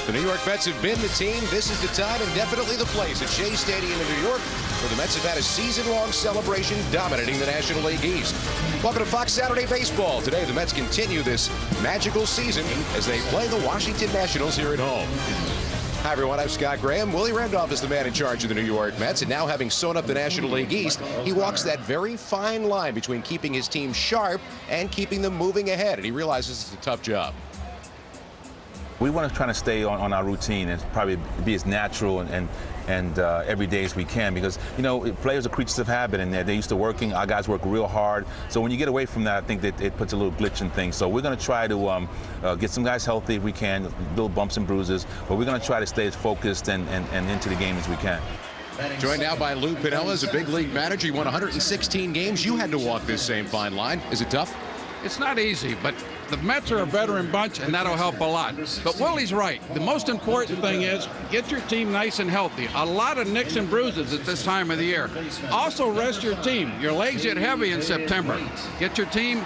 The New York Mets have been the team. This is the time and definitely the place at Shea Stadium in New York, where the Mets have had a season-long celebration dominating the National League East. Welcome to Fox Saturday Baseball. Today, the Mets continue this magical season as they play the Washington Nationals here at home. Hi, everyone. I'm Scott Graham. Willie Randolph is the man in charge of the New York Mets, and now having sewn up the National League East, he walks that very fine line between keeping his team sharp and keeping them moving ahead, and he realizes it's a tough job. We want to try to stay on our routine and probably be as natural and every day as we can, because, you know, players are creatures of habit and they're used to working. Our guys work real hard. So when you get away from that, I think that it puts a little glitch in things. So we're going to try to get some guys healthy if we can, little bumps and bruises, but we're going to try to stay as focused and into the game as we can. Joined now by Lou Pinella as a big league manager. You won 116 games. You had to walk this same fine line. Is it tough? It's not easy, but the Mets are a veteran bunch, and that'll help a lot. But Willie's right. The most important thing is get your team nice and healthy. A lot of nicks and bruises at this time of the year. Also, rest your team. Your legs get heavy in September. Get your team,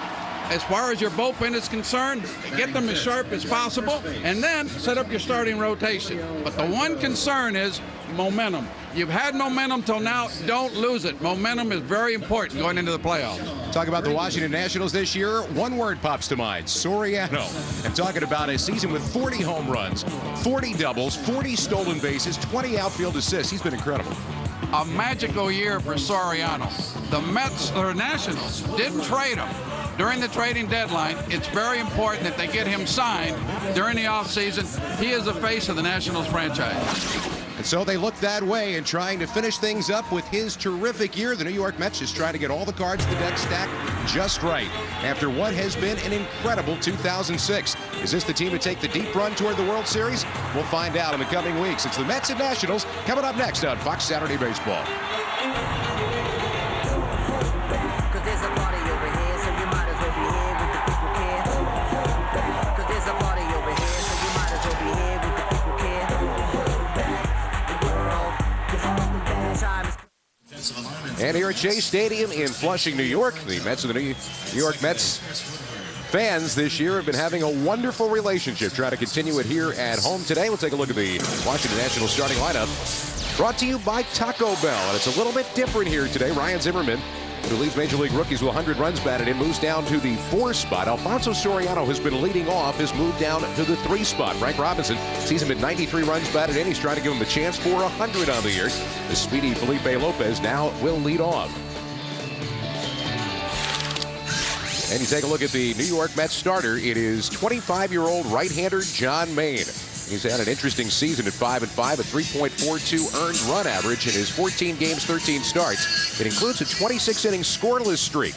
as far as your bullpen is concerned, get them as sharp as possible, and then set up your starting rotation. But the one concern is momentum. You've had momentum till now. Don't lose it. Momentum is very important going into the playoffs. Talk about the Washington Nationals this year. One word pops to mind: Soriano. And talking about a season with 40 home runs, 40 doubles, 40 stolen bases, 20 outfield assists. He's been incredible. A magical year for Soriano. The Mets, or Nationals, didn't trade him during the trading deadline. It's very important that they get him signed during the offseason. He is the face of the Nationals franchise. And so they look that way and trying to finish things up with his terrific year. The New York Mets just trying to get all the cards in the deck stacked just right after what has been an incredible 2006. Is this the team to take the deep run toward the World Series? We'll find out in the coming weeks. It's the Mets and Nationals coming up next on Fox Saturday Baseball. And here at Shea Stadium in Flushing, New York, the Mets and the New York Mets fans this year have been having a wonderful relationship. Try to continue it here at home today. We'll take a look at the Washington Nationals starting lineup. Brought to you by Taco Bell. And it's a little bit different here today. Ryan Zimmerman, who leads Major League Rookies with 100 runs batted in, moves down to the 4 spot. Alfonso Soriano has been leading off, has moved down to the 3 spot. Frank Robinson sees him at 93 runs batted in. He's trying to give him a chance for 100 on the year. The speedy Felipe Lopez now will lead off. And you take a look at the New York Mets starter. It is 25-year-old right-hander John Maine. He's had an interesting season at 5-5, a 3.42 earned run average in his 14 games, 13 starts. It includes a 26-inning scoreless streak.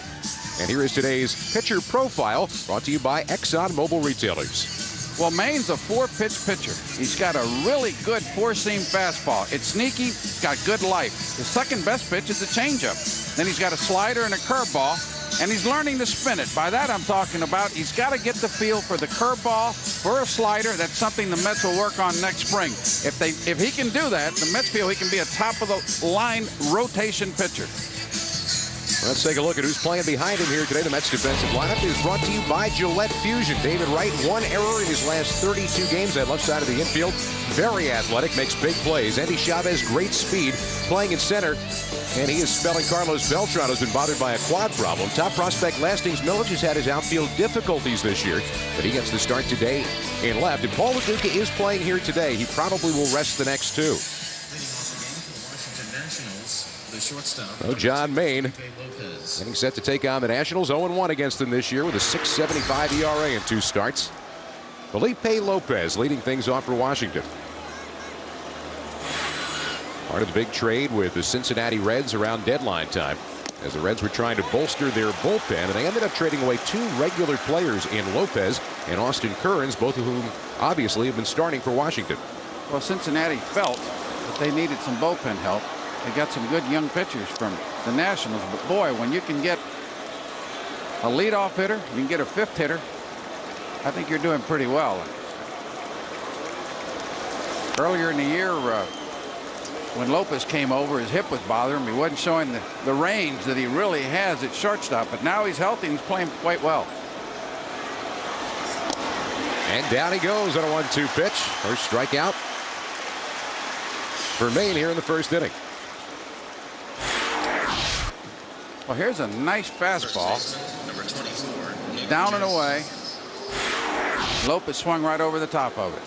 And here is today's pitcher profile, brought to you by Exxon Mobil Retailers. Well, Maine's a 4-pitch pitcher. He's got a really good 4-seam fastball. It's sneaky, got good life. His second best pitch is a changeup. Then he's got a slider and a curveball. And he's learning to spin it. By that I'm talking about he's got to get the feel for the curveball, for a slider. That's something the Mets will work on next spring. If he can do that, the Mets feel he can be a top-of-the-line rotation pitcher. Let's take a look at who's playing behind him here today. The Mets defensive lineup is brought to you by Gillette Fusion. David Wright, 1 error in his last 32 games. That left side of the infield, very athletic, makes big plays. Andy Chavez, great speed, playing in center. And he is spelling Carlos Beltran, who's been bothered by a quad problem. Top prospect Lastings Millich has had his outfield difficulties this year, but he gets the start today in left. And Paul LoDuca is playing here today. He probably will rest the next 2. Oh, John Maine getting set to take on the Nationals. 0-1 against them this year with a 6.75 ERA in 2 starts. Felipe Lopez leading things off for Washington. Part of the big trade with the Cincinnati Reds around deadline time, as the Reds were trying to bolster their bullpen, and they ended up trading away 2 regular players in Lopez and Austin Kearns, both of whom obviously have been starting for Washington. Well, Cincinnati felt that they needed some bullpen help. They got some good young pitchers from the Nationals, but boy, when you can get a leadoff hitter, you can get a 5th hitter, I think you're doing pretty well. Earlier in the year, when Lopez came over, his hip was bothering him. He wasn't showing the range that he really has at shortstop, but now he's healthy and he's playing quite well. And down he goes on a 1-2 pitch. First strikeout for Maine here in the first inning. Well, here's a nice fastball. Down and away. Lopez swung right over the top of it.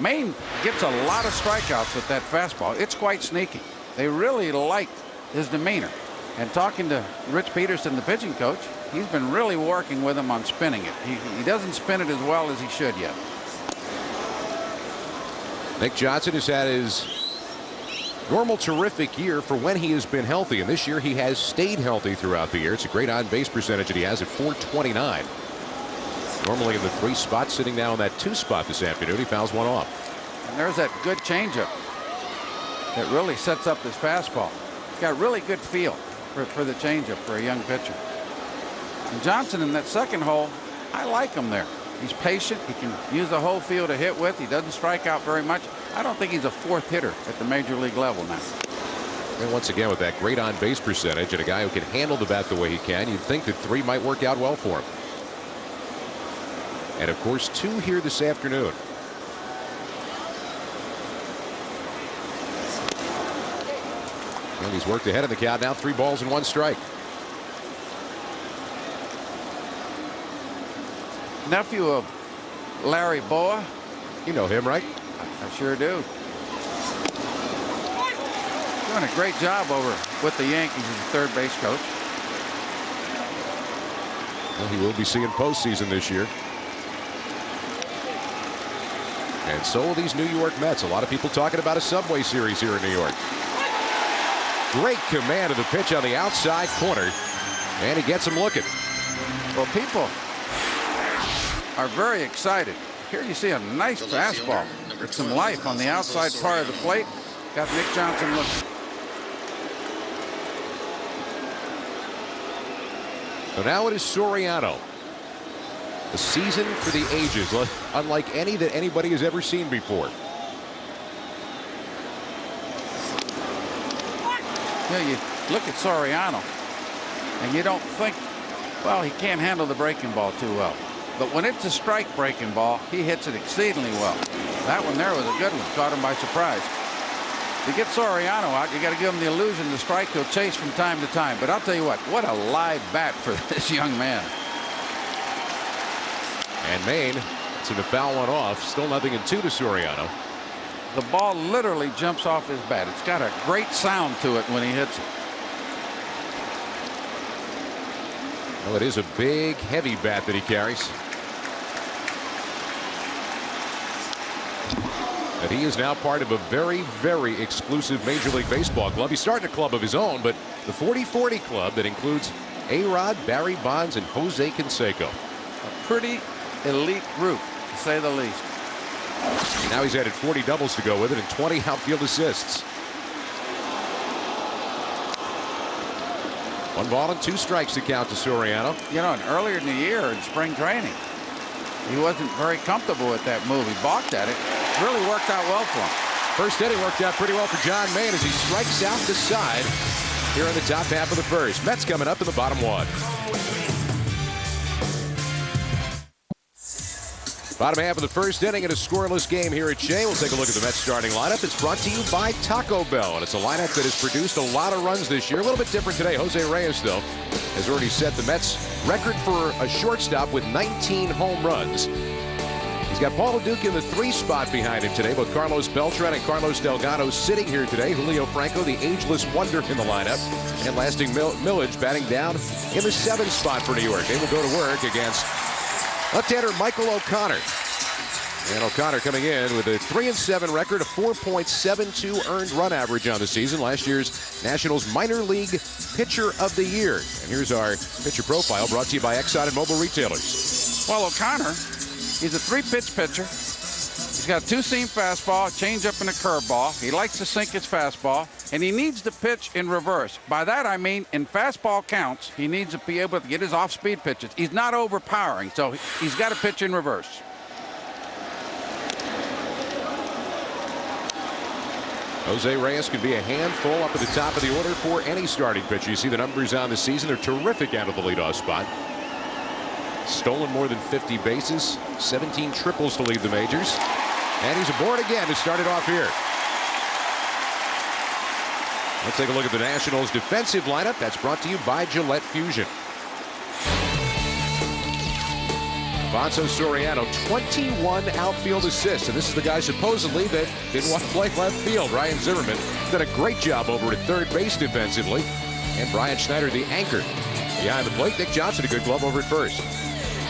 Maine gets a lot of strikeouts with that fastball. It's quite sneaky. They really like his demeanor. And talking to Rich Peterson, the pitching coach, he's been really working with him on spinning it. He doesn't spin it as well as he should yet. Nick Johnson has had his normal terrific year for when he has been healthy, and this year he has stayed healthy throughout the year. It's a great on-base percentage that he has at .429. Normally in the 3 spot, sitting now in that 2 spot this afternoon. He fouls one off. And there's that good changeup that really sets up his fastball. He's got really good feel for the changeup for a young pitcher. And Johnson in that second hole, I like him there. He's patient. He can use the whole field to hit with. He doesn't strike out very much. I don't think he's a 4th hitter at the major league level now. And once again, with that great on-base percentage and a guy who can handle the bat the way he can, you'd think that 3 might work out well for him. And of course, 2 here this afternoon. And he's worked ahead of the count now. 3 balls and 1 strike. Nephew of Larry Boa. You know him, right? I sure do. Doing a great job over with the Yankees as a third base coach. Well, he will be seeing postseason this year. And so will these New York Mets. A lot of people talking about a Subway Series here in New York. Great command of the pitch on the outside corner. And he gets him looking. Well, people are very excited. Here you see a nice fastball with some life on the outside part of the plate. Got Nick Johnson looking. So now it is Soriano. A season for the ages, unlike any that anybody has ever seen before. You know, you look at Soriano and you don't think, well, he can't handle the breaking ball too well. But when it's a strike breaking ball, he hits it exceedingly well. That one there was a good one. Caught him by surprise. To get Soriano out, you got to give him the illusion the strike he'll chase from time to time. But I'll tell you what a live bat for this young man. And Maine, to the foul one off. Still 0-2 to Soriano. The ball literally jumps off his bat. It's got a great sound to it when he hits it. Well, it is a big, heavy bat that he carries. And he is now part of a very, very exclusive Major League Baseball club. He's starting a club of his own, but the 40-40 club that includes A-Rod, Barry Bonds, and Jose Canseco. A pretty elite group, to say the least. Now he's added 40 doubles to go with it and 20 outfield assists. 1 ball and 2 strikes to count to Soriano. You know, and earlier in the year in spring training, he wasn't very comfortable with that move. He balked at it. Really worked out well for him. First inning worked out pretty well for John Maine as he strikes out the side here in the top half of the first. Mets coming up in the bottom 1. Bottom half of the first inning in a scoreless game here at Shea. We'll take a look at the Mets starting lineup. It's brought to you by Taco Bell, and it's a lineup that has produced a lot of runs this year. A little bit different today. Jose Reyes, though, has already set the Mets record for a shortstop with 19 home runs. He's got LoDuca in the 3 spot behind him today. Both Carlos Beltran and Carlos Delgado sitting here today. Julio Franco, the ageless wonder in the lineup. And Lasting Millage batting down in the 7 spot for New York. They will go to work against left-hander Michael O'Connor. And O'Connor coming in with a 3-7 record, a 4.72 earned run average on the season. Last year's Nationals Minor League Pitcher of the Year. And here's our pitcher profile brought to you by Exxon and Mobile Retailers. Well, O'Connor, he's a 3-pitch pitcher. He's got a 2-seam fastball, a changeup, and a curveball. He likes to sink his fastball, and he needs to pitch in reverse. By that, I mean in fastball counts, he needs to be able to get his off-speed pitches. He's not overpowering, so he's got to pitch in reverse. Jose Reyes could be a handful up at the top of the order for any starting pitcher. You see the numbers on the season. They're terrific out of the leadoff spot. stolen more than 50 bases, 17 triples to lead the majors. And he's aboard again to start it off here. Let's take a look at the Nationals' defensive lineup. That's brought to you by Gillette Fusion. Soriano, 21 outfield assists, and this is the guy supposedly that didn't want to play left field. Ryan Zimmerman did a great job over at third base defensively, and Brian Schneider, the anchor, behind the plate. Nick Johnson, a good glove over at first.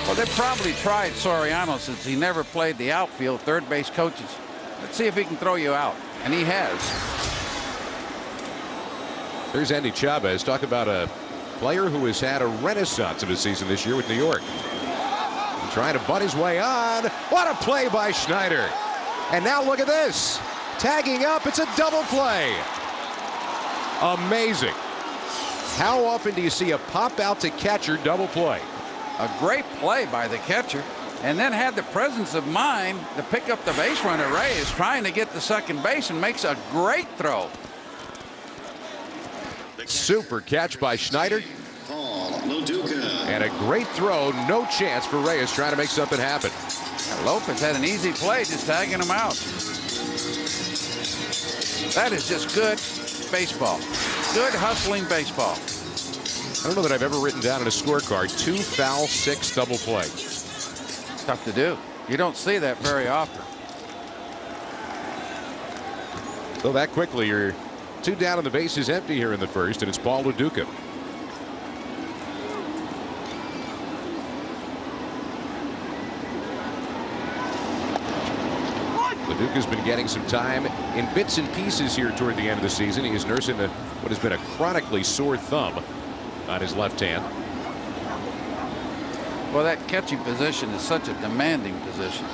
Well, they probably tried Soriano since he never played the outfield. Third base coaches, let's see if he can throw you out, and he has. There's Andy Chavez. Talk about a player who has had a renaissance of a season this year with New York. Trying to butt his way on. What a play by Schneider. And now look at this. Tagging up. It's a double play. Amazing. How often do you see a pop out to catcher double play? A great play by the catcher, and then had the presence of mind to pick up the base runner. Reyes trying to get to second base and makes a great throw. Super catch by Schneider. LoDuca. And a great throw. No chance for Reyes trying to make something happen. Lopez had an easy play just tagging him out. That is just good baseball. Good hustling baseball. I don't know that I've ever written down in a scorecard 2 foul, 6 double play. Tough to do. You don't see that very often. So that quickly, you're 2 down and the base is empty here in the first, and it's Paul LoDuca. LoDuca's been getting some time in bits and pieces here toward the end of the season. He is nursing what has been a chronically sore thumb on his left hand. Well, that catching position is such a demanding position.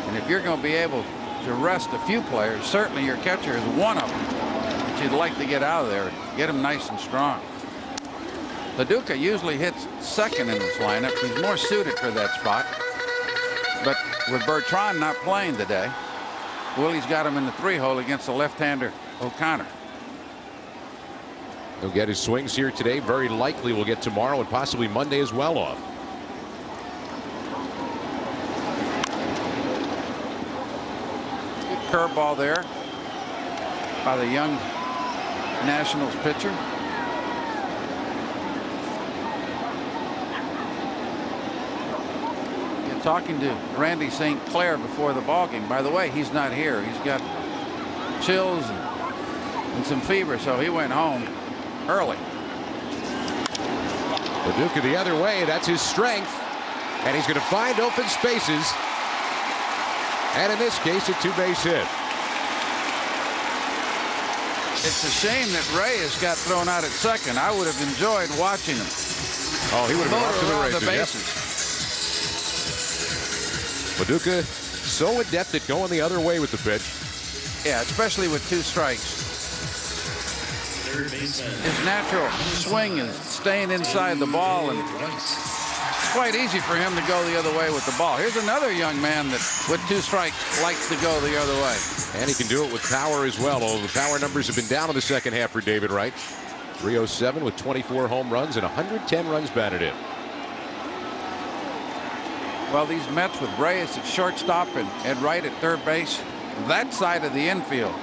And if you're going to be able to rest a few players, certainly your catcher is one of them that you'd like to get out of there and get him nice and strong. LoDuca usually hits second in this lineup. He's more suited for that spot. But with Bertrand not playing today, Willie's got him in the 3-hole against the left-hander O'Connor. He'll get his swings here today. Very likely will get tomorrow and possibly Monday as well off. Good curveball there by the young Nationals pitcher. Talking to Randy St. Clair before the ball game. By the way, he's not here. He's got chills and some fever, so he went home early. LoDuca the other way. That's his strength, and he's going to find open spaces, and in this case a 2-base hit. It's a shame that Reyes got thrown out at second. I would have enjoyed watching him. Oh, he would have been off to the races. bases. LoDuca so adept at going the other way with the pitch. Yeah, especially with 2 strikes. His natural swing is staying inside the ball, and it's quite easy for him to go the other way with the ball. Here's another young man that with 2 strikes likes to go the other way. And he can do it with power as well. Although the power numbers have been down in the second half for David Wright. 307 with 24 home runs and 110 runs batted in. Well, these Mets with Reyes at shortstop and Wright at third base, that side of the infield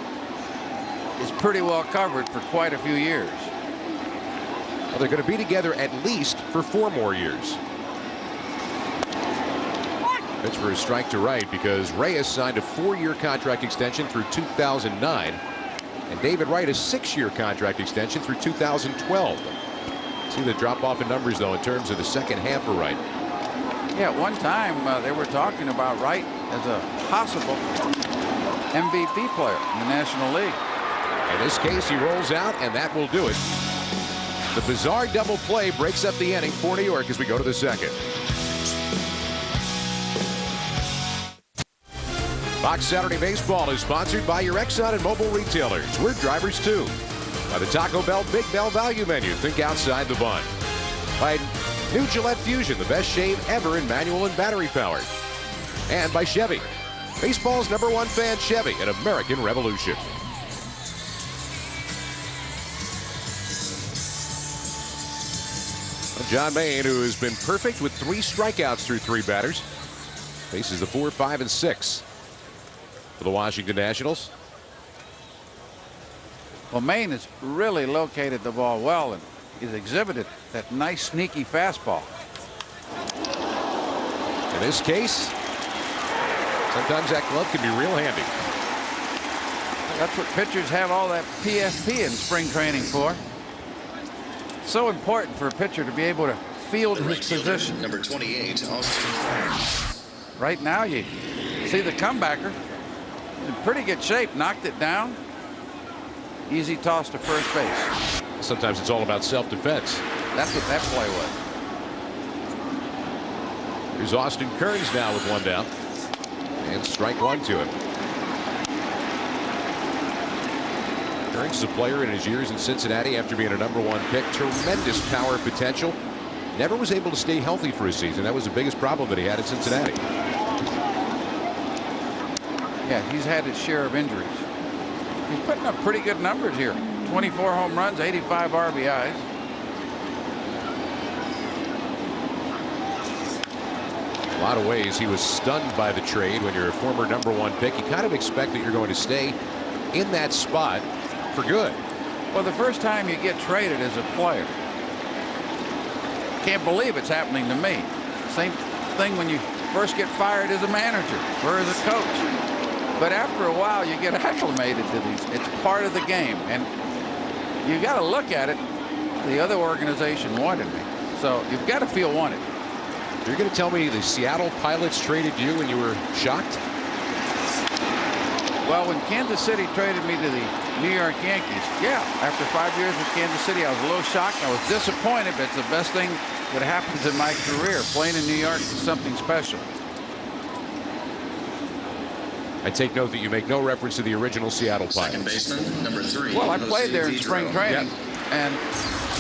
is pretty well covered for quite a few years. Well, they're going to be together at least for 4 more years. Pitch for a strike to Wright because Reyes signed a 4-year contract extension through 2009, and David Wright a 6-year contract extension through 2012. See the drop off in numbers though in terms of the second half for Wright. Yeah, at one time they were talking about Wright as a possible MVP player in the National League. In this case, he rolls out, and that will do it. The bizarre double play breaks up the inning for New York as we go to the second. Fox Saturday Baseball is sponsored by your Exxon and Mobil retailers. We're drivers too. By the Taco Bell Big Bell Value Menu. Think outside the bun. By new Gillette Fusion, the best shave ever in manual and battery powered. And by Chevy, baseball's #1 fan, Chevy, an American revolution. John Maine, who has been perfect with 3 strikeouts through 3 batters, faces the 4, 5, and 6 for the Washington Nationals. Well, Maine has really located the ball well, and he's exhibited that nice sneaky fastball. In this case, sometimes that glove can be real handy. That's what pitchers have all that PFP in spring training for. So important for a pitcher to be able to field his position. Number 28, Austin Kearns. Right now, you see the comebacker in pretty good shape. Knocked it down. Easy toss to first base. Sometimes it's all about self-defense. That's what that play was. Here's Austin Kearns now with 1 down. And strike 1 to him. Kearns is a player in his years in Cincinnati after being a #1 pick. Tremendous power potential. Never was able to stay healthy for a season. That was the biggest problem that he had at Cincinnati. Yeah, he's had his share of injuries. He's putting up pretty good numbers here. 24 home runs, 85 RBIs. A lot of ways he was stunned by the trade. When you're a former #1 pick, you kind of expect that you're going to stay in that spot for good. Well, the first time you get traded as a player, can't believe it's happening to me. Same thing when you first get fired as a manager or as a coach. But after a while, you get acclimated to these. It's part of the game, and you got to look at it. The other organization wanted me, so you've got to feel wanted. You're going to tell me the Seattle Pilots traded you and you were shocked? Well, when Kansas City traded me to the New York Yankees, yeah, after 5 years with Kansas City, I was a little shocked. I was disappointed, but it's the best thing that happens in my career. Playing in New York is something special. I take note that you make no reference to the original Seattle Pilots. Second baseman, number 3. Well, I played there in spring training, Yep. and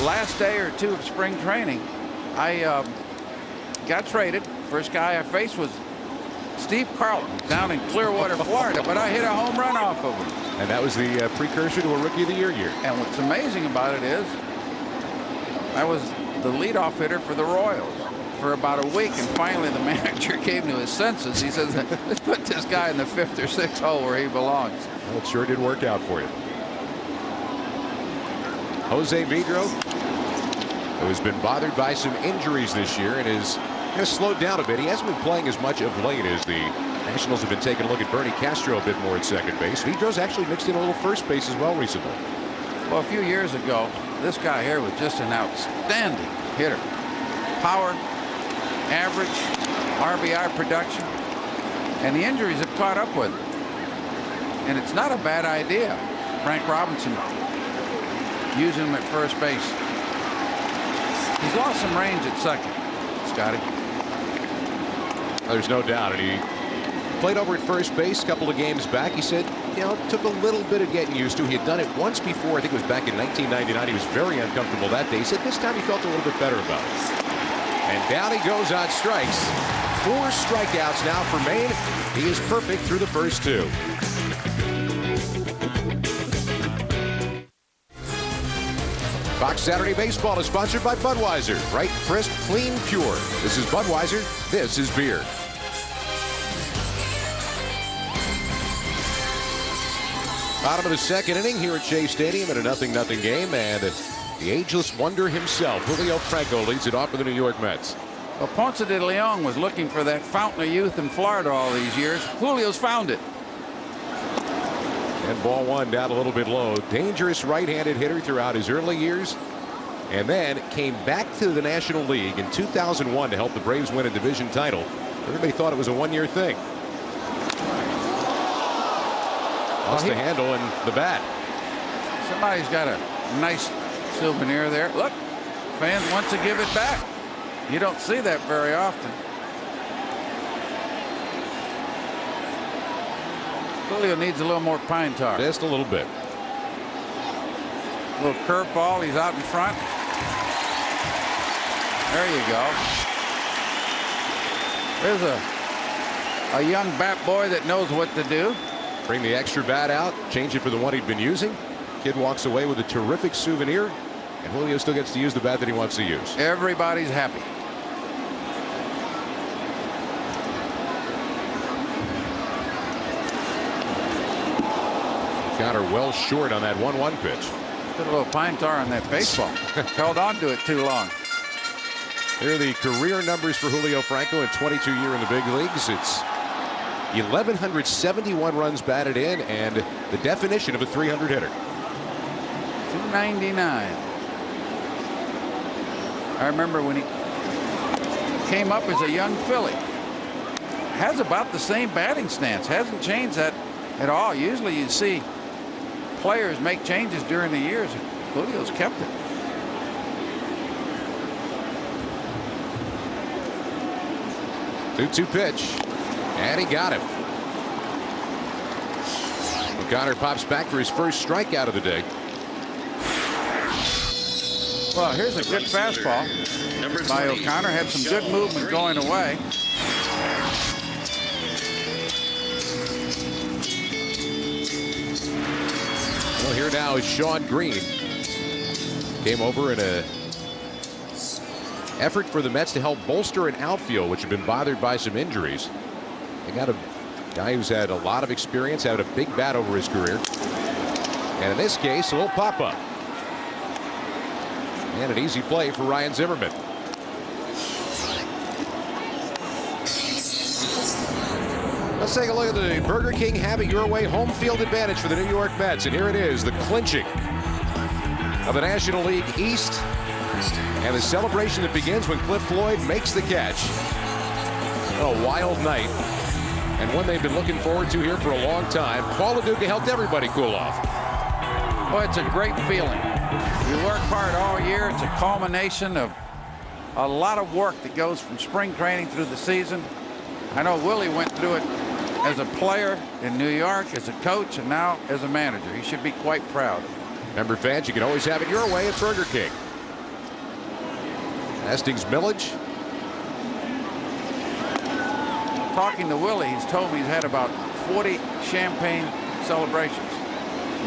last day or 2 of spring training, I got traded. First guy I faced was Steve Carlton down in Clearwater, Florida, but I hit a home run off of him. And that was the precursor to a Rookie of the Year year. And what's amazing about it is I was the leadoff hitter for the Royals for about a week, and finally the manager came to his senses. He says, let's put this guy in the 5th or 6th hole where he belongs. Well, it sure did work out for you. Jose Vidro, who has been bothered by some injuries this year and is kind of slowed down a bit. He hasn't been playing as much of late as the Nationals have been taking a look at Bernie Castro a bit more at second base. Vidro's actually mixed in a little first base as well recently. Well, a few years ago, this guy here was just an outstanding hitter. Power, average, RBI production, and the injuries have caught up with him. And it's not a bad idea. Frank Robinson using him at first base. He's lost some range at second, Scotty. There's no doubt. And he played over at first base a couple of games back. He said, you know, it took a little bit of getting used to. He had done it once before. I think it was back in 1999. He was very uncomfortable that day. He said this time he felt a little bit better about it. And down he goes on strikes. 4 strikeouts now for Maine. He is perfect through the first 2. Fox Saturday Baseball is sponsored by Budweiser. Bright, crisp, clean, pure. This is Budweiser. This is beer. Bottom of the 2nd inning here at Shea Stadium in a 0-0 game, and the ageless wonder himself, Julio Franco, leads it off for the New York Mets. Well, Ponce de Leon was looking for that fountain of youth in Florida all these years. Julio's found it. And ball 1 down a little bit low. Dangerous right-handed hitter throughout his early years, and then came back to the National League in 2001 to help the Braves win a division title. Everybody thought it was a one-year thing. Lost the handle and the bat. Somebody's got a nice souvenir there. Look, fans want to give it back. You don't see that very often. Julio needs a little more pine tar. Just a little bit. A little curveball. He's out in front. There you go. There's a young bat boy that knows what to do. Bring the extra bat out, change it for the one he'd been using. Kid walks away with a terrific souvenir. And Julio still gets to use the bat that he wants to use. Everybody's happy. Got her well short on that 1-1 pitch. Put a little pine tar on that baseball. Held on to it too long. Here are the career numbers for Julio Franco in 22 years in the big leagues. It's 1,171 runs batted in, and the definition of a 300 hitter. 299. I remember when he came up as a young Philly. Has about the same batting stance. Hasn't changed that at all. Usually you see players make changes during the years. Julio's kept it. 2-2 pitch, and he got him. O'Connor pops back for his first strikeout of the day. Well, here's a good fastball by O'Connor. Had some good movement going away. Well, here now is Sean Green. Came over in a effort for the Mets to help bolster an outfield which had been bothered by some injuries. They got a guy who's had a lot of experience, had a big bat over his career. And in this case, a little pop-up. And an easy play for Ryan Zimmerman. Let's take a look at the Burger King Have It Your Way home field advantage for the New York Mets. And here it is, the clinching of the National League East. And the celebration that begins when Cliff Floyd makes the catch. A wild night, and one they've been looking forward to here for a long time. Paul LoDuca helped everybody cool off. Boy, it's a great feeling. You work hard all year. It's a culmination of a lot of work that goes from spring training through the season. I know Willie went through it as a player in New York, as a coach, and now as a manager. He should be quite proud. Remember, fans, you can always have it your way at Burger King. Hastings Millage. Talking to Willie, he's told me he's had about 40 champagne celebrations.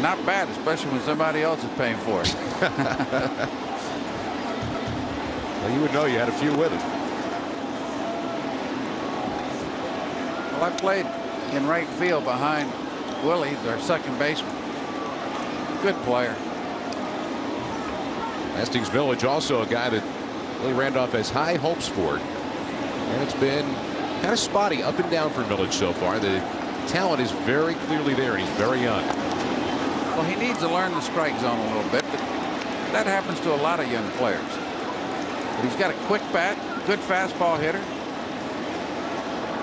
Not bad, especially when somebody else is paying for it. Well, you would know you had a few with him. Well, I played in right field behind Willie, our second baseman. Good player. Hastings Millage, also a guy that Willie Randolph has high hopes for. And it's been kind of spotty up and down for Millage so far. The talent is very clearly there, and he's very young. Well, he needs to learn the strike zone a little bit, but that happens to a lot of young players. But he's got a quick bat, good fastball hitter,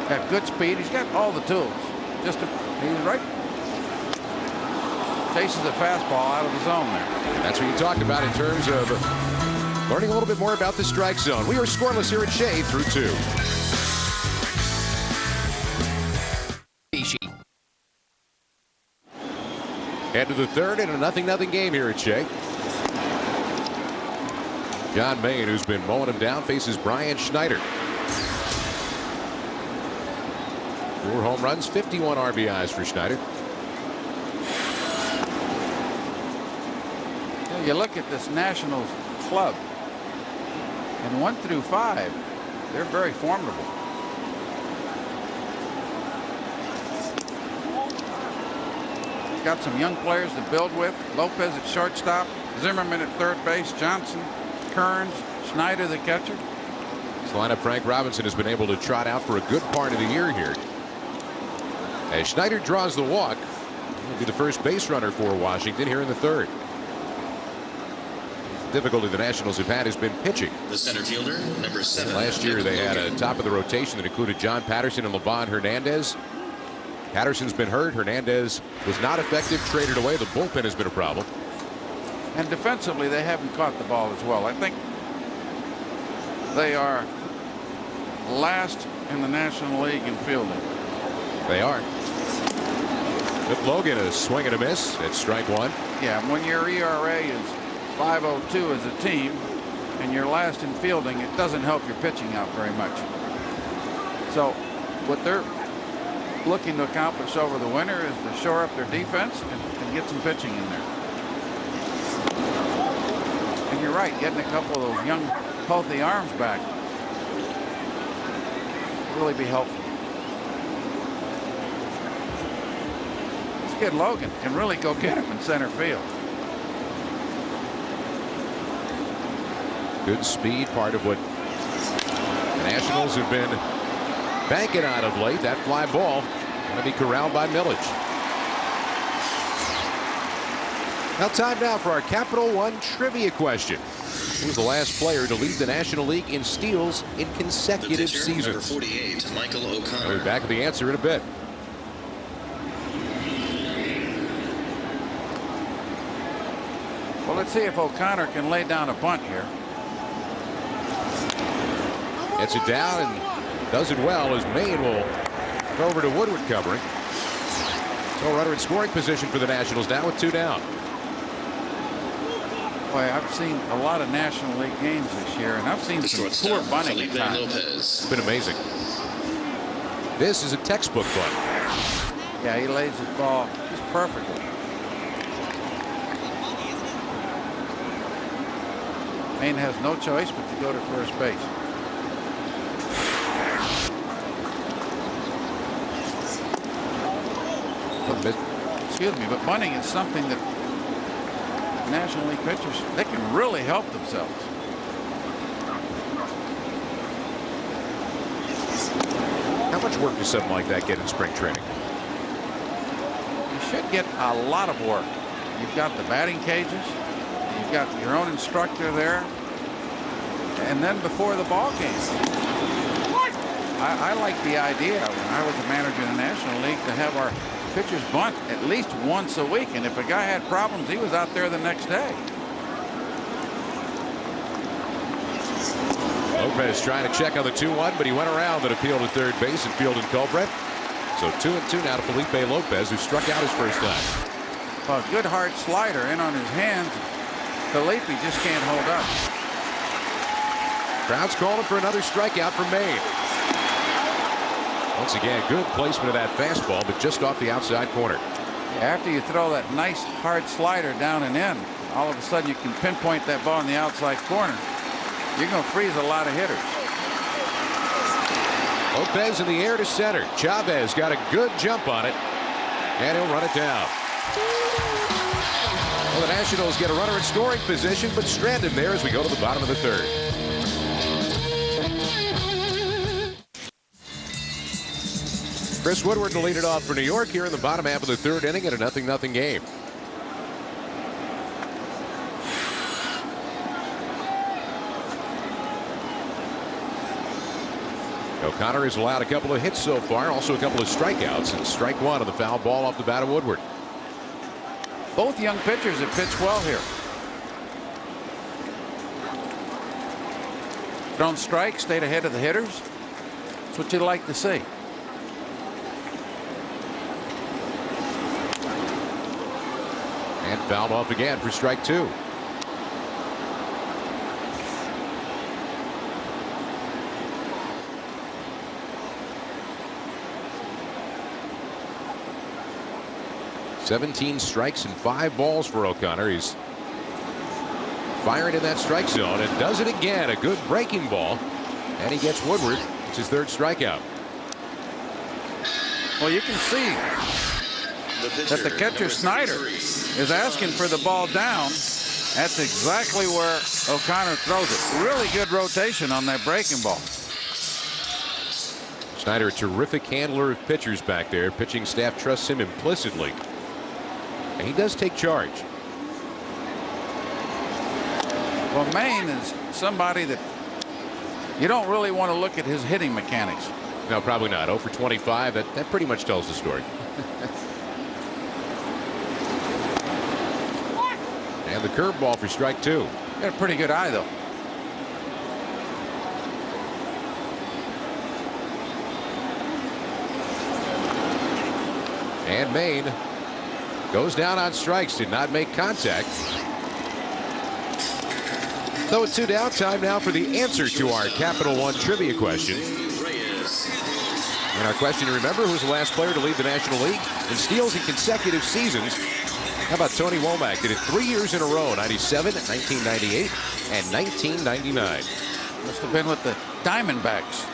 got good speed. He's got all the tools. He's right. Chases a fastball out of the zone there. That's what you talked about in terms of learning a little bit more about the strike zone. We are scoreless here at Shea through 2. Head to the third in a 0-0 game here at Shea. John Maine, who's been mowing him down, faces Brian Schneider. 4 home runs, 51 RBIs for Schneider. You look at this Nationals club, and 1 through 5, they're very formidable. Got some young players to build with. Lopez at shortstop, Zimmerman at third base, Johnson, Kearns, Schneider the catcher. This lineup, Frank Robinson has been able to trot out for a good part of the year here. As Schneider draws the walk, he'll be the first base runner for Washington here in the third. Difficulty the Nationals have had has been pitching. The center fielder, number 7. Last year they had a top of the rotation that included John Patterson and Levon Hernandez. Patterson's been hurt. Hernandez was not effective, traded away. The bullpen has been a problem. And defensively, they haven't caught the ball as well. I think they are last in the National League in fielding. They are. With Logan, a swing and a miss at strike 1. Yeah, when your ERA is 5.02 as a team and you're last in fielding, it doesn't help your pitching out very much. So what they're looking to accomplish over the winter is to shore up their defense and get some pitching in there. And you're right. Getting a couple of those young, healthy arms back will really be helpful. This kid Logan can really go get him in center field. Good speed, part of what the Nationals have been banking on of late. That fly ball going to be corralled by Milledge. Now time now for our Capital One trivia question. Who's the last player to lead the National League in steals in consecutive seasons? Number 48, Michael O'Connor. We'll be back with the answer in a bit. Well, let's see if O'Connor can lay down a bunt here. Gets it down and does it well as Maine will go over to Woodward covering. So runner in scoring position for the Nationals now with 2 down. Boy, I've seen a lot of National League games this year, and I've seen some poor bunting at times. It's been amazing. This is a textbook bunt. Yeah, he lays his ball just perfectly. Maine has no choice but to go to first base. Excuse me, but bunting is something that National League pitchers, they can really help themselves. How much work does something like that get in spring training? You should get a lot of work. You've got the batting cages, you've got your own instructor there, and then before the ball game. I like the idea when I was a manager in the National League to have our pitchers bunt at least once a week, and if a guy had problems, he was out there the next day. Lopez trying to check on the 2-1, but he went around and appealed to third base and fielded Culbreth. So 2-2 now to Felipe Lopez, who struck out his first time. Well, good hard slider in on his hands. Felipe just can't hold up. Crowd's calling for another strikeout from Maine. Once again, good placement of that fastball, but just off the outside corner. After you throw that nice hard slider down and in, all of a sudden you can pinpoint that ball in the outside corner. You're going to freeze a lot of hitters. Lopez in the air to center. Chavez got a good jump on it, and he'll run it down. Well, the Nationals get a runner in scoring position, but stranded there as we go to the bottom of the third. Chris Woodward will lead it off for New York here in the bottom half of the third inning at a 0-0 game. O'Connor has allowed a couple of hits so far, also a couple of strikeouts, and strike one on the foul ball off the bat of Woodward. Both young pitchers have pitched well here. Thrown strike, stayed ahead of the hitters. That's what you'd like to see. And fouled off again for strike 2. "17 strikes and 5 balls for O'Connor. He's firing in that strike zone and does it again. A good breaking ball, and he gets Woodward. It's his third strikeout. Well, you can see that the catcher Snyder is asking for the ball down. That's exactly where O'Connor throws it. Really good rotation on that breaking ball. Snyder, a terrific handler of pitchers back there. Pitching staff trusts him implicitly, and he does take charge. Well, Maine is somebody that you don't really want to look at his hitting mechanics. No, probably not. 0 for 25. That pretty much tells the story. And the curveball for strike 2. Got a pretty good eye, though. And Maine goes down on strikes, did not make contact. So it's 2 down. Time now for the answer to our Capital One trivia question. And our question, remember, who's the last player to lead the National League in steals in consecutive seasons? How about Tony Womack? Did it 3 years in a row, 97, 1998, and 1999. Must have been with the Diamondbacks.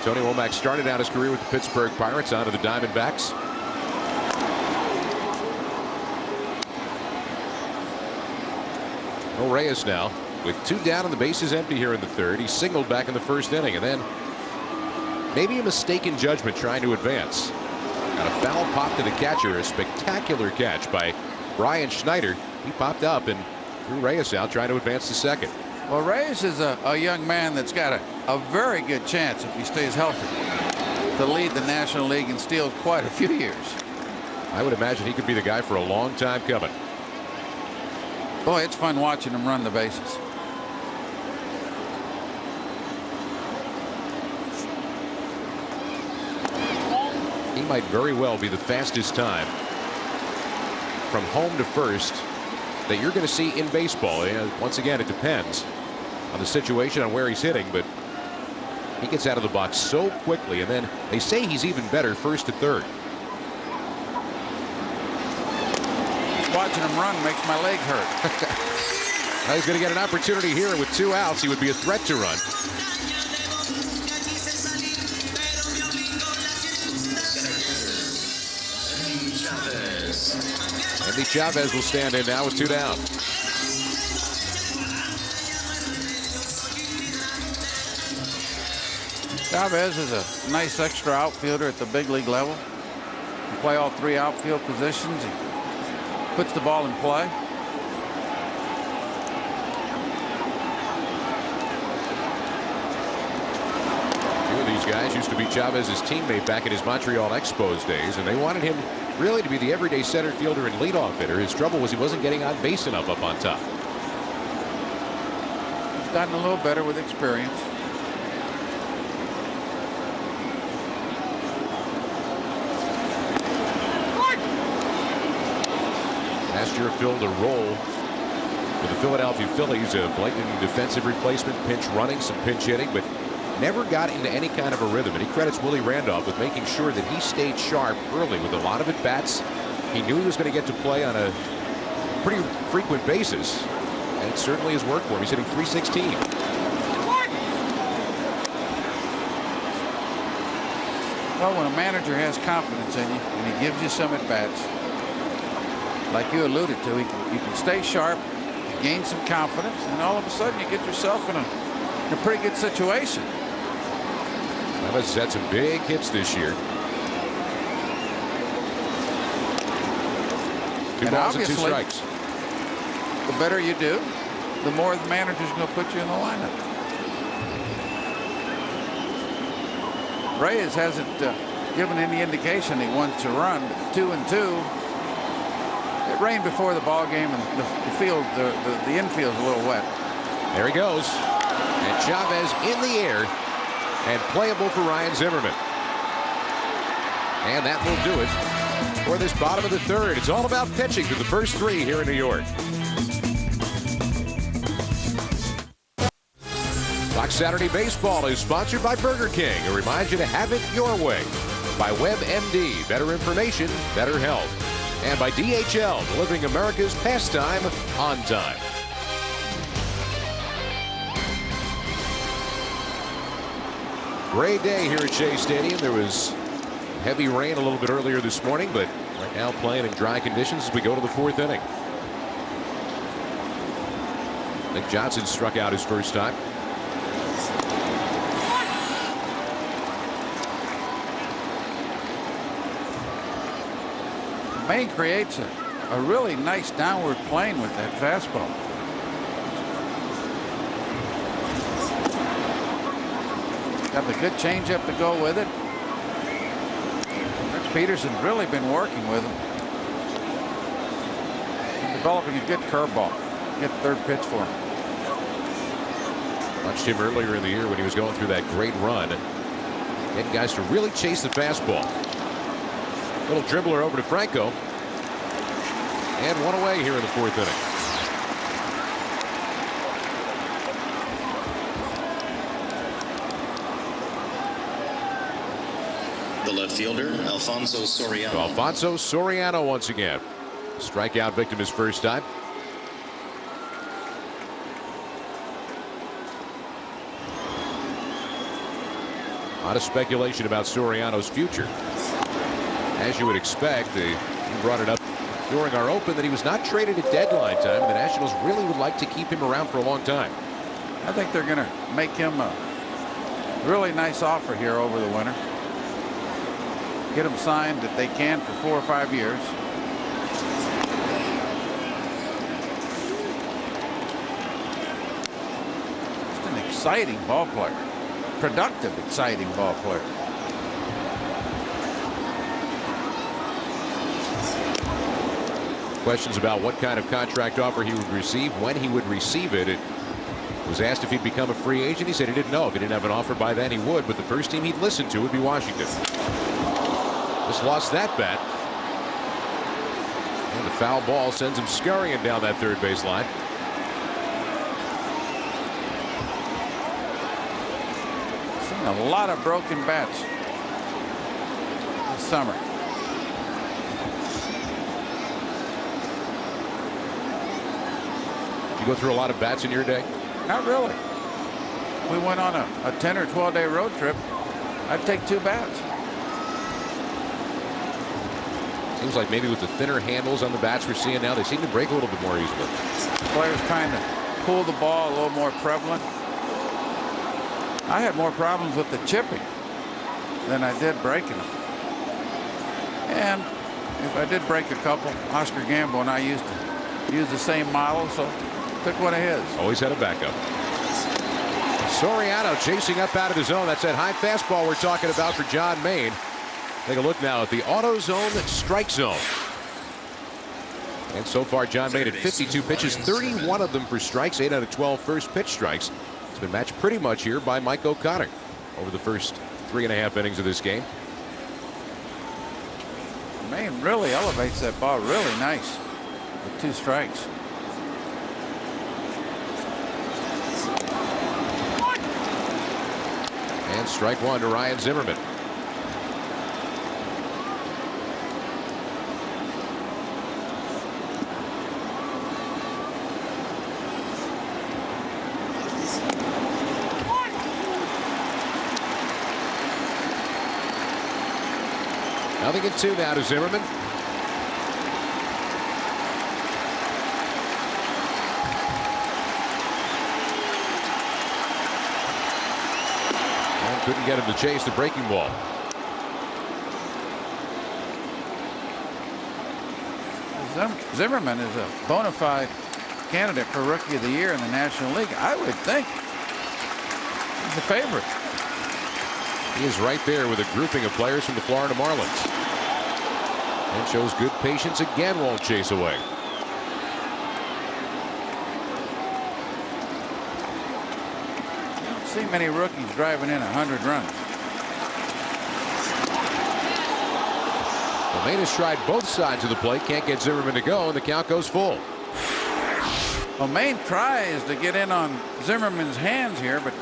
Tony Womack started out his career with the Pittsburgh Pirates, onto the Diamondbacks. No Reyes now with 2 down and the bases empty here in the 3rd. He singled back in the 1st inning, and then maybe a mistaken judgment trying to advance. Got a foul pop to the catcher. A spectacular catch by Brian Schneider. He popped up and threw Reyes out, trying to advance to 2nd. Well, Reyes is a young man that's got a very good chance, if he stays healthy, to lead the National League and steal quite a few years. I would imagine he could be the guy for a long time coming. Boy, it's fun watching him run the bases. He might very well be the fastest time from home to first that you're going to see in baseball. Once again, it depends on the situation, on where he's hitting, but he gets out of the box so quickly, and then they say he's even better first to third. Watching him run makes my leg hurt. Well, he's going to get an opportunity here with 2 outs. He would be a threat to run. Andy Chavez will stand in now with 2 down. Chavez is a nice extra outfielder at the big league level. He can play all 3 outfield positions. He puts the ball in play. Two of these guys used to be Chavez's teammate back in his Montreal Expos days, and they wanted him really to be the everyday center fielder and leadoff hitter. His trouble was he wasn't getting on base enough up on top. He's gotten a little better with experience. Last year filled a role for the Philadelphia Phillies, a blatant defensive replacement, pinch running, some pinch hitting, but never got into any kind of a rhythm. And he credits Willie Randolph with making sure that he stayed sharp early with a lot of at-bats. He knew he was going to get to play on a pretty frequent basis, and it certainly has worked for him. He's hitting .316. Well, when a manager has confidence in you and he gives you some at-bats, like you alluded to, you can stay sharp, gain some confidence, and all of a sudden you get yourself in a pretty good situation. Chavez has had some big hits this year. 2 balls and 2 strikes. The better you do, the more the manager's going to put you in the lineup. Reyes hasn't given any indication he wants to run. 2-2. It rained before the ball game, and the infield's a little wet. There he goes. And Chavez in the air and playable for Ryan Zimmerman. And that will do it for this bottom of the 3rd. It's all about pitching through the first 3 here in New York. Fox Saturday Baseball is sponsored by Burger King. It reminds you to have it your way. By WebMD, better information, better health. And by DHL, delivering America's pastime on time. Great day here at Shea Stadium. There was heavy rain a little bit earlier this morning, but right now playing in dry conditions as we go to the 4th inning. Nick Johnson struck out his first time. Maine creates a really nice downward plane with that fastball. Got the good changeup to go with it. Rich Peterson's really been working with him. Developing a good curveball. Get the 3rd pitch for him. Watched him earlier in the year when he was going through that great run. Getting guys to really chase the fastball. Little dribbler over to Franco. And 1 away here in the 4th inning. The left fielder, Alfonso Soriano. Alfonso Soriano once again. Strikeout victim his first time. A lot of speculation about Soriano's future. As you would expect, he brought it up during our open that he was not traded at deadline time, and the Nationals really would like to keep him around for a long time. I think they're going to make him a really nice offer here over the winter. Get him signed if they can for 4 or 5 years. Just an exciting ball player. Productive, exciting ball player. Questions about what kind of contract offer he would receive, when he would receive it. It was asked if he'd become a free agent. He said he didn't know. If he didn't have an offer by then, he would. But the first team he'd listen to would be Washington. Just lost that bat. And the foul ball sends him scurrying down that third base line. Seen a lot of broken bats this summer. You go through a lot of bats in your day? Not really. We went on a 10 or 12-day road trip. I'd take 2 bats. Seems like maybe with the thinner handles on the bats we're seeing now, they seem to break a little bit more easily. Players kind of pull the ball a little more prevalent. I had more problems with the chipping than I did breaking them. And if I did break a couple, Oscar Gamble and I used to use the same model, so took one of his. Always had a backup. Soriano chasing up out of the zone. That's that high fastball we're talking about for John Maine. Take a look now at the auto zone strike zone. And so far, John Maine at 52 pitches, 31 of them for strikes, 8 out of 12 first pitch strikes. It's been matched pretty much here by Mike O'Connor over the first 3.5 innings of this game. Maine really elevates that ball really nice with 2 strikes. And strike 1 to Ryan Zimmerman. Nothing at 2 now to Zimmerman. And couldn't get him to chase the breaking ball. Zimmerman is a bona fide candidate for Rookie of the Year in the National League. I would think he's the favorite. He is right there with a grouping of players from the Florida Marlins. And shows good patience again, won't chase away. You don't see many rookies driving in 100 runs. Well, Maine has tried both sides of the plate, can't get Zimmerman to go, and the count goes full. Well, Maine tries to get in on Zimmerman's hands here, but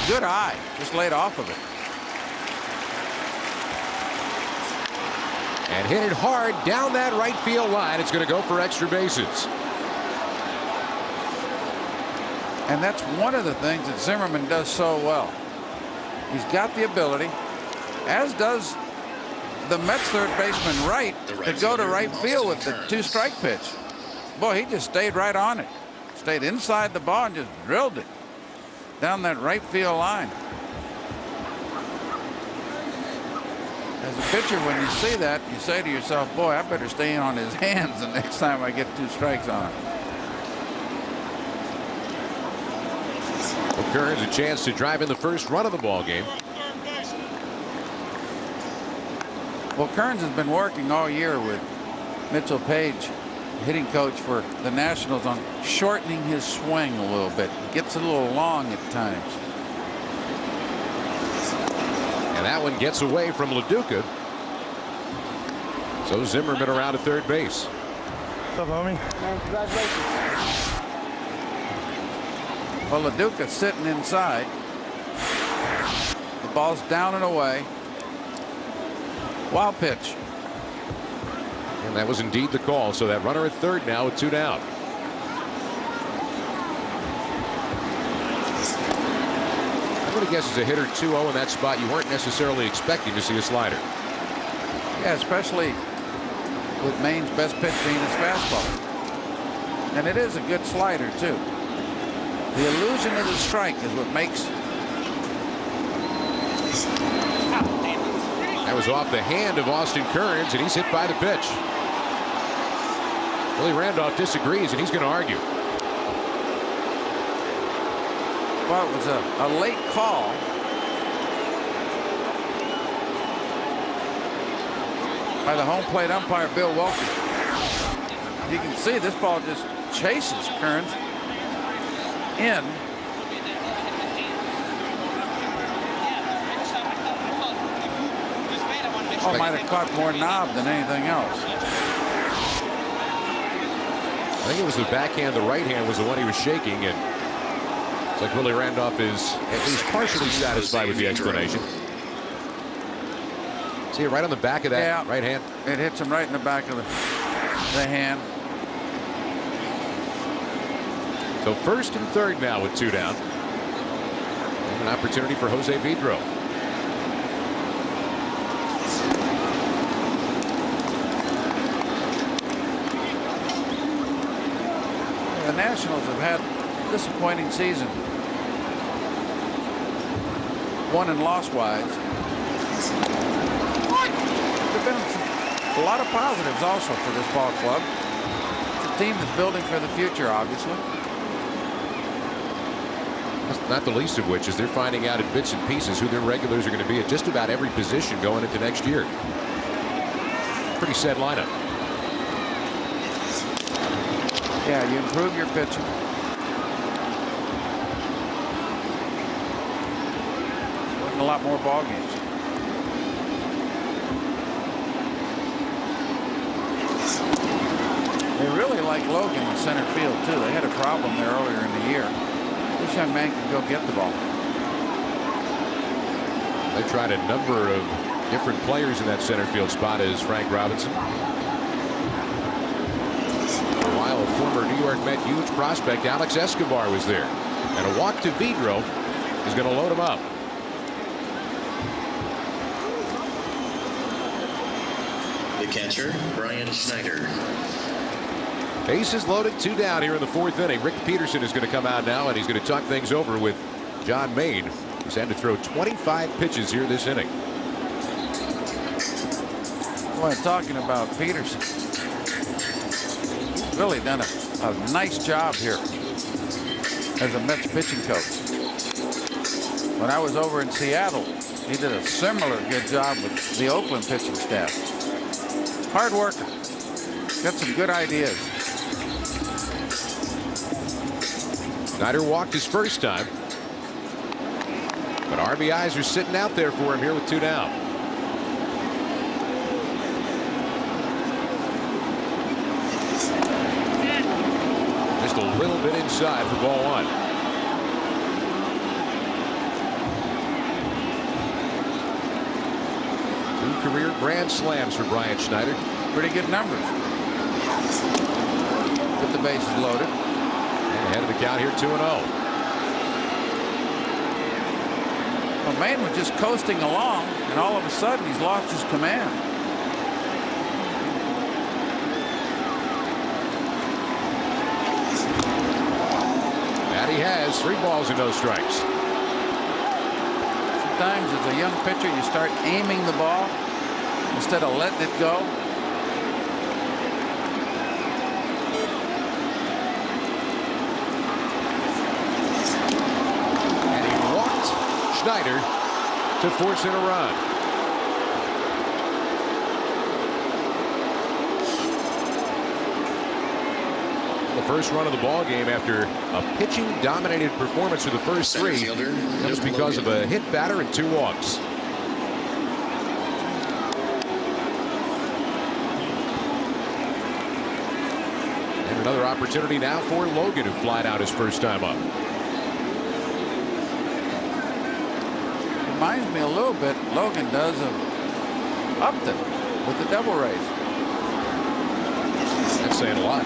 good eye, just laid off of it. And hit it hard down that right field line. It's going to go for extra bases. And that's one of the things that Zimmerman does so well. He's got the ability, as does the Mets third baseman Wright, to go to right field with the 2-strike pitch. Boy, he just stayed right on it. Stayed inside the ball and just drilled it down that right field line. As a pitcher, when you see that, you say to yourself, boy, I better stay in on his hands the next time I get 2 strikes on him. Well, Kearns a chance to drive in the first run of the ball game. Well, Kearns has been working all year with Mitchell Page, hitting coach for the Nationals, on shortening his swing a little bit. It gets a little long at times. And that one gets away from LoDuca. So Zimmerman around at third base. What's up, homie? Man, congratulations. Well, LoDuca's sitting inside. The ball's down and away. Wild pitch. And And that was indeed the call. So that runner at third now with 2 down. I'm going to guess as a hitter 2-0 in that spot, you weren't necessarily expecting to see a slider. Yeah, especially with Maine's best pitch being his fastball. And it is a good slider, too. The illusion of the strike is what makes. That was off the hand of Austin Kearns, and he's hit by the pitch. Willie Randolph disagrees, and he's going to argue. Well, it was a late call. By the home plate umpire, Bill Welke. You can see this ball just chases Kearns in. Oh, might have caught more knob than anything else. I think it was the backhand. The right hand was the one he was shaking, and it's like Willie Randolph is at least partially satisfied with the explanation. See it right on the back of that right hand. It hits him right in the back of the hand. So first and third now with 2 down. And an opportunity for Jose Vidro. The Nationals have had a disappointing season. Won and loss wise. There've been a lot of positives also for this ball club. It's a team that's building for the future, obviously. Not the least of which is they're finding out in bits and pieces who their regulars are going to be at just about every position going into next year. Pretty set lineup. Yeah, you improve your pitching. Winning a lot more ball games. They really like Logan in center field too. They had a problem there earlier in the year. This young man can go get the ball. They tried a number of different players in that center field spot as Frank Robinson. For a while, a former New York Met huge prospect Alex Escobar was there. And a walk to Vidro is going to load him up. The catcher, Brian Schneider. Bases loaded, 2 down here in the 4th inning. Rick Peterson is going to come out now, and he's going to talk things over with John Maine, who's had to throw 25 pitches here this inning. Boy, talking about Peterson. Really done a nice job here as a Mets pitching coach. When I was over in Seattle, he did a similar good job with the Oakland pitching staff. Hard worker. Got some good ideas. Schneider walked his first time. But RBIs are sitting out there for him here with 2 down. Just a little bit inside for ball 1. Two career grand slams for Brian Schneider. Pretty good numbers. With the bases loaded. And ahead of the count here, 2-0. Well, Maine was just coasting along, and all of a sudden he's lost his command. That he has. 3 balls and no strikes. Sometimes as a young pitcher you start aiming the ball instead of letting it go. And he walked Schneider to force in a run. The first run of the ball game after a pitching dominated performance for the first 3 comes because of a hit batter and 2 walks. And another opportunity now for Logan, who flied out his first time up. Reminds me a little bit, Logan does, of Upton with the double raise. saying a lot.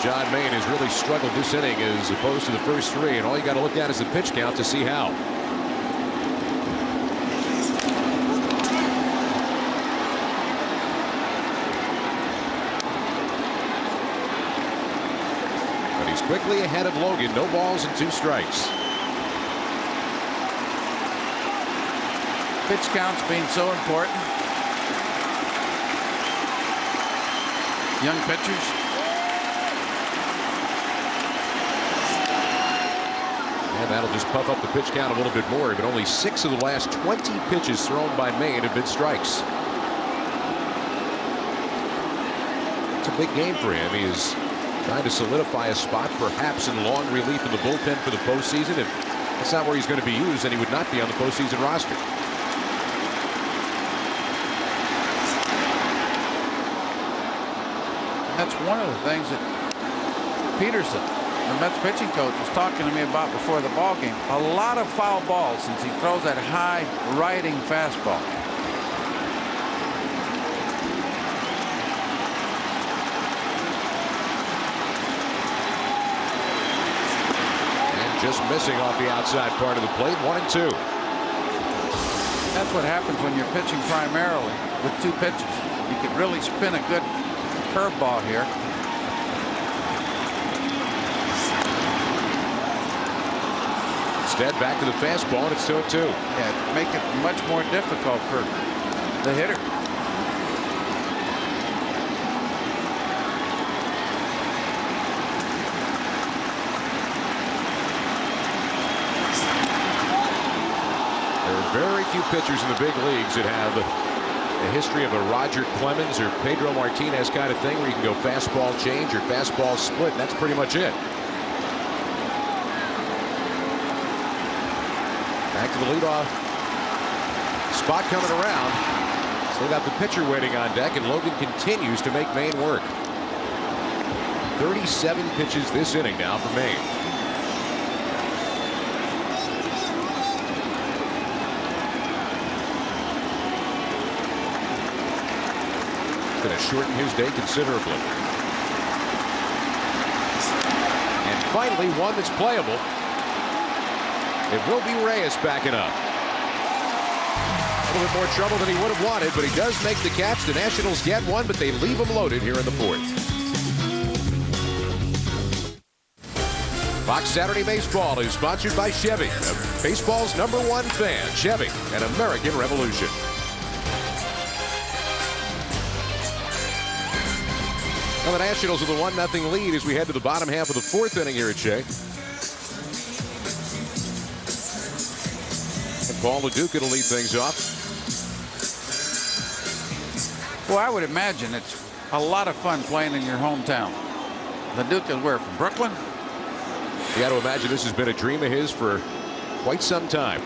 John Maine has really struggled this inning as opposed to the first three, and all you got to look at is the pitch count to see how. But he's quickly ahead of Logan. No balls and 2 strikes. Pitch counts being so important. Young pitchers. And that'll just puff up the pitch count a little bit more. But only 6 of the last 20 pitches thrown by Maine have been strikes. It's a big game for him. He is trying to solidify a spot, perhaps in long relief in the bullpen for the postseason. If that's not where he's going to be used, then he would not be on the postseason roster. That's one of the things that Peterson, the Mets pitching coach, was talking to me about before the ball game. A lot of foul balls since he throws that high riding fastball. And just missing off the outside part of the plate. 1-2. That's what happens when you're pitching primarily with 2 pitches. You could really spin a good curveball here. Instead, back to the fastball, and it's 2-2. Yeah, make it much more difficult for the hitter. There are very few pitchers in the big leagues that have a history of a Roger Clemens or Pedro Martinez kind of thing where you can go fastball change or fastball split, and that's pretty much it. Back to the leadoff spot coming around. Still got the pitcher waiting on deck, and Logan continues to make Maine work. 37 pitches this inning now for Maine. Going to shorten his day considerably. And finally, one that's playable. It will be Reyes backing up. A little bit more trouble than he would have wanted, but he does make the catch. The Nationals get one, but they leave him loaded here in the 4th. Fox Saturday Baseball is sponsored by Chevy, baseball's #1 fan. Chevy, an American revolution. Well, the Nationals with a 1-0 lead as we head to the bottom half of the 4th inning here at Shea. And Paul LoDuca to lead things off. Well, I would imagine it's a lot of fun playing in your hometown. LoDuca's where, from Brooklyn? You got to imagine this has been a dream of his for quite some time.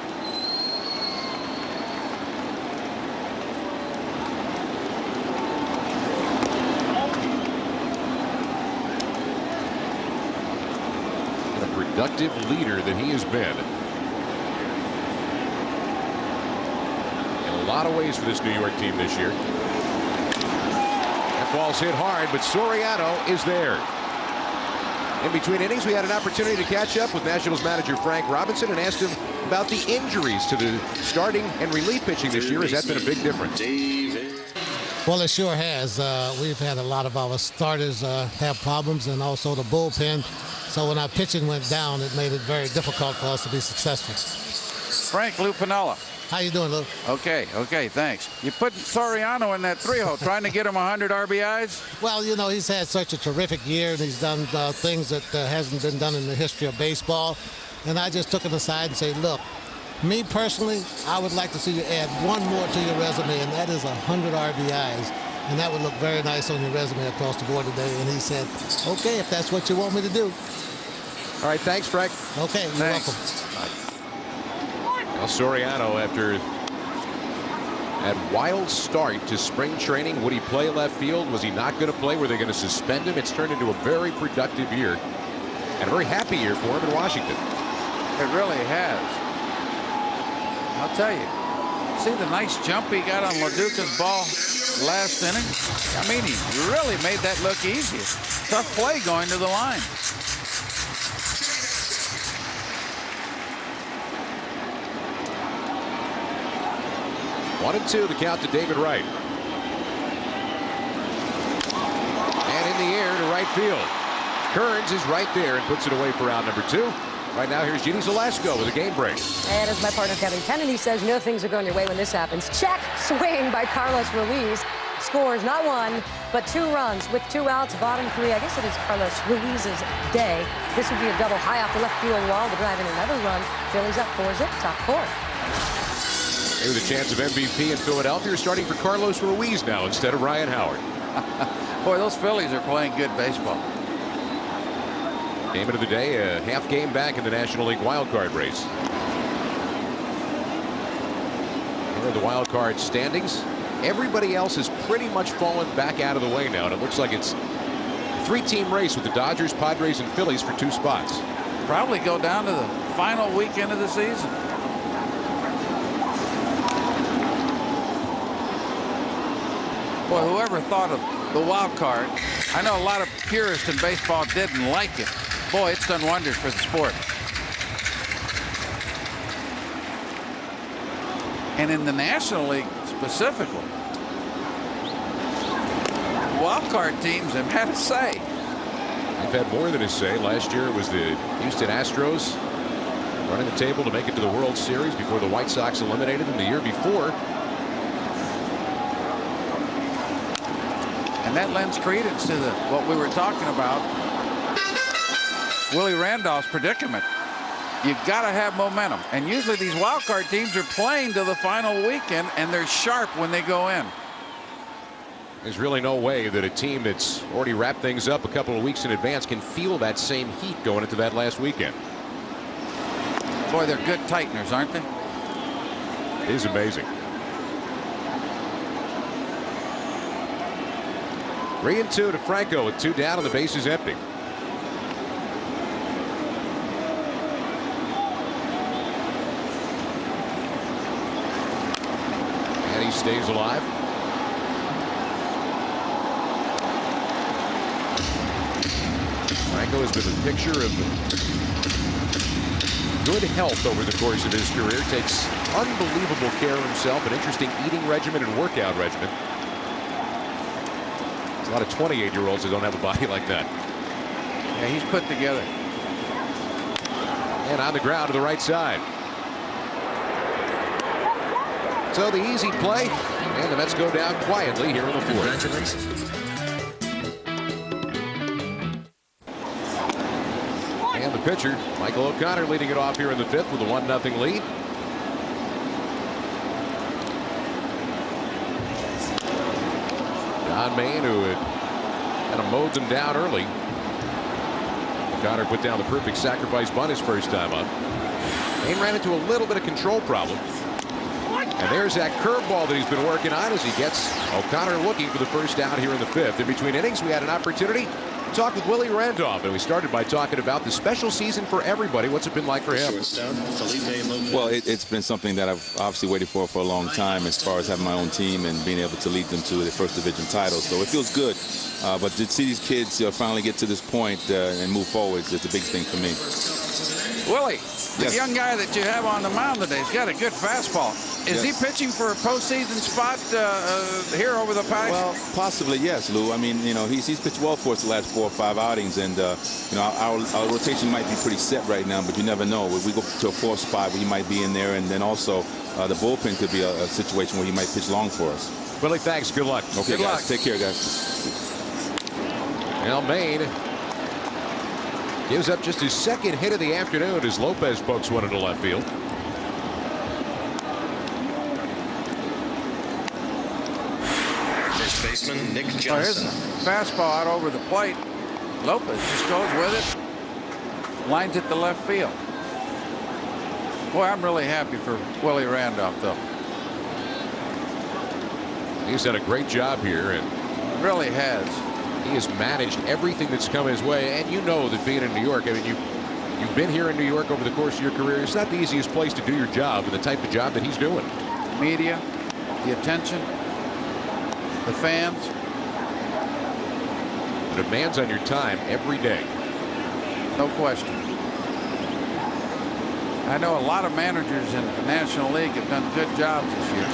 Productive leader that he has been in a lot of ways for this New York team this year. That ball's hit hard, but Soriano is there. In between innings, we had an opportunity to catch up with Nationals manager Frank Robinson and asked him about the injuries to the starting and relief pitching this year. Has that been a big difference? Well, it sure has. We've had a lot of our starters have problems, and also the bullpen. So when our pitching went down, it made it very difficult for us to be successful. Frank Lou Pinella. How you doing, Lou? Okay, thanks. You put Soriano in that 3-hole, trying to get him 100 RBIs? Well, you know, he's had such a terrific year, and he's done things that hasn't been done in the history of baseball. And I just took him aside and said, look, me personally, I would like to see you add one more to your resume, and that is 100 RBIs. And that would look very nice on your resume across the board today. And he said, okay, if that's what you want me to do. All right, thanks, Frank. Okay, you're welcome. Well, Soriano, after that wild start to spring training, would he play left field? Was he not going to play? Were they going to suspend him? It's turned into a very productive year and a very happy year for him in Washington. It really has. I'll tell you, See the nice jump he got on LoDuca's ball last inning? I mean, he really made that look easy. Tough play going to the line. One and two, the count to David Wright. And in the air to right field. Kearns is right there and puts it away for out number 2. Right now, here's Ginny Zalesko with a game break. And as my partner Kevin Kennedy says, you know things are going your way when this happens. Check swing by Carlos Ruiz. Scores not 1, but 2 runs with 2 outs, bottom 3. I guess it is Carlos Ruiz's day. This would be a double high off the left field wall to drive in another run. Phillies up 4-zip, top 4. Maybe the chance of MVP in Philadelphia are starting for Carlos Ruiz now instead of Ryan Howard. Boy, those Phillies are playing good baseball. Game of the day, a half game back in the National League wild card race. Here are the wild card standings. Everybody else has pretty much fallen back out of the way now, and it looks like it's a 3-team race with the Dodgers, Padres, and Phillies for 2 spots. Probably go down to the final weekend of the season. Boy, whoever thought of the wild card, I know a lot of purists in baseball didn't like it. Boy, it's done wonders for the sport. And in the National League specifically, wild card teams have had a say. They've had more than a say. Last year it was the Houston Astros running the table to make it to the World Series before the White Sox eliminated them the year before. And that lends credence to what we were talking about, Willie Randolph's predicament. You've got to have momentum. And usually these wild card teams are playing to the final weekend, and they're sharp when they go in. There's really no way that a team that's already wrapped things up a couple of weeks in advance can feel that same heat going into that last weekend. Boy, they're good tighteners, aren't they? It is amazing. 3-2 to Franco with 2 down and the bases empty. And he stays alive. Franco has been a picture of good health over the course of his career. Takes unbelievable care of himself, an interesting eating regimen and workout regimen. A lot of 28-year-olds that don't have a body like that. Yeah, he's put together. And on the ground to the right side. So the easy play, and the Mets go down quietly here in the 4th. Congratulations. And the pitcher, Michael O'Connor, leading it off here in the 5th with a 1-0 lead. John Maine, who had kind of mowed them down early. O'Connor put down the perfect sacrifice bunt his first time up. Maine ran into a little bit of control problem. And there's that curveball that he's been working on as he gets O'Connor looking for the first out here in the 5th. In between innings, we had an opportunity to talk with Willie Randolph, and we started by talking about the special season for everybody. What's it been like for him? Well, it's been something that I've obviously waited for a long time, as far as having my own team and being able to lead them to the first division title. So it feels good. But to see these kids finally get to this point and move forward is a big thing for me. Willie, the Yes. young guy that you have on the mound today, he's got a good fastball. Is he pitching for a postseason spot here over the past? Well, possibly, yes, Lou. I mean, he's pitched well for us the last 4 or 5 outings, and our rotation might be pretty set right now, but you never know. We go to a 4th spot where he might be in there, and then also the bullpen could be a situation where he might pitch long for us. Willie, thanks. Good luck. Okay, Good guys. luck. Take care, guys. Well, Maine gives up just his 2nd hit of the afternoon as Lopez pokes one into left field. First baseman Nick Oh, here's a Johnson. fastball out over the plate. Lopez just goes with it. Lines it to left field. Boy, I'm really happy for Willie Randolph, though. He's done a great job here, and Really has. he has managed everything that's come his way. And you know that being in New York, I mean, you've been here in New York over the course of your career. It's not the easiest place to do your job and the type of job that he's doing. media, the attention, the fans. It demands on your time every day. No question. I know a lot of managers in the National League have done good jobs this year,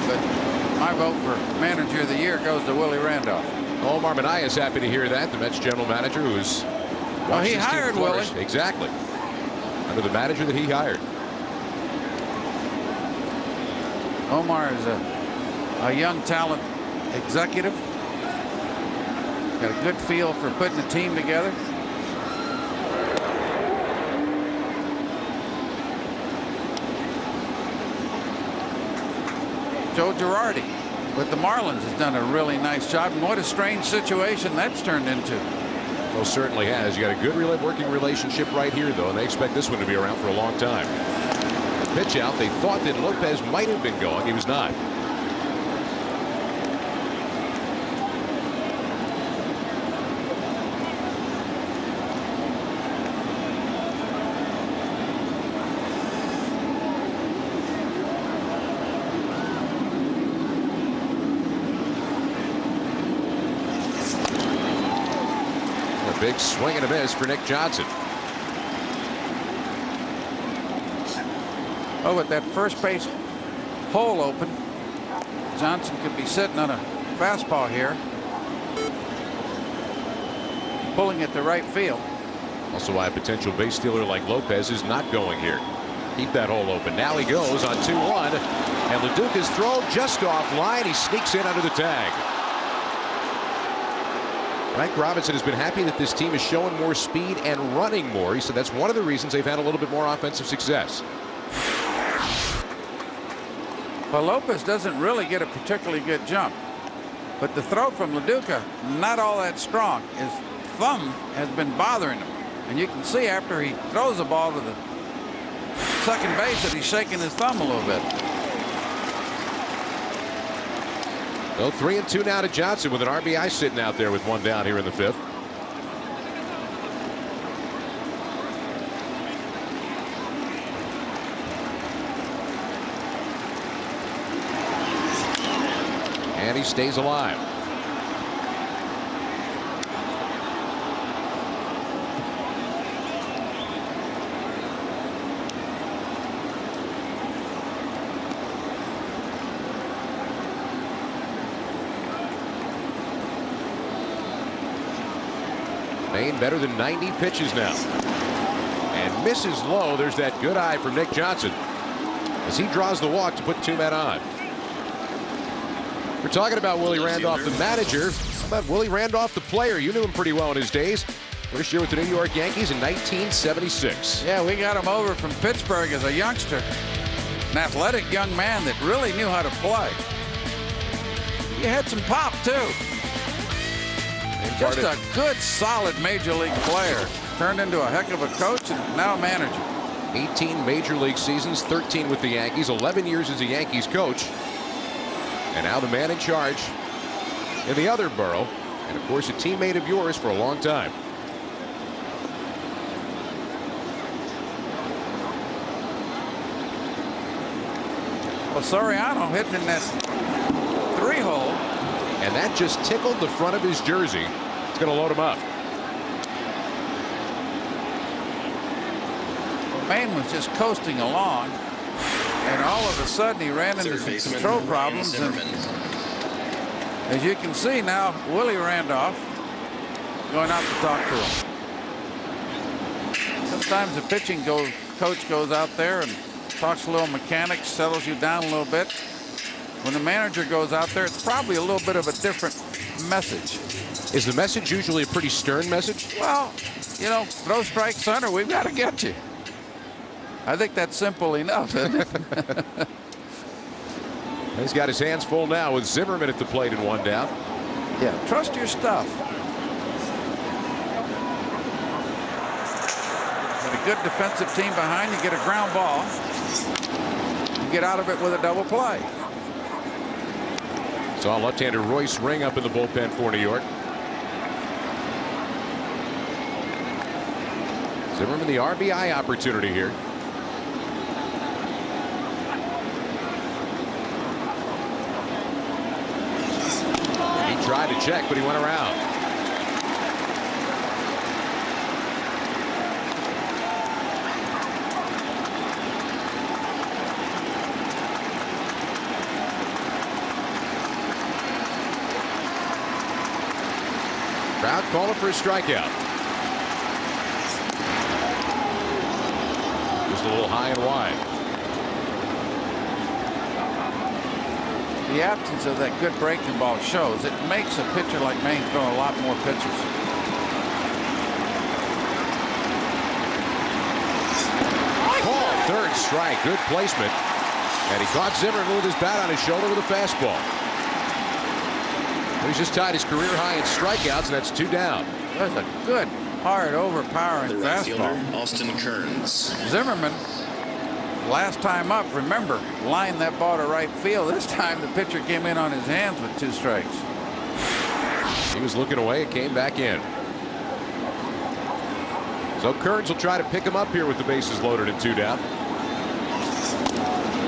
but my vote for Manager of the Year goes to Willie Randolph. Omar Minaya is happy to hear that. The Mets general manager who is he hired Willie. Exactly. Under the manager that he hired. Omar is a young talent executive. Got a good feel for putting a team together. Joe Girardi with the Marlins has done a really nice job, and what a strange situation that's turned into. Well, certainly has. You got a good working relationship right here, though, and they expect this one to be around for a long time. Pitch out. They thought that Lopez might have been going. He was not. Big swing and a miss for Nick Johnson. Oh, with that first base hole open, Johnson could be sitting on a fastball here, pulling it to right field. Also why a potential base stealer like Lopez is not going here. Keep that hole open. Now he goes on 2-1, and LoDuca's throw just off line. He sneaks in under the tag. Frank Robinson has been happy that this team is showing more speed and running more. He said that's one of the reasons they've had a little bit more offensive success. Well, Lopez doesn't really get a particularly good jump, but the throw from LoDuca, not all that strong. His thumb has been bothering him, and you can see after he throws the ball to the second base that he's shaking his thumb a little bit. Well, 3-2 now to Johnson with an RBI sitting out there with one down here in the fifth. And he stays alive. Maine better than 90 pitches now. And misses low. There's that good eye from Nick Johnson as he draws the walk to put two men on. We're talking about Willie Randolph, the manager. How about Willie Randolph, the player? You knew him pretty well in his days. First year with the New York Yankees in 1976. Yeah, we got him over from Pittsburgh as a youngster. An athletic young man that really knew how to play. He had some pop, too. Just a good, solid major league player. Turned into a heck of a coach and now a manager. 18 major league seasons, 13 with the Yankees, 11 years as a Yankees coach. And now the man in charge in the other borough. And, of course, a teammate of yours for a long time. Well, Soriano hitting in that 3-hole. And that just tickled the front of his jersey. It's going to load him up. Maine was just coasting along, and all of a sudden he ran into some control problems. And as you can see now, Willie Randolph going out to talk to him. Sometimes the pitching coach goes out there and talks a little mechanics, settles you down a little bit. When the manager goes out there, it's probably a little bit of a different message. Is the message usually a pretty stern message? Well, you know, throw strike center, we've got to get you. I think that's simple enough, isn't it? He's got his hands full now with Zimmerman at the plate and one down. Yeah, trust your stuff. With a good defensive team behind you, get a ground ball. You get out of it with a double play. Saw left-hander Royce Ring up in the bullpen for New York. Zimmerman the RBI opportunity here. to check, but he went around. Crowd calling for a strikeout. Just a little high and wide. The absence of that good breaking ball shows it makes a pitcher like Maine throw a lot more pitches. Ball, third strike. Good placement. And he caught Zimmerman with his bat on his shoulder with a fastball. He's just tied his career high in strikeouts, and that's 2 down. That's a good, hard, overpowering The right fastball. fielder, Austin Kearns. Zimmerman, last time up, remember, lined that ball to right field. This time the pitcher came in on his hands with 2 strikes. He was looking away. It came back in. So Kearns will try to pick him up here with the bases loaded and 2 down.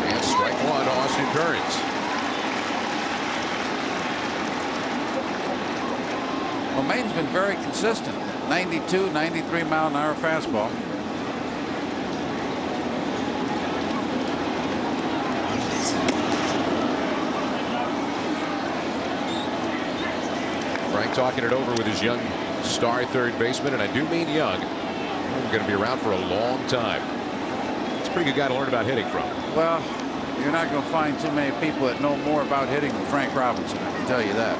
And strike 1 to Austin Kearns. Well, Maine's been very consistent. 92, 93 mile an hour fastball. Frank talking it over with his young star third baseman, and I do mean young. We're going to be around for a long time. It's a pretty good guy to learn about hitting from. Well, you're not going to find too many people that know more about hitting than Frank Robinson, I can tell you that.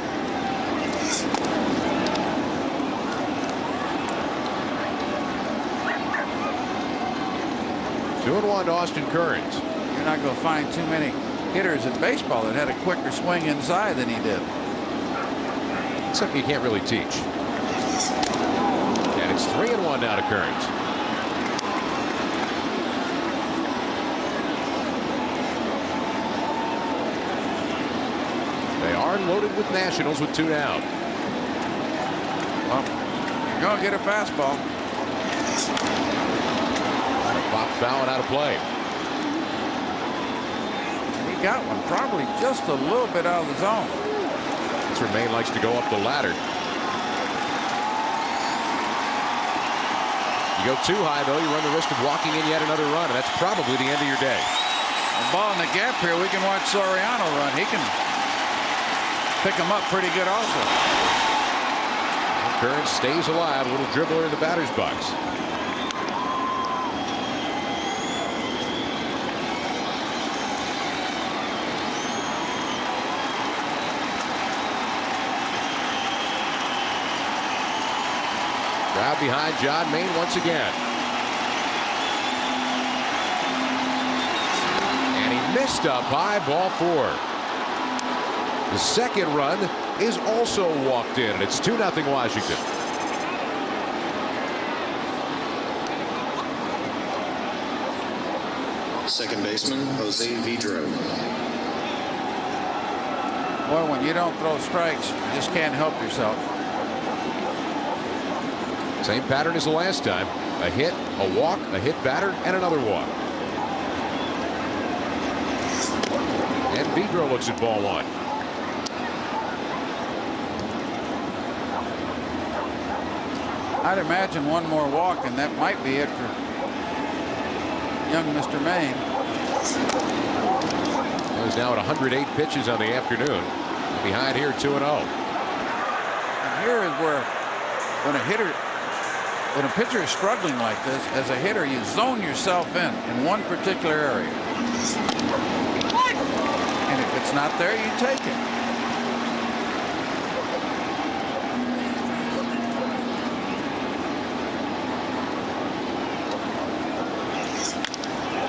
2-1 to Austin Kearns. You're not going to find too many hitters in baseball that had a quicker swing inside than he did. It's something you can't really teach. And it's 3-1 now to Kearns. They are loaded with Nationals with 2 down. Well, you're going to get a fastball. Pop foul and out of play. He got one probably just a little bit out of the zone. That's where Maine likes to go up the ladder. You go too high, though, you run the risk of walking in yet another run, and that's probably the end of your day. A ball in the gap here. We can watch Soriano run. He can pick him up pretty good also. Kearns stays alive. A little dribbler in the batter's box. Crowd behind John Maine once again. And he missed up high, ball 4. The second run is also walked in, and it's 2-0 Washington. Second baseman, Jose Vidro. Boy, when you don't throw strikes, you just can't help yourself. Same pattern as the last time. A hit, a walk, a hit batter, and another walk. And Vidro looks at ball 1. I'd imagine one more walk, and that might be it for young Mr. Maine. He's now at 108 pitches on the afternoon. Behind here, 2-0. And here is where, when a pitcher is struggling like this, as a hitter, you zone yourself in one particular area. And if it's not there, you take it.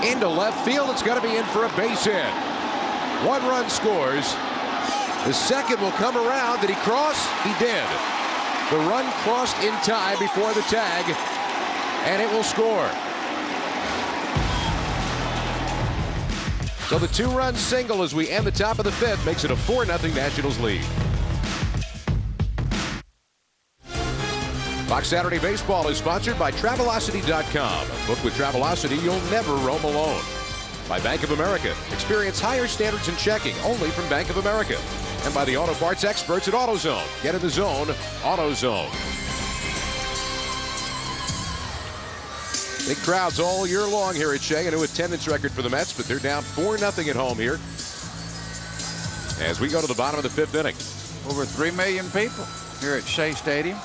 Into left field. It's got to be in for a base hit. 1 run scores. The second will come around. Did he cross? He did. The run crossed in time before the tag, and it will score. So the 2-run single as we end the top of the 5th makes it a 4-0 Nationals lead. Fox Saturday Baseball is sponsored by Travelocity.com. Book with Travelocity, you'll never roam alone. By Bank of America. Experience higher standards in checking only from Bank of America. and by the auto parts experts at AutoZone. Get in the zone, AutoZone. Big crowds all year long here at Shea. A new attendance record for the Mets, but they're down 4-0 at home here as we go to the bottom of the 5th inning. Over 3 million people here at Shea Stadium.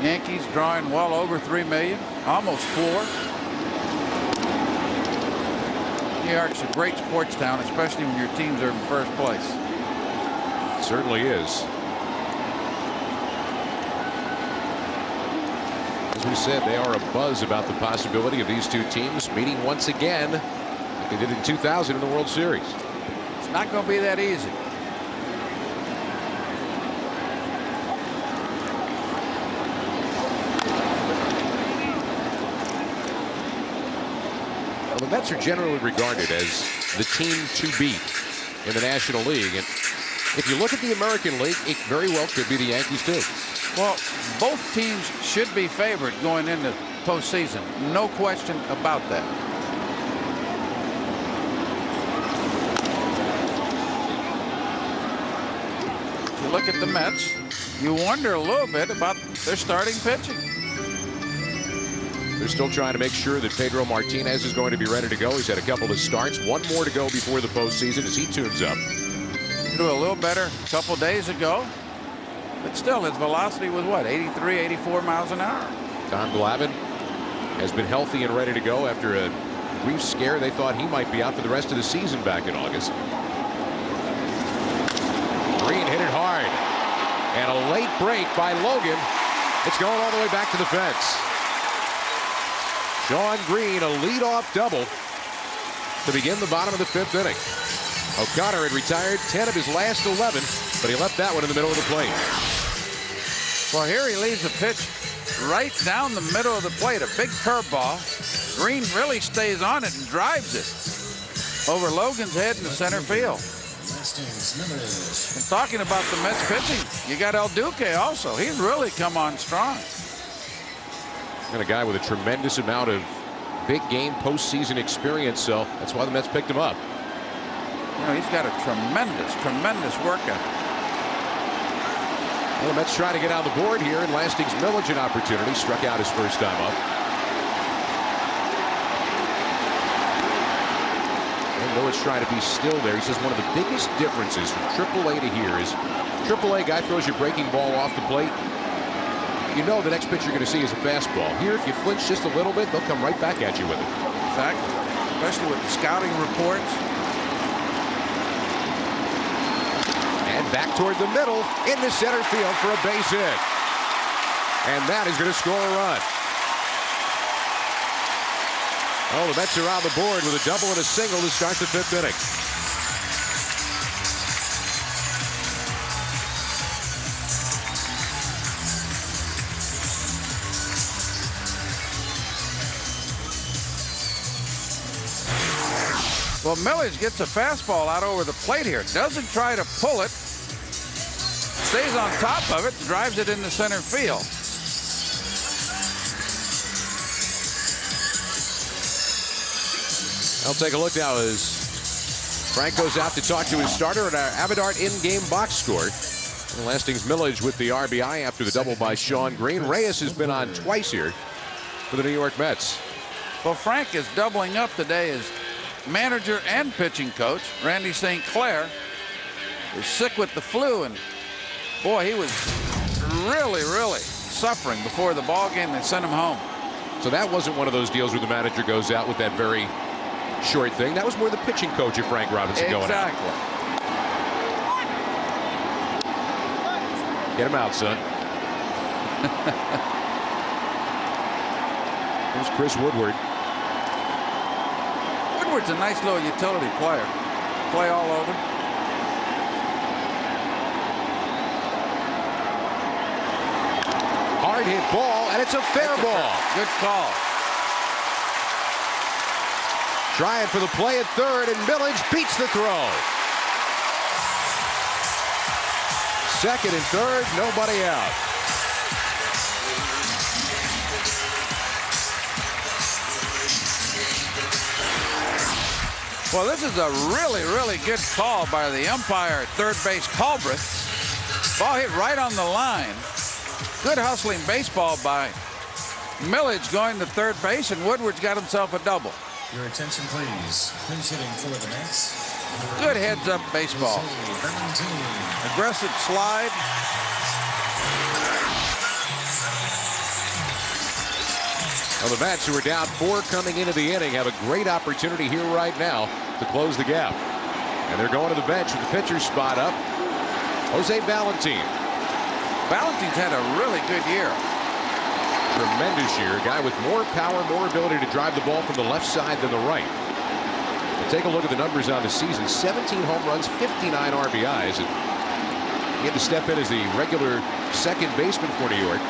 Yankees drawing well over 3 million, almost 4. New York's a great sports town, especially when your teams are in first place. It certainly is. As we said, they are abuzz about the possibility of these two teams meeting once again like they did in 2000 in the World Series. It's not going to be that easy. Well, the Mets are generally regarded as the team to beat in the National League. And if you look at the American League, it very well could be the Yankees, too. Well, both teams should be favored going into postseason. No question about that. If you look at the Mets, you wonder a little bit about their starting pitching. They're still trying to make sure that Pedro Martinez is going to be ready to go. He's had a couple of starts. One more to go before the postseason as he tunes up. Do a little better a couple days ago. But still, his velocity was what, 83, 84 miles an hour. Don Glavine has been healthy and ready to go after a brief scare. They thought he might be out for the rest of the season back in August. Green hit it hard. And a late break by Logan. It's going all the way back to the fence. Shawn Green, a leadoff double to begin the bottom of the 5th inning. O'Connor had retired 10 of his last 11, but he left that one in the middle of the plate. Well, here he leaves a pitch right down the middle of the plate, a big curveball. Green really stays on it and drives it over Logan's head in the center field. And talking about the Mets pitching, you got LoDuca also. He's really come on strong. And a guy with a tremendous amount of big game postseason experience, so that's why the Mets picked him up. You know, he's got a tremendous workout. Well, the Mets trying to get on the board here, and Lasting's Millage an opportunity. Struck out his first time up. And Millage trying to be still there. He says one of the biggest differences from AAA to here is AAA guy throws your breaking ball off the plate. You know the next pitch you're going to see is a fastball. Here, if you flinch just a little bit, they'll come right back at you with it. Exactly. Especially with the scouting reports. And back toward the middle into center field for a base hit. And that is going to score a run. Oh, the Mets are on the board with a double and a single to start the 5th inning. Well, Millage gets a fastball out over the plate here. Doesn't try to pull it. Stays on top of it. Drives it into center field. I'll take a look now as Frank goes out to talk to his starter at our Avidart in-game box score. And Lasting's Millage with the RBI after the double by Shawn Green. Reyes has been on twice here for the New York Mets. Well, Frank is doubling up today as manager and pitching coach. Randy St. Clair is sick with the flu, and boy, he was really suffering before the ball game. They sent him home. So that wasn't one of those deals where the manager goes out with that very short thing. That was more the pitching coach of Frank Robinson going out. Exactly. Get him out, son. Here's Chris Woodward. Woodward's a nice little utility player. Play all over. Hard hit ball, and it's a fair ball. Good call. Trying for the play at third, and Millage beats the throw. Second and third, nobody out. Well, this is a really, really good call by the umpire at third base, Culbreth. Ball hit right on the line. Good hustling baseball by Millage going to third base, and Woodward's got himself a double. Your attention, please. Pinch hitting for the Mets. Good heads-up baseball. Aggressive slide. Well, the Mets, who are down 4 coming into the inning, have a great opportunity here right now to close the gap. And they're going to the bench with the pitcher's spot up. Jose Valentin. Valentin's had a really good year. Tremendous year. A guy with more power, more ability to drive the ball from the left side than the right. But take a look at the numbers on the season. 17 home runs, 59 RBIs. And he had to step in as the regular second baseman for New York.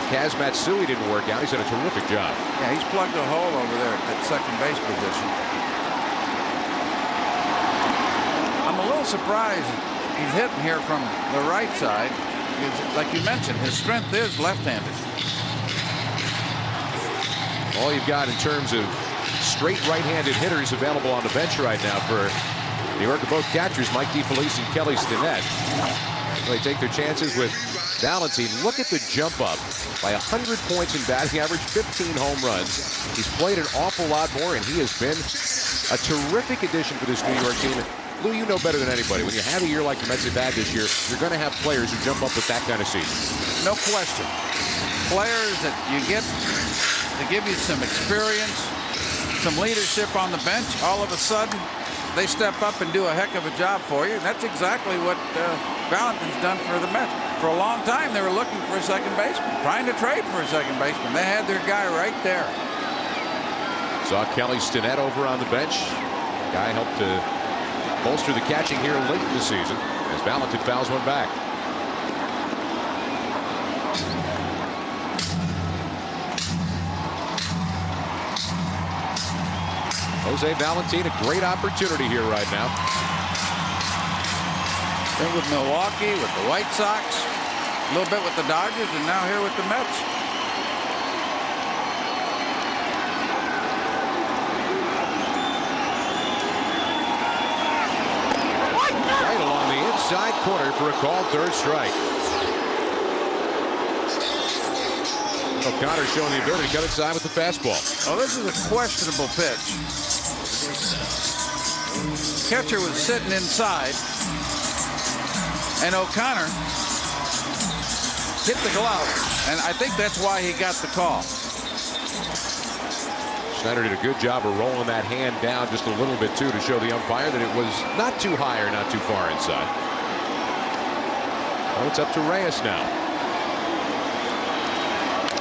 Kaz Matsui didn't work out. He's done a terrific job. Yeah, he's plugged a hole over there at that second base position. I'm a little surprised he's hitting here from the right side. Because, like you mentioned, his strength is left-handed. All you've got in terms of straight right-handed hitters available on the bench right now for New York are both catchers, Mike DeFelice and Kelly Stinnett. They take their chances with Valentin. Look at the jump up by 100 points in batting average, 15 home runs. He's played an awful lot more, and he has been a terrific addition for this New York team. Lou, you know better than anybody. When you have a year like the Mets have had this year, you're going to have players who jump up with that kind of season. No question. Players that you get to give you some experience, some leadership on the bench, all of a sudden they step up and do a heck of a job for you. And that's exactly what Valentin's done for the Mets. For a long time, they were looking for a second baseman, trying to trade for a second baseman. They had their guy right there. Saw Kelly Stinnett over on the bench. Guy helped to bolster the catching here late in the season as Valentin fouls one back. Jose Valentin, a great opportunity here right now. Been with Milwaukee, with the White Sox, a little bit with the Dodgers, and now here with the Mets. Right along the inside corner for a called third strike. O'Connor showing the ability to cut inside with the fastball. Oh, this is a questionable pitch. Catcher was sitting inside, and O'Connor hit the glove, and I think that's why he got the call. Snyder did a good job of rolling that hand down just a little bit too to show the umpire that it was not too high or not too far inside. Well, it's up to Reyes now.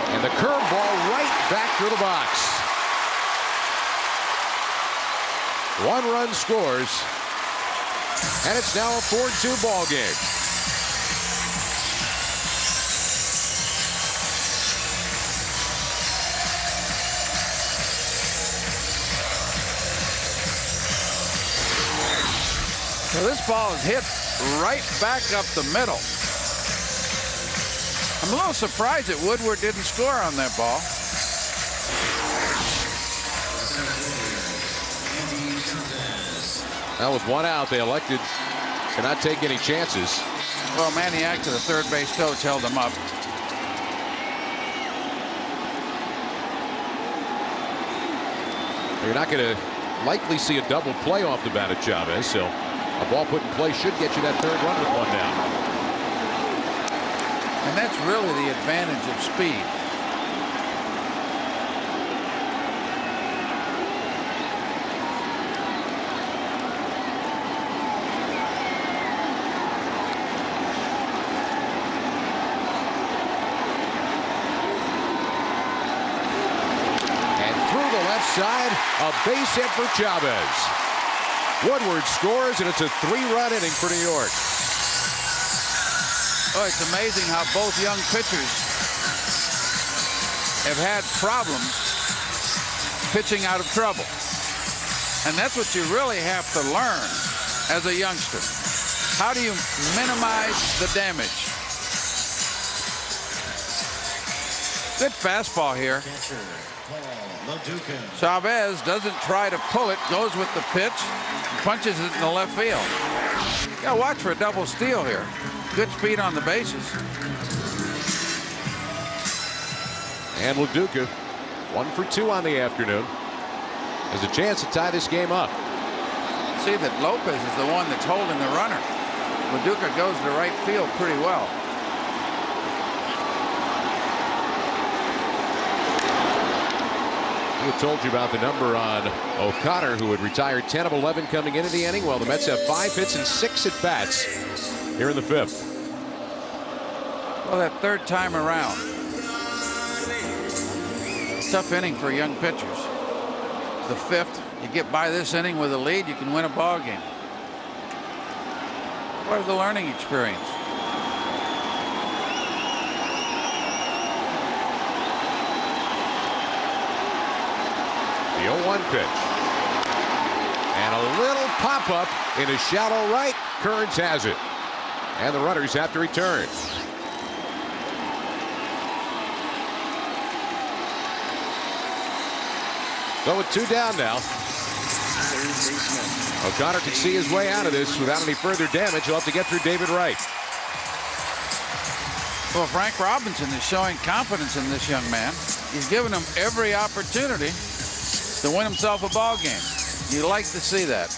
And the curveball right back through the box. 1 run scores, and it's now a 4-2 ball game. So this ball is hit right back up the middle. I'm a little surprised that Woodward didn't score on that ball. Now with 1 out, they elected to not take any chances. Well, Maniac, to the third base coach, held him up. You're not going to likely see a double play off the bat at Chavez, so a ball put in play should get you that third run with 1 down. And that's really the advantage of speed. Side, a base hit for Chavez. Woodward scores, and it's a 3-run inning for New York. Oh, it's amazing how both young pitchers have had problems pitching out of trouble. And that's what you really have to learn as a youngster. How do you minimize the damage? Good fastball here. Catcher, LoDuca. Chavez doesn't try to pull it, goes with the pitch, and punches it in the left field. Got to watch for a double steal here. Good speed on the bases. And LoDuca, 1 for 2 on the afternoon. Has a chance to tie this game up. See that Lopez is the one that's holding the runner. LoDuca goes to right field pretty well. I told you about the number on O'Connor, who had retired 10 of 11 coming into the inning. Well, the Mets have 5 hits and 6 at bats here in the 5th. Well, that third time around. Tough inning for young pitchers. The 5th, you get by this inning with a lead, you can win a ball game. What the learning experience? The 0-1 pitch. And a little pop-up in a shallow right. Kearns has it. And the runners have to return. So with 2 down now. O'Connor can see his way out of this without any further damage. He'll have to get through David Wright. Well, Frank Robinson is showing confidence in this young man. He's given him every opportunity to win himself a ball game. You like to see that.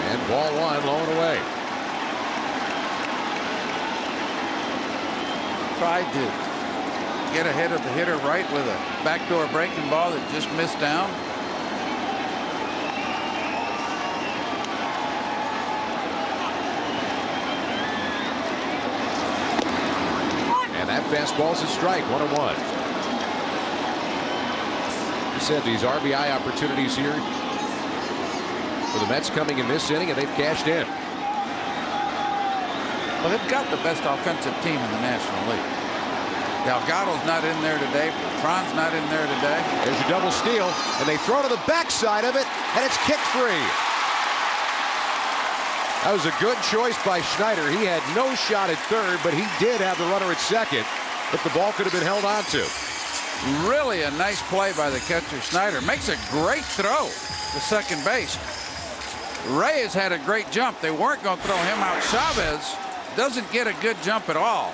And ball 1, low and away. Tried to get ahead of the hitter Wright with a backdoor breaking ball that just missed down. And that fastball's a strike, 1-1. He said these RBI opportunities here for the Mets coming in this inning, and they've cashed in. Well, they've got the best offensive team in the National League. Delgado's not in there today. Tron's not in there today. There's your double steal, and they throw to the backside of it, and it's kicked free. That was a good choice by Schneider. He had no shot at third, but he did have the runner at second, but the ball could have been held on to. Really a nice play by the catcher Schneider. Makes a great throw to second base. Reyes had a great jump. They weren't going to throw him out. Chavez doesn't get a good jump at all.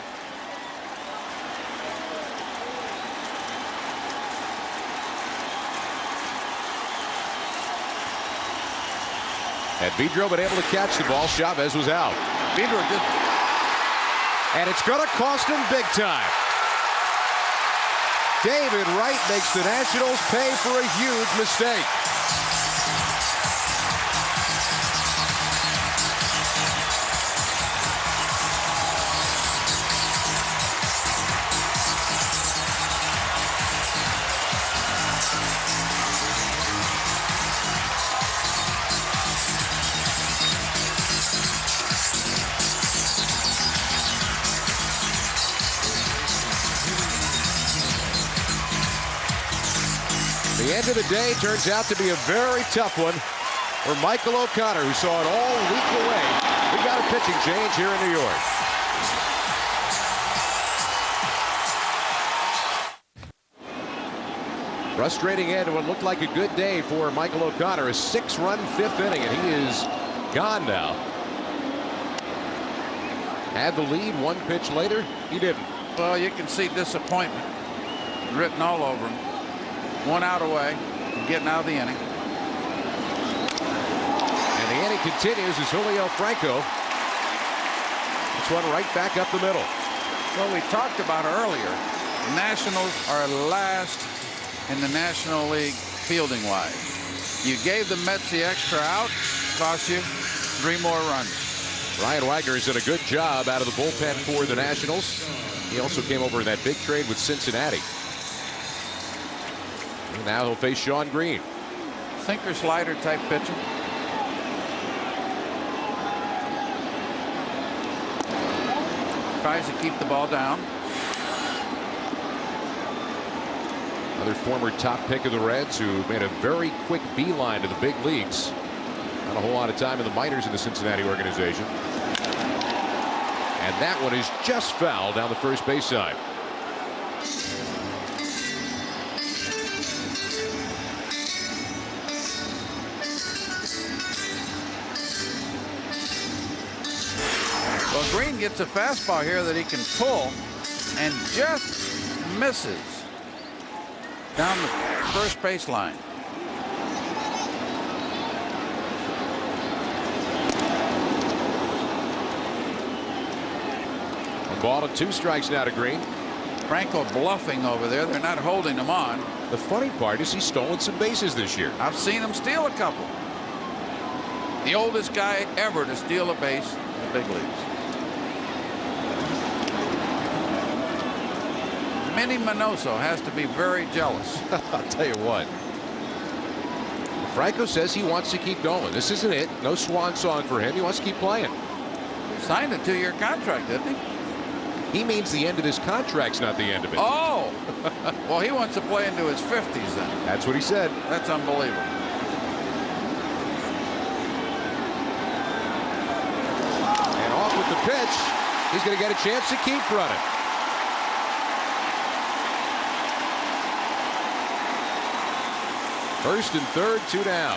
Had Vidro been able to catch the ball, Chavez was out. Vidro just... And it's going to cost him big time. David Wright makes the Nationals pay for a huge mistake. The end of the day turns out to be a very tough one for Michael O'Connor, who saw it all leak away. We got a pitching change here in New York. Frustrating end to what looked like a good day for Michael O'Connor. A 6-run 5th inning, and he is gone now. Had the lead 1 pitch later, he didn't. Well, you can see disappointment written all over him. 1 out away, getting out of the inning. And the inning continues as Julio Franco. It's one right back up the middle. Well, we talked about earlier, the Nationals are last in the National League fielding wise. You gave the Mets the extra out, cost you 3 more runs. Ryan Wagner has done a good job out of the bullpen for the Nationals. He also came over in that big trade with Cincinnati. And now he'll face Sean Green. Sinker slider type pitcher. tries to keep the ball down. Another former top pick of the Reds who made a very quick beeline to the big leagues. Not a whole lot of time in the minors in the Cincinnati organization. And that one is just foul down the first base side. Well, Green gets a fastball here that he can pull and just misses down the first baseline. One ball and 2 strikes now to Green. Franco bluffing over there. They're not holding him on. The funny part is he's stolen some bases this year. I've seen him steal a couple. The oldest guy ever to steal a base in the big leagues. Minnie Minoso has to be very jealous. I'll tell you what. Franco says he wants to keep going. This isn't it. No swan song for him. He wants to keep playing. Signed a 2-year contract, didn't he? He means the end of his contract's not the end of it. Oh! Well, he wants to play into his 50s then. That's what he said. That's unbelievable. And off with the pitch. He's going to get a chance to keep running. First and third, 2 down.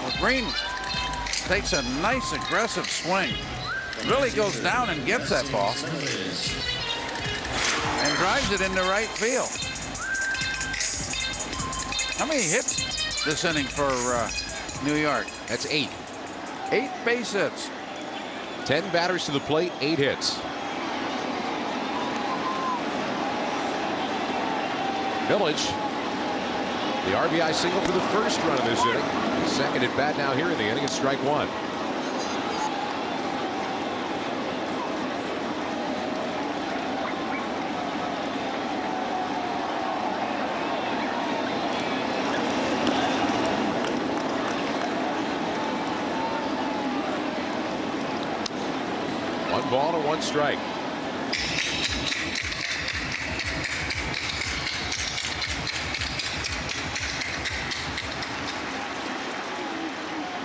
Well, Green takes a nice aggressive swing. Really goes down and gets that ball. And drives it into right field. How many hits this inning for New York? That's 8. 8 base hits. 10 batters to the plate, 8 hits. Village, the RBI single for the first run of this inning. Second at bat now here in the inning. It's strike 1. One ball and 1 strike.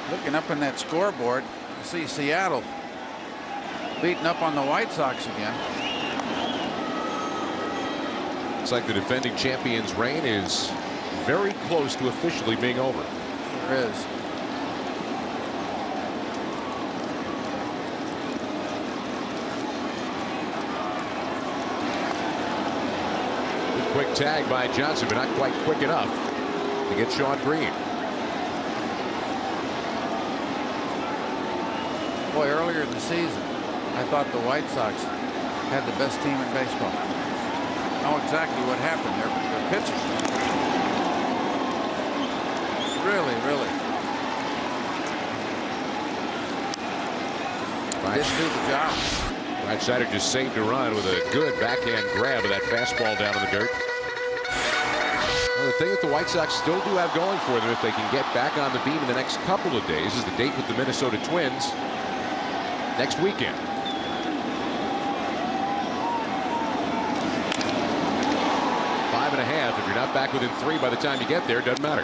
Looking up in that scoreboard, you see Seattle beating up on the White Sox again. It's like the defending champion's reign is very close to officially being over. Sure is. Good quick tag by Johnson, but not quite quick enough to get Sean Green. Boy, earlier in the season, I thought the White Sox had the best team in baseball. I know exactly what happened there, but their pitching really didn't do the job. Right sider just saved a run with a good backhand grab of that fastball down in the dirt. Well, the thing that the White Sox still do have going for them, if they can get back on the beam in the next couple of days, is the date with the Minnesota Twins next weekend. Five and a half. If you're not back within 3 by the time you get there, it doesn't matter.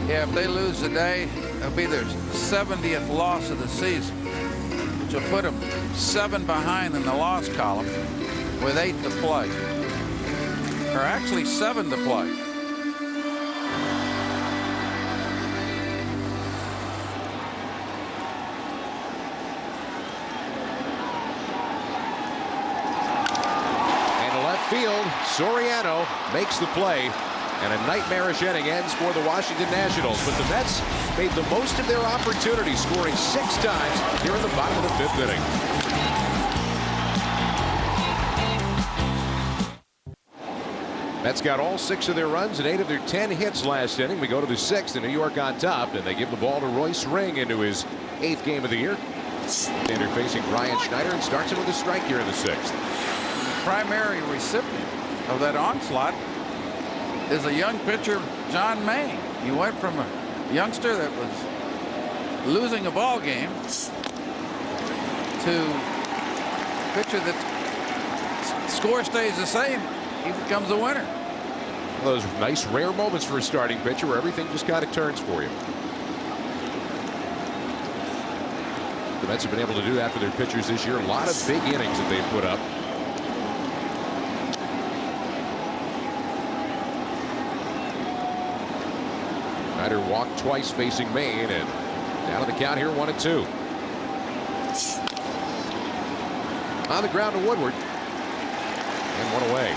Yeah, if they lose today, it'll be their 70th loss of the season, which will put them 7 behind in the loss column with 8 to play. Or actually 7 to play. Field, Soriano makes the play, and a nightmarish inning ends for the Washington Nationals. But the Mets made the most of their opportunity, scoring 6 times here in the bottom of the 5th inning. Mets got all 6 of their runs and 8 of their 10 hits last inning. We go to the 6th, and New York on top, and they give the ball to Royce Ring into his 8th game of the year. Standard facing Ryan Schneider and starts him with a strike here in the 6th. Primary recipient of that onslaught is a young pitcher, John Maine. He went from a youngster that was losing a ball game to pitcher that score stays the same, he becomes the winner. Those nice rare moments for a starting pitcher where everything just kind of turns for you. The Mets have been able to do that for their pitchers this year. A lot of big innings that they've put up. Ryder walked twice facing Maine, and down to the count here, 1-2. On the ground to Woodward, and one away.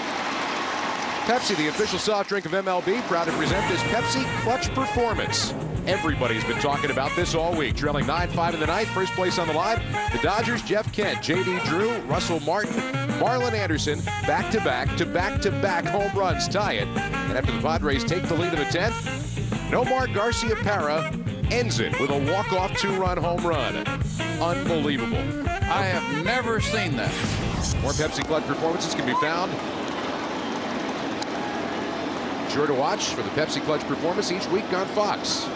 Pepsi, the official soft drink of MLB, proud to present this Pepsi Clutch Performance. Everybody's been talking about this all week. Trailing 9-5 in the ninth, first place on the line. The Dodgers, Jeff Kent, J.D. Drew, Russell Martin, Marlon Anderson, back-to-back home runs tie it. And after the Padres take the lead in the 10th, Nomar Garciaparra ends it with a walk-off two-run home run. Unbelievable. I have never seen that. More Pepsi Clutch Performances can be found. Sure to watch for the Pepsi Clutch Performance each week on Fox.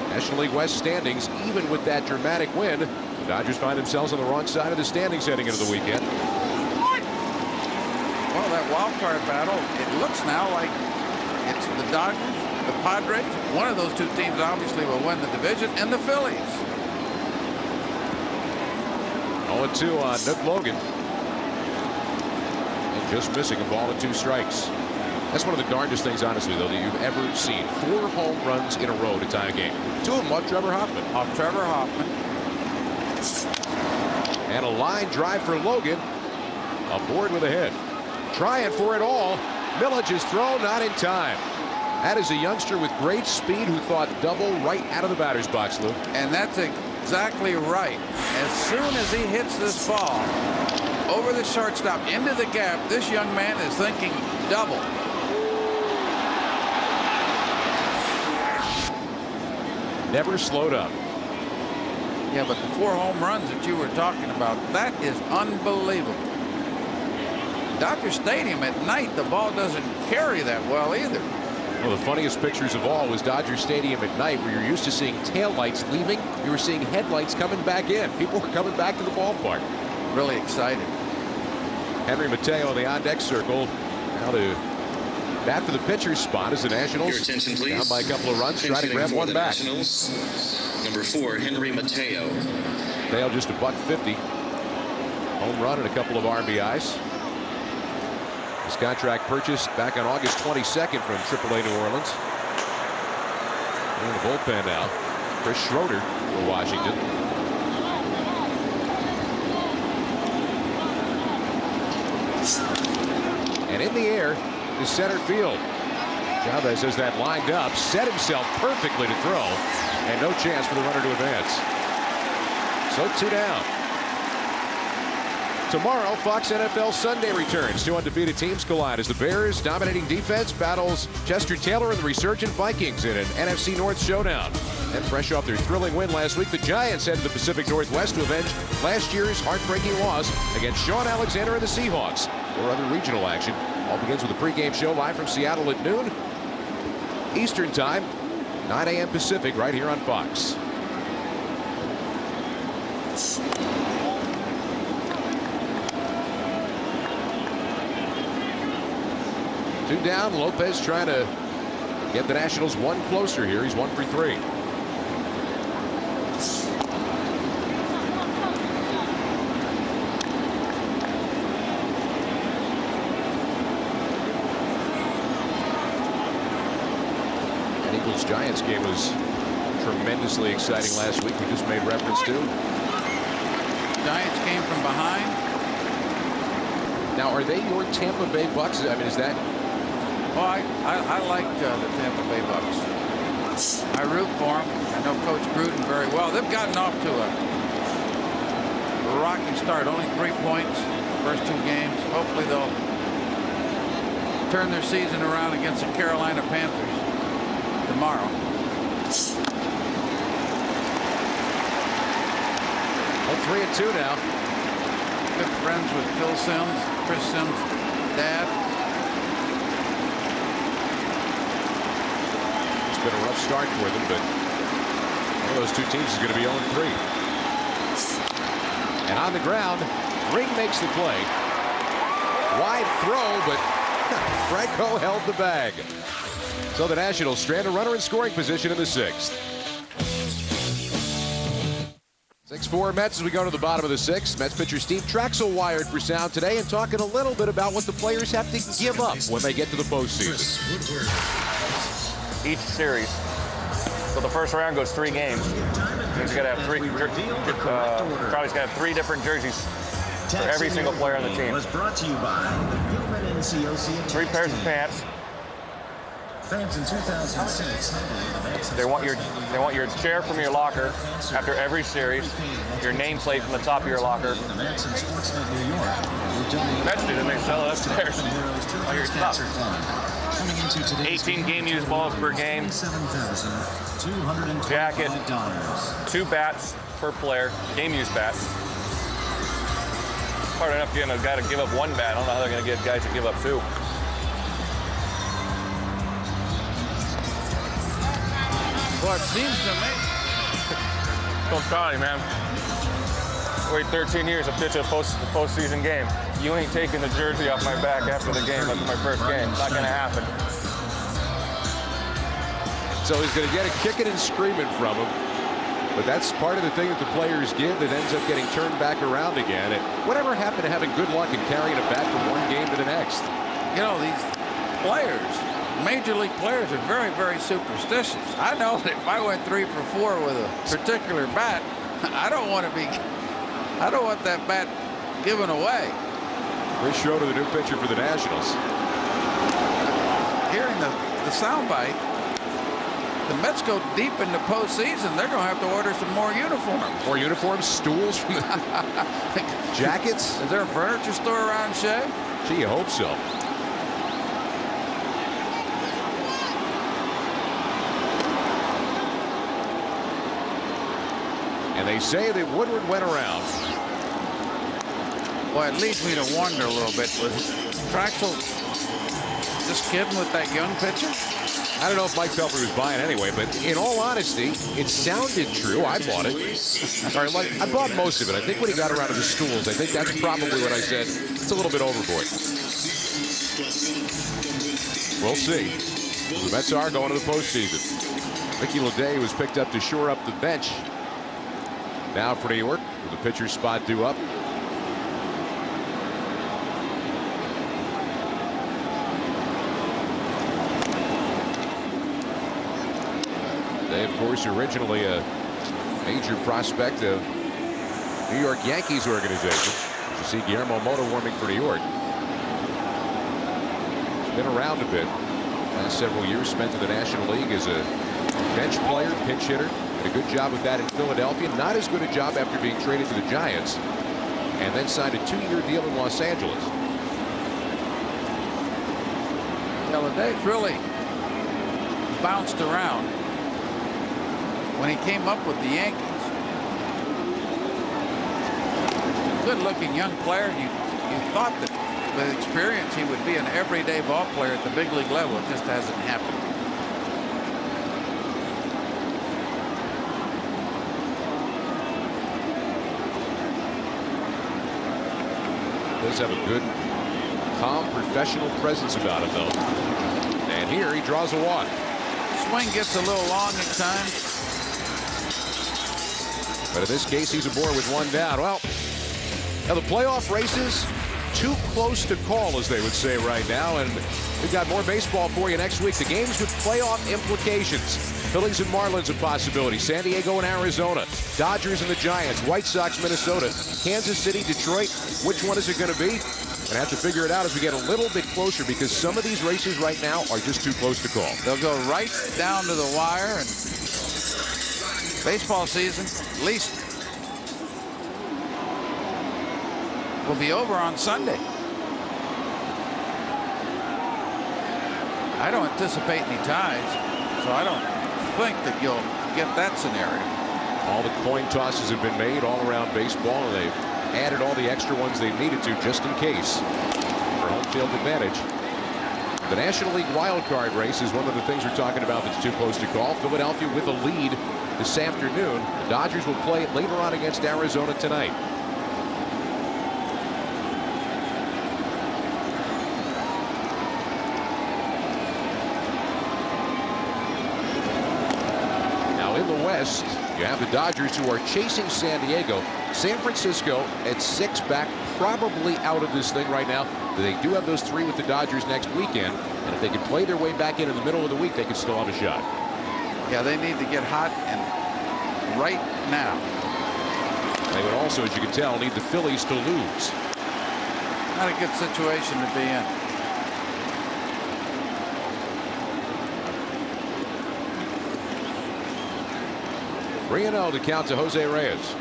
National League West standings, even with that dramatic win, the Dodgers find themselves on the wrong side of the standings heading into the weekend. Well, that wild card battle, it looks now like it's the Dodgers, the Padres. One of those two teams obviously will win the division, and the Phillies. 0-2 on Nick Logan. And just missing a ball and 2 strikes. That's one of the darndest things, honestly, though, that you've ever seen. 4 home runs in a row to tie a game. 2 of them off Trevor Hoffman. Off Trevor Hoffman. And a line drive for Logan. Aboard with a hit. Trying for it all. Millage is thrown, not in time. That is a youngster with great speed who thought double right out of the batter's box, Lou. And that's exactly right. As soon as he hits this ball over the shortstop into the gap, this young man is thinking double. Never slowed up. Yeah, but the 4 home runs that you were talking about, that is unbelievable. Dodger Stadium at night, the ball doesn't carry that well either. Well, the funniest pictures of all was Dodger Stadium at night, where you're used to seeing taillights leaving. You were seeing headlights coming back in. People were coming back to the ballpark. Really excited. Henry Mateo in the on-deck circle. Now to bat for the pitcher's spot as the Nationals, Your attention, please. down by a couple of runs, try to grab one back. Nationals, number 4, Henry Mateo. Mateo just $150. Home run and a couple of RBIs. His contract purchased back on August 22nd from AAA New Orleans. In the bullpen now, Chris Schroeder for Washington. And in the air is center field. Chavez has that lined up, set himself perfectly to throw, and no chance for the runner to advance. So 2 down. Tomorrow, Fox NFL Sunday returns. 2 undefeated teams collide as the Bears, dominating defense, battles Chester Taylor and the resurgent Vikings in an NFC North showdown. And fresh off their thrilling win last week, the Giants head to the Pacific Northwest to avenge last year's heartbreaking loss against Sean Alexander and the Seahawks. Or other regional action. All begins with a pregame show live from Seattle at noon Eastern Time, 9 a.m. Pacific, right here on Fox. Two down. Lopez trying to get the Nationals 1 closer here. He's 1 for 3. And Eagles-Giants game was tremendously exciting last week. We just made reference to. Giants came from behind. Now, are they your Tampa Bay Bucks? I mean, is that? Well, I like the Tampa Bay Bucks. I root for them. I know Coach Gruden very well. They've gotten off to a rocky start. Only 3 points first 2 games. Hopefully they'll turn their season around against the Carolina Panthers tomorrow. Well, 3-2 now. Good friends with Phil Simms, Chris Simms' dad. It's been a rough start for them, but One of those two teams is going to be 0-3. And on the ground, Ring makes the play. Wide throw, but Franco held the bag. So the Nationals strand a runner in scoring position in the 6th. 6-4 Mets as we go to the bottom of the 6th. Mets pitcher Steve Traxel wired for sound today and talking a little bit about what the players have to give up when they get to the postseason. Each series. So the first round goes 3 games. He's got to have 3. Charlie's got to have 3 different jerseys for every single player on the team. 3 pairs of pants. Fans in 2006. They want your chair from your locker after every series, your nameplate from the top of your locker. Mets do, and they sell it upstairs. Oh, your stuff. 18 game use balls per game. Jacket. 2 bats per player. Game use bats. Hard enough getting a guy to give up 1 bat. I don't know how they're going to get guys to give up 2. Well, it seems to me. Don't try, man. Wait 13 years to pitch a postseason game. You ain't taking the jersey off my back after the game, after my first game. It's not going to happen. So he's going to get a kicking and screaming from him. But that's part of the thing that the players give that ends up getting turned back around again. And whatever happened to having good luck in carrying a bat from one game to the next? You know, these players, Major League players, are very, very superstitious. I know that if I went 3 for 4 with a particular bat, I don't want that bat given away. Chris Schroeder, the new pitcher for the Nationals. Hearing the soundbite, the Mets go deep in the postseason. They're going to have to order some more uniforms. More uniforms, stools from the jackets. Is there a furniture store around Shea? Gee, you hope so. And they say that Woodward went around. Well, it leads me to wonder a little bit. Was Traxel just kidding with that young pitcher? I don't know if Mike Pelfrey was buying anyway, but in all honesty, it sounded true. I bought it. Or like, I bought most of it. I think when he got around to the stools, I think that's probably what I said. It's a little bit overboard. We'll see. The Mets are going to the postseason. Mickey LeDay was picked up to shore up the bench. Now for New York, with the pitcher's spot due up. They, of course, originally a major prospect of New York Yankees organization. You see Guillermo Mota warming for New York. He's been around a bit. Last several years spent in the National League as a bench player, pinch hitter. Did a good job with that in Philadelphia. Not as good a job after being traded to the Giants. And then signed a 2-year deal in Los Angeles. Well, LeDay's really bounced around. When he came up with the Yankees, good-looking young player. You thought that with experience he would be an everyday ball player at the big league level. It just hasn't happened. Does have a good, calm, professional presence about him, though. And here he draws a walk. Swing gets a little long at times. But in this case, he's aboard with 1 down. Well, now the playoff races, too close to call, as they would say right now. And we've got more baseball for you next week. The games with playoff implications. Phillies and Marlins a possibility. San Diego and Arizona. Dodgers and the Giants. White Sox, Minnesota. Kansas City, Detroit. Which one is it going to be? We're going to have to figure it out as we get a little bit closer, because some of these races right now are just too close to call. They'll go right down to the wire, and baseball season, at least, will be over on Sunday. I don't anticipate any ties, so I don't think that you'll get that scenario. All the coin tosses have been made all around baseball, and they've added all the extra ones they needed to just in case for home field advantage. The National League wild card race is one of the things we're talking about that's too close to call. Philadelphia with a lead this afternoon. The Dodgers will play it later on against Arizona tonight. Now in the West, you have the Dodgers, who are chasing San Diego. San Francisco at 6 back, probably out of this thing right now. They do have those 3 with the Dodgers next weekend, and if they can play their way back in the middle of the week, they can still have a shot. Yeah, they need to get hot and right now. They would also, as you can tell, need the Phillies to lose. Not a good situation to be in. Soriano to count to Jose Reyes.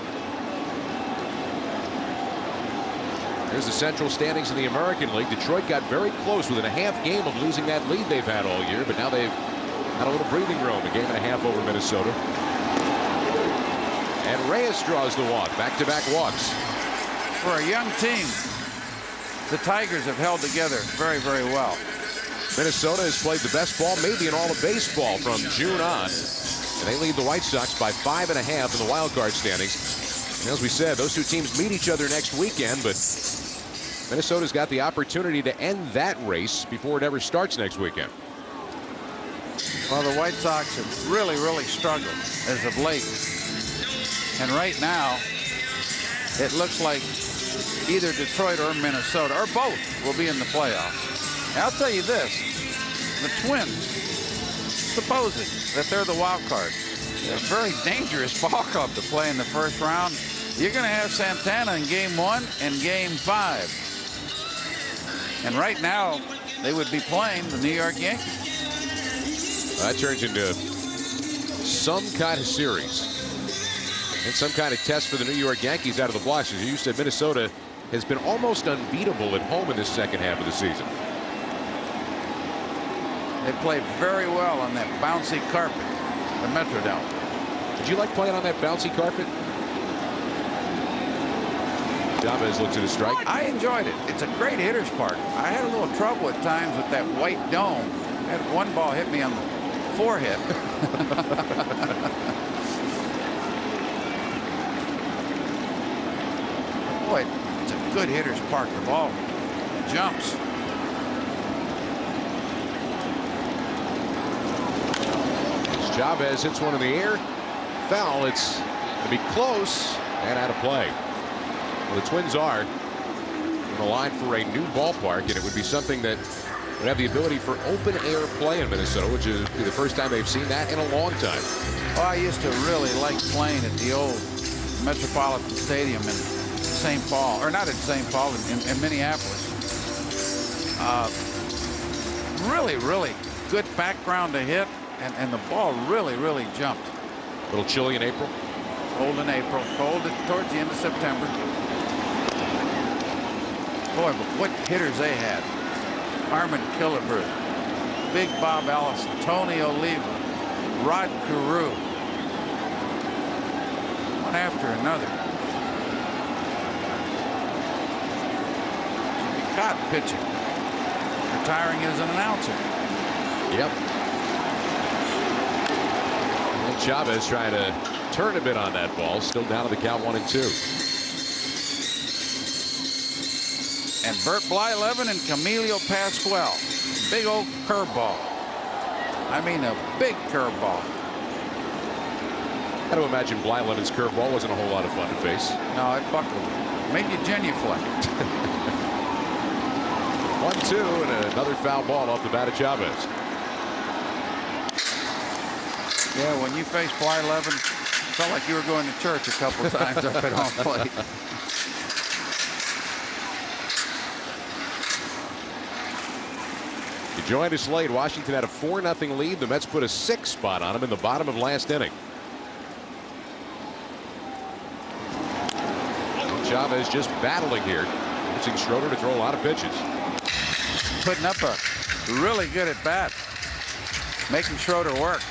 Here's the Central standings in the American League. Detroit got very close within a half game of losing that lead they've had all year, but now they've had a little breathing room. A game and a half over Minnesota. And Reyes draws the walk. Back-to-back walks. For a young team, the Tigers have held together very, very well. Minnesota has played the best ball maybe in all of baseball from June on. And they lead the White Sox by 5.5 in the wild card standings. And as we said, those two teams meet each other next weekend, but Minnesota's got the opportunity to end that race before it ever starts next weekend. Well, the White Sox have really, really struggled as of late. And right now, it looks like either Detroit or Minnesota, or both, will be in the playoffs. And I'll tell you this, the Twins, supposing that they're the wild card, a very dangerous ball club to play in the first round. You're going to have Santana in game 1 and game 5. And right now, they would be playing the New York Yankees. That turns into some kind of series and some kind of test for the New York Yankees out of the blocks. As you said, Minnesota has been almost unbeatable at home in this second half of the season. They played very well on that bouncy carpet, the Metrodome. Did you like playing on that bouncy carpet? Chavez looks at a strike. I enjoyed it. It's a great hitter's park. I had a little trouble at times with that white dome. I had one ball hit me on the forehead. Boy, it's a good hitter's park. The ball jumps. Chavez hits one in the air. Foul. It's going to be close and out of play. Well, the Twins are on the line for a new ballpark, and it would be something that would have the ability for open air play in Minnesota, which is the first time they've seen that in a long time. Well, I used to really like playing at the old Metropolitan Stadium in St. Paul, or not in St. Paul, in Minneapolis. Really, really good background to hit, and the ball really, really jumped. A little chilly in April. Cold in April, cold towards the end of September. Boy, but what hitters they had. Armin Killebrew, Big Bob Allison, Tony Oliva, Rod Carew. One after another. Jimmy Cott pitching. Retiring as an announcer. Yep. And Chavez trying to turn a bit on that ball. Still down to the count 1-2. And Bert Blyleven and Camilo Pascual. Big old curveball. I mean, a big curveball. Got to imagine Blyleven's curveball wasn't a whole lot of fun to face. No, it buckled. Made you genuflect. 1-2 and another foul ball off the bat of Chavez. Yeah, when you faced Blyleven, felt like you were going to church a couple of times up at home plate. You joined us late. Washington had a 4-0 lead. The Mets put a 6 spot on him in the bottom of last inning. And Chavez just battling here. Forcing Schroeder to throw a lot of pitches. Putting up a really good at bat. Making Schroeder work.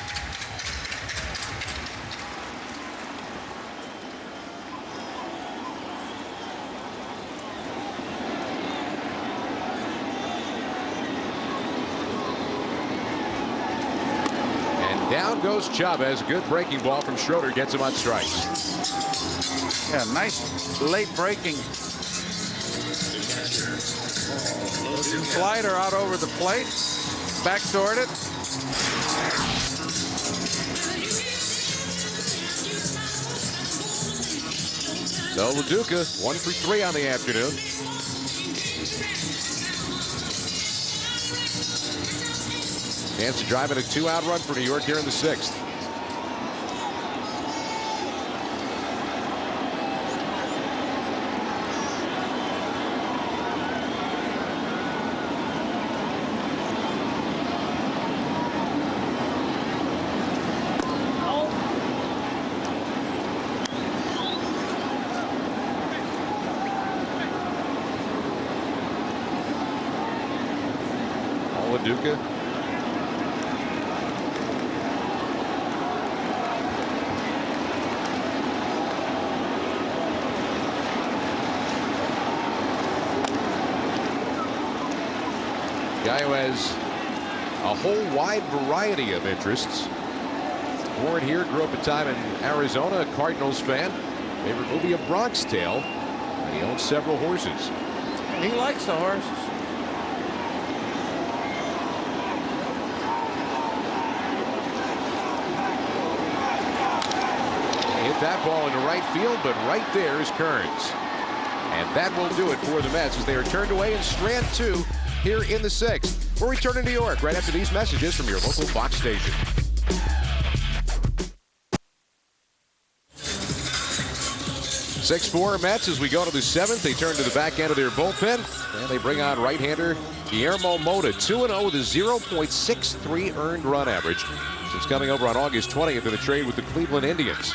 Down Down goes Chavez. Good breaking ball from Schroeder. Gets him on strikes. Yeah, nice late breaking. Slider out over the plate. Back toward it. So LoDuca 1 for 3 on the afternoon. Chance to drive in a 2-out run for New York here in the 6th. LoDuca. Guy who has a whole wide variety of interests. Born here, grew up a time in Arizona, a Cardinals fan. Favorite movie, A Bronx Tale. And he owns several horses. He likes the horses. Hit that ball into right field, but right there is Kearns. And that will do it for the Mets as they are turned away in strand 2 here in the 6th. We'll return to New York right after these messages from your local Fox station. Six-4 Mets as we go to the 7th. They turn to the back end of their bullpen, and they bring on right-hander Guillermo Mota, 2-0 with a 0.63 earned run average since coming over on August 20th in a trade with the Cleveland Indians.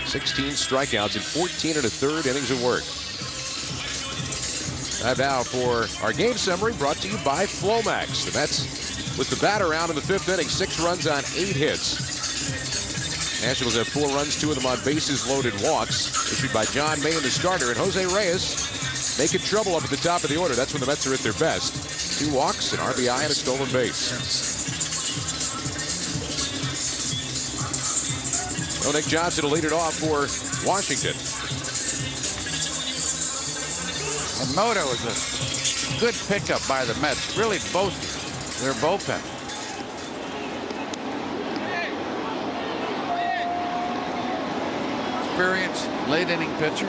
16 strikeouts in 14 1/3 innings of work. Now for our game summary, brought to you by Flomax. The Mets with the bat around in the 5th inning, 6 runs on 8 hits. Nationals have 4 runs, 2 of them on bases loaded walks, issued by John Maine, the starter, and Jose Reyes making trouble up at the top of the order. That's when the Mets are at their best. 2 walks, an RBI, and a stolen base. So Nick Johnson will lead it off for Washington. And Mota was a good pickup by the Mets. Really both their bullpen. Experienced late inning pitcher.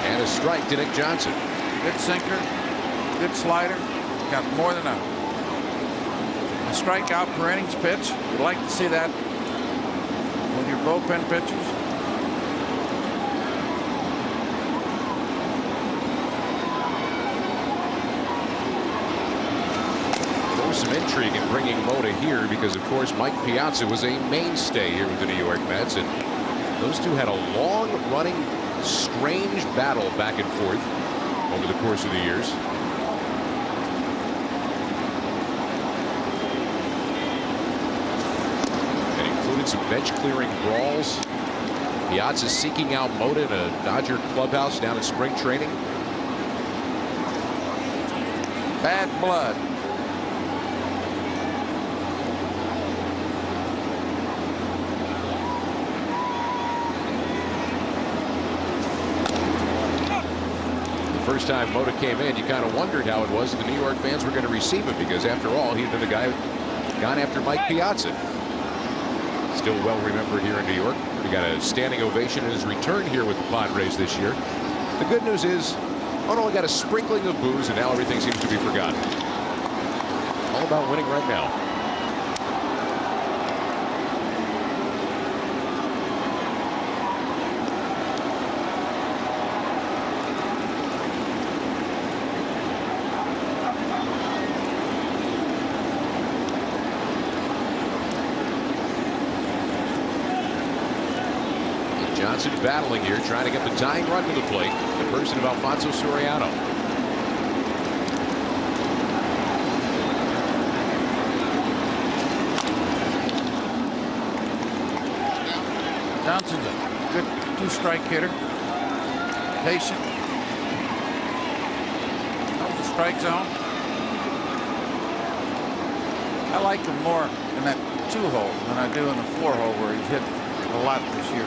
And a strike to Nick Johnson. Good sinker, good slider. Got more than a strikeout per innings pitch. You'd like to see that with your bullpen pitchers. There was some intrigue in bringing Mota here because, of course, Mike Piazza was a mainstay here with the New York Mets, and those two had a long-running, strange battle back and forth over the course of the years. And included some bench clearing brawls. Piazza seeking out Mota in a Dodger clubhouse down in spring training. Bad blood. First time Mota came in, you kind of wondered how it was that the New York fans were going to receive him, because after all, he'd been the guy who gone after Mike Piazza. Still well remembered here in New York. He got a standing ovation in his return here with the Padres this year. The good news is, only got a sprinkling of boos, and now everything seems to be forgotten. All about winning right now. Johnson battling here, trying to get the tying run to the plate. The person of Alfonso Soriano. Johnson's a good 2-strike hitter. Patient. Knows the strike zone. I like him more in that 2-hole than I do in the 4-hole where he's hit a lot this year.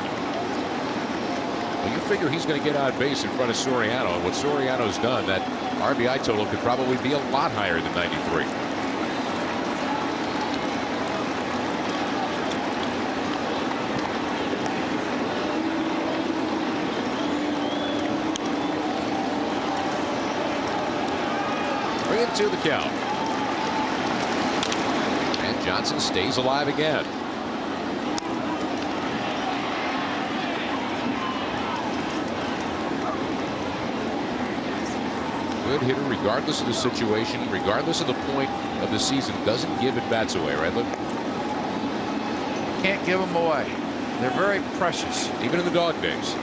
Well, you figure he's going to get on base in front of Soriano. And what Soriano's done, that RBI total could probably be a lot higher than 93. To the count. And Johnson stays alive again. Good hitter regardless of the situation, regardless of the point of the season. Doesn't give at bats away, right, Luke? Can't give them away. They're very precious. Even in the dog days.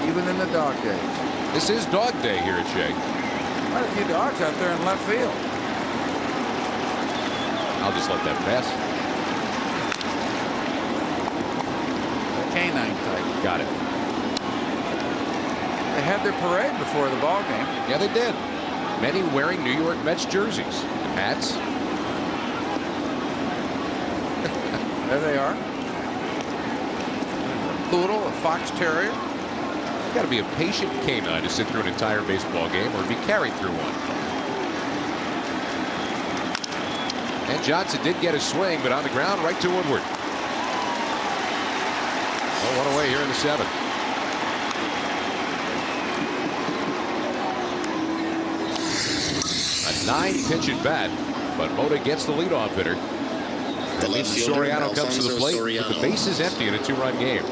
Even in the dog days. This is dog day here at Shea. Quite a few dogs out there in left field. I'll just let that pass. The canine type. Got it. They had their parade before the ball game. Yeah, they did. Many wearing New York Mets jerseys and hats. There they are. A poodle, a fox terrier. You've got to be a patient canine to sit through an entire baseball game or be carried through one. And Johnson did get a swing, but on the ground, right to Woodward. Oh, one away here in the 7th. A 9-pitch at bat, but Mota gets the leadoff hitter. That means Soriano comes to the plate with the bases empty in a 2-run game.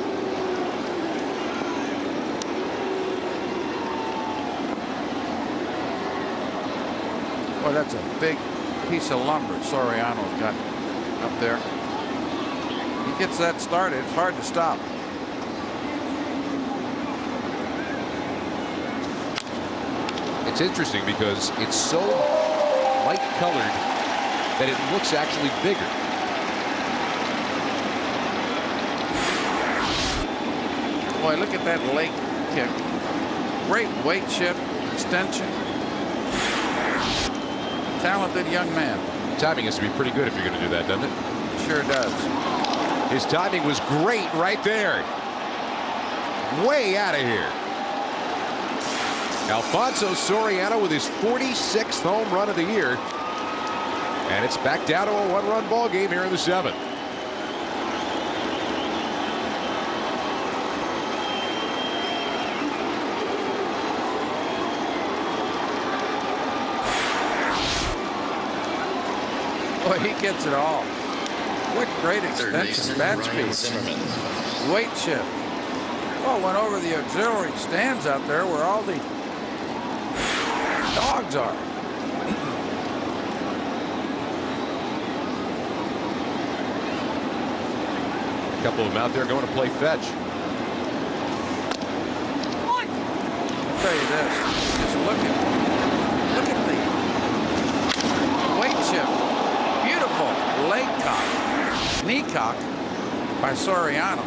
Boy, that's a big piece of lumber Soriano's got up there. He gets that started, it's hard to stop. It's interesting because it's so light colored that it looks actually bigger. Boy, look at that late kick. Great weight shift, extension. Talented young man. Timing has to be pretty good if you're going to do that, doesn't it? Sure does. His timing was great right there. Way out of here. Alfonso Soriano with his 46th home run of the year. And it's back down to a 1-run ball game here in the 7th. Boy, he gets it all. What great extension, bat speed, weight shift. Oh, went over the auxiliary stands out there where all the dogs are. A couple of them out there going to play fetch. I'll tell you this. Just look at the weight shift. Beautiful leg cock, knee cock by Soriano.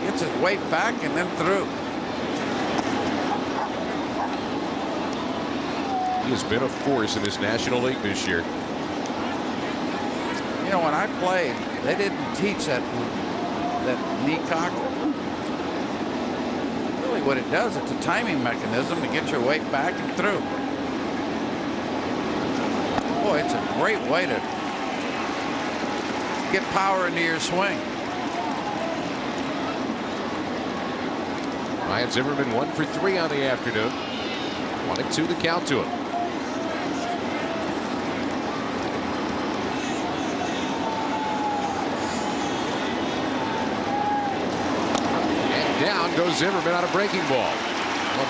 Gets his weight back and then through. He has been a force in this National League this year. You know, when I played, they didn't teach that knee cock. Really what it does, it's a timing mechanism to get your weight back and through. Boy, it's a great way to get power into your swing. Ryan Zimmerman 1 for 3 on the afternoon. 1-2 the count to him. And down goes Zimmerman on a breaking ball.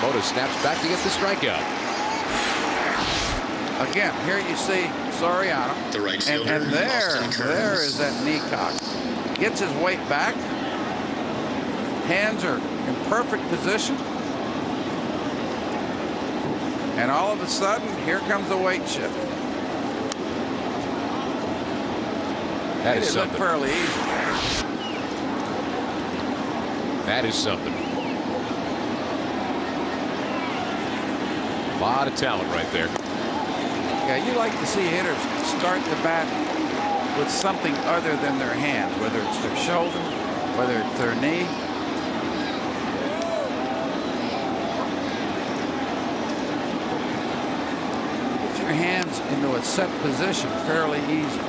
Mota snaps back to get the strikeout. Again, here you see Soriano, The right fielder, and Austin Kearns. there is that knee cock. Gets his weight back. Hands are in perfect position. And all of a sudden, here comes the weight shift. That It is looked something. fairly easy. That is something. A lot of talent right there. Yeah, you like to see hitters start the bat with something other than their hands, whether it's their shoulder, whether it's their knee. Put your hands into a set position fairly easy.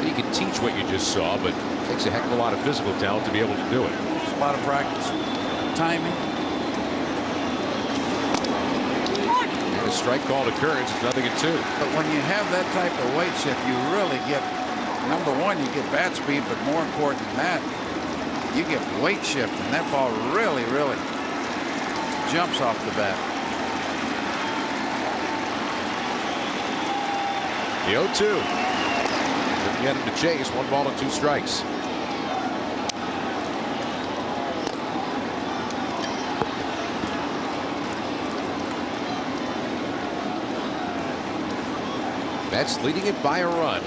You can teach what you just saw, but it takes a heck of a lot of physical talent to be able to do it. It's a lot of practice. Timing. And a strike call to Kearns. It's 0-2. But when you have that type of weight shift, you really get, number one, you get bat speed, but more important than that, you get weight shift, and that ball really, really jumps off the bat. The 0-2. Get him to chase. 1 ball and 2 strikes. Mets leading it by a run.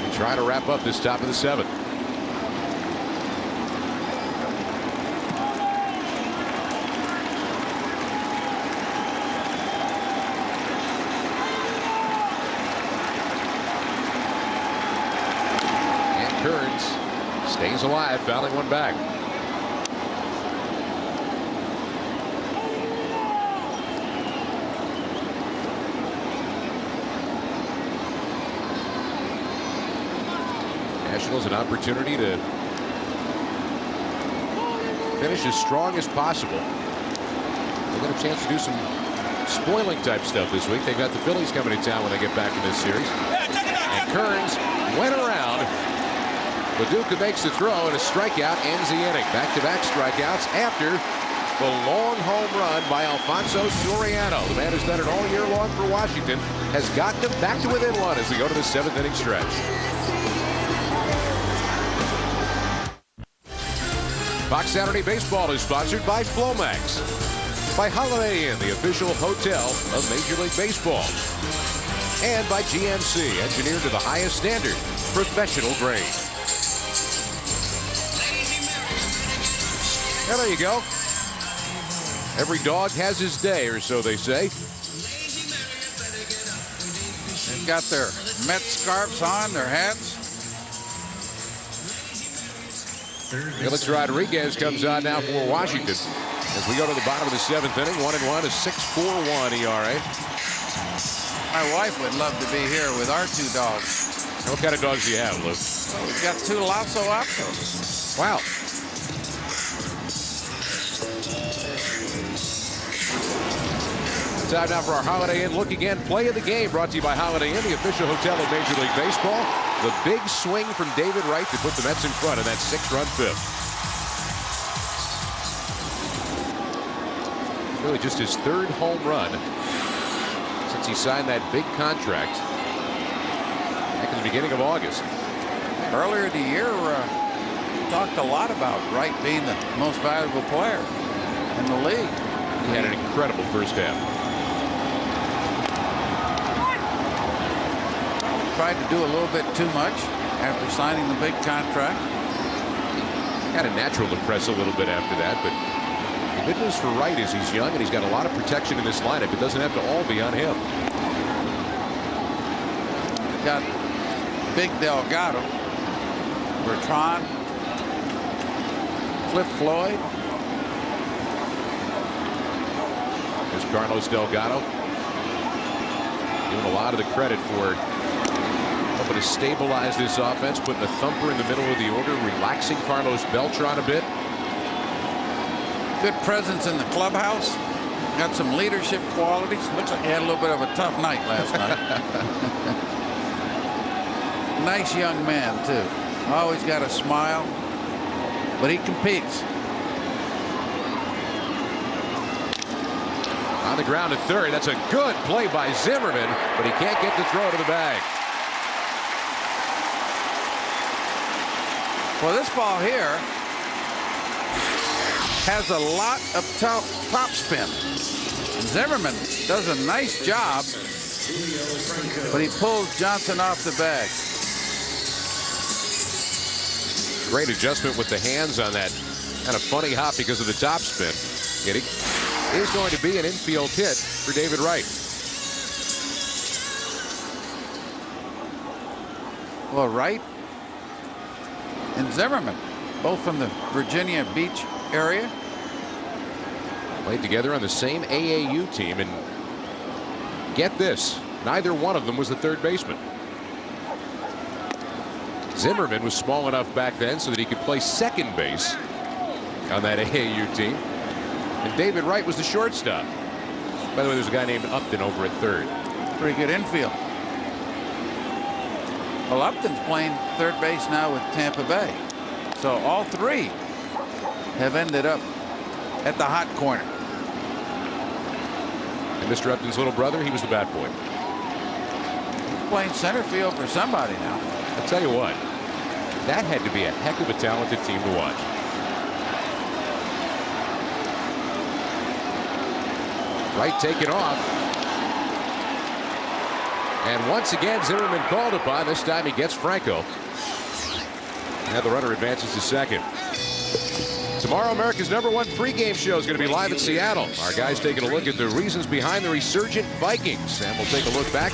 And try to wrap up this top of the 7th. Kearns stays alive, fouling one back. Nationals an opportunity to finish as strong as possible. They'll get a chance to do some spoiling type stuff this week. They've got the Phillies coming to town when they get back from this series. And Kearns went around. LoDuca makes the throw, and a strikeout ends the inning. Back-to-back strikeouts after the long home run by Alfonso Soriano. The man who's done it all year long for Washington has gotten them back to within 1 as we go to the 7th inning stretch. Fox Saturday Baseball is sponsored by Flomax, by Holiday Inn, the official hotel of Major League Baseball, and by GMC, engineered to the highest standard, professional grade. Well, there you go. Every dog has his day, or so they say. They've got their Met scarves on, their hats. Felix Rodriguez comes on now for Washington. As we go to the bottom of the 7th inning, 1-1, a 6.41 ERA. My wife would love to be here with our 2 dogs. What kind of dogs do you have, Lou? Well, we've got 2 Lhasa. Wow. Time now for our Holiday Inn Look Again Play of the Game, brought to you by Holiday Inn, the official hotel of Major League Baseball. The big swing from David Wright to put the Mets in front of that 6-run 5th. Really just his 3rd home run since he signed that big contract back in the beginning of August. Earlier in the year, we talked a lot about Wright being the most valuable player in the league. He had an incredible first half. Tried to do a little bit too much after signing the big contract. Kind of natural to press a little bit after that, but the good news for Wright is he's young and he's got a lot of protection in this lineup. It doesn't have to all be on him. Got Big Delgado, Bertrand, Cliff Floyd. There's Carlos Delgado. Giving a lot of the credit for helping to stabilize this offense, putting a thumper in the middle of the order, relaxing Carlos Beltran a bit. Good presence in the clubhouse. Got some leadership qualities. Looks like he had a little bit of a tough night last night. Nice young man, too. Always got a smile, but he competes. On the ground to 3rd. That's a good play by Zimmerman, but he can't get the throw to the bag. Well, this ball here has a lot of top spin. Zimmerman does a nice job but he pulls Johnson off the bag. Great adjustment with the hands on that kind of funny hop because of the topspin. It is going to be an infield hit for David Wright. Well, Wright and Zimmerman, both from the Virginia Beach area. Played together on the same AAU team, and get this, neither one of them was the third baseman. Zimmerman was small enough back then so that he could play second base on that AAU team, and David Wright was the shortstop. By the way, there's a guy named Upton over at third. Pretty good infield. Well, Upton's playing third base now with Tampa Bay. So all three have ended up at the hot corner. And Mr. Upton's little brother, he was the bat boy. He's playing center field for somebody now. I'll tell you what, that had to be a heck of a talented team to watch. Wright taken off. And once again, Zimmerman called upon. This time he gets Franco. Now the runner advances to second. Tomorrow, America's #1 pregame show is going to be live in Seattle. Our guys taking a look at the reasons behind the resurgent Vikings. And we'll take a look back.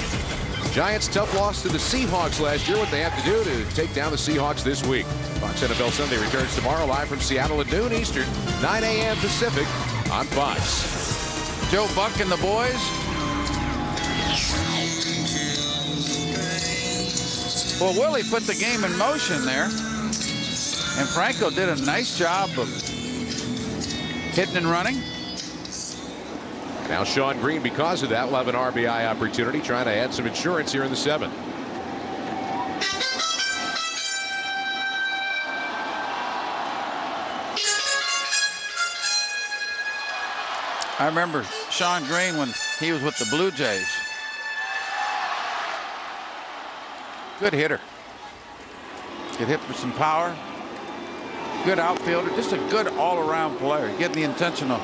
Giants' tough loss to the Seahawks last year. What they have to do to take down the Seahawks this week. Fox NFL Sunday returns tomorrow live from Seattle at noon Eastern, 9 a.m. Pacific on Fox. Joe Buck and the boys. Well, Willie put the game in motion there. And Franco did a nice job of hitting and running. Now Sean Green, because of that, will have an RBI opportunity, trying to add some insurance here in the 7th. I remember Sean Green when he was with the Blue Jays. Good hitter. Could hit for some power. Good outfielder. Just a good all-around player. Getting the intentional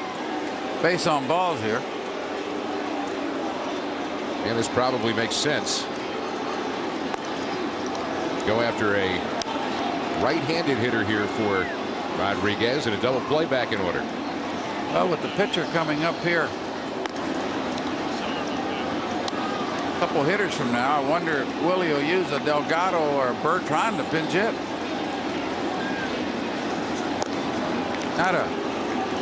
base on balls here. And this probably makes sense. Go after a right-handed hitter here for Rodriguez, and a double play back in order. Well, with the pitcher coming up here a couple hitters from now, I wonder if Willie will use a Delgado or a Bertrand to pinch hit. Not a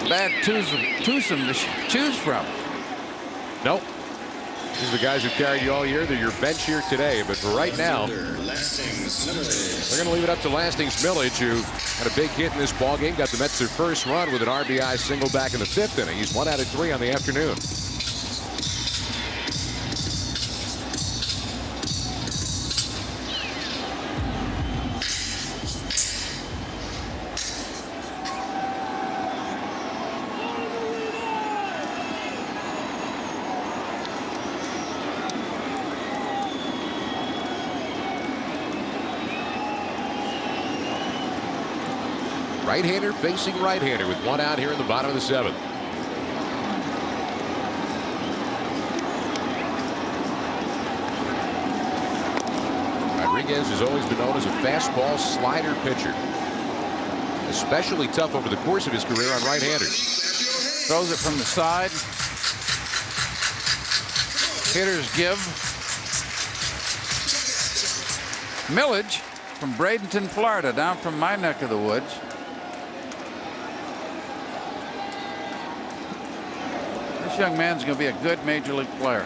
bad twosome to choose from. Nope. These are the guys who carried you all year. They're your bench here today. But for right now, they're going to leave it up to Lastings Millage, who had a big hit in this ballgame. Got the Mets their first run with an RBI single back in the 5th inning. He's 1 out of 3 on the afternoon. Right-hander facing right-hander with 1 out here in the bottom of the 7th. Rodriguez has always been known as a fastball slider pitcher. Especially tough over the course of his career on right-handers. Throws it from the side. Hitters give. Millage from Bradenton, Florida, down from my neck of the woods. This young man's going to be a good major league player.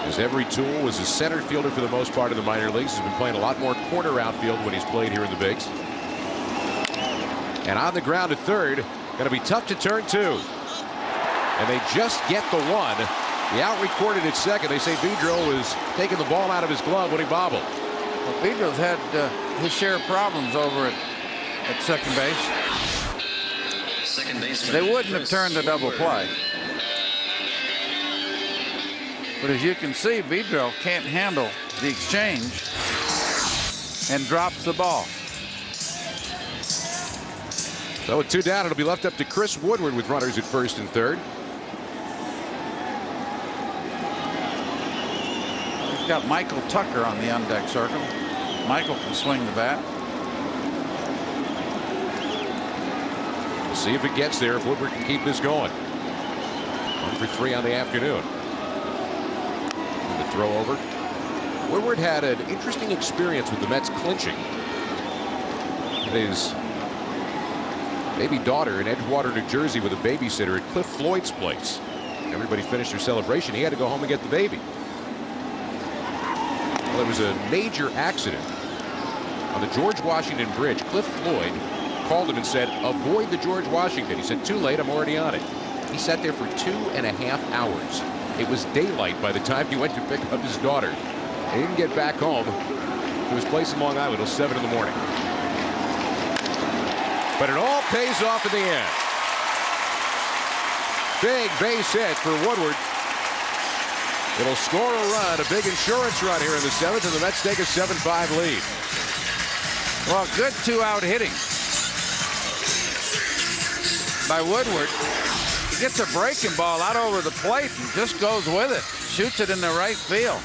His every tool was a center fielder for the most part of the minor leagues. He's been playing a lot more corner outfield when he's played here in the bigs. And on the ground at third, going to be tough to turn 2. And they just get the 1. The out recorded at second. They say Vidro was taking the ball out of his glove when he bobbled. Well, Vidro's had his share of problems over at second base. They wouldn't have turned the double play. But as you can see, Vidro can't handle the exchange and drops the ball. So with 2 down, it'll be left up to Chris Woodward with runners at first and third. Got Michael Tucker on the on-deck circle. Michael can swing the bat. We'll see if it gets there, if Woodward can keep this going. 1 for 3 on the afternoon. And the throw over. Woodward had an interesting experience with the Mets clinching. His baby daughter in Edgewater, New Jersey, with a babysitter at Cliff Floyd's place. Everybody finished their celebration. He had to go home and get the baby. Well, there was a major accident on the George Washington Bridge. Cliff Floyd called him and said, avoid the George Washington. He said, too late, I'm already on it. He sat there for 2.5 hours. It was daylight by the time he went to pick up his daughter. He didn't get back home to his place in Long Island until 7 in the morning. But it all pays off in the end. Big base hit for Woodward. It'll score a run, a big insurance run here in the 7th, and the Mets take a 7-5 lead. Well, good 2-out hitting by Woodward. He gets a breaking ball out over the plate and just goes with it. Shoots it in the right field.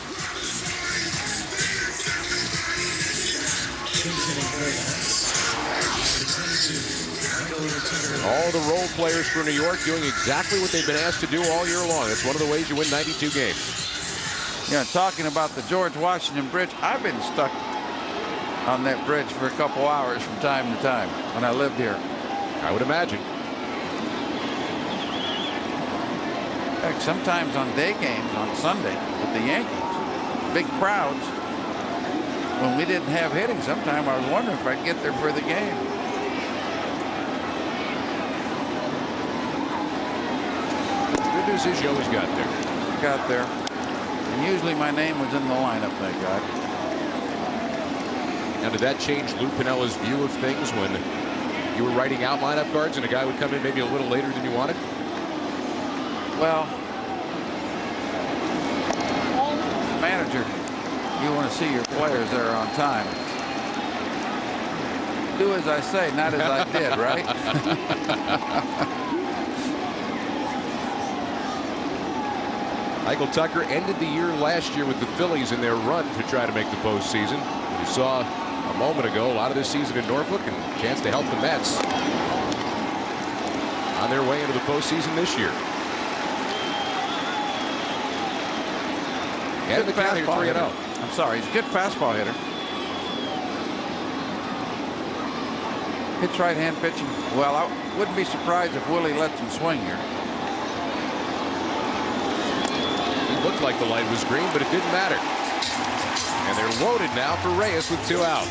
All the role players for New York doing exactly what they've been asked to do all year long. That's one of the ways you win 92 games. Yeah, talking about the George Washington Bridge, I've been stuck on that bridge for a couple hours from time to time when I lived here. I would imagine. In fact, sometimes on day games on Sunday with the Yankees, big crowds, when we didn't have hitting, sometime I was wondering if I'd get there for the game. Good news is you always got there. Got there. And usually my name was in the lineup, thank God. Now, did that change Lou Pinella's view of things when you were writing out lineup cards and a guy would come in maybe a little later than you wanted? Well, manager, you want to see your players there on time. Do as I say, not as I did, right? Michael Tucker ended the year last year with the Phillies in their run to try to make the postseason. You saw a moment ago a lot of this season in Norfolk and a chance to help the Mets on their way into the postseason this year. And the count here 3-0. I'm sorry, he's a good fastball hitter. Hits right-hand pitching. Well, I wouldn't be surprised if Willie lets him swing here. It looked like the light was green, but it didn't matter. And they're loaded now for Reyes with 2 out.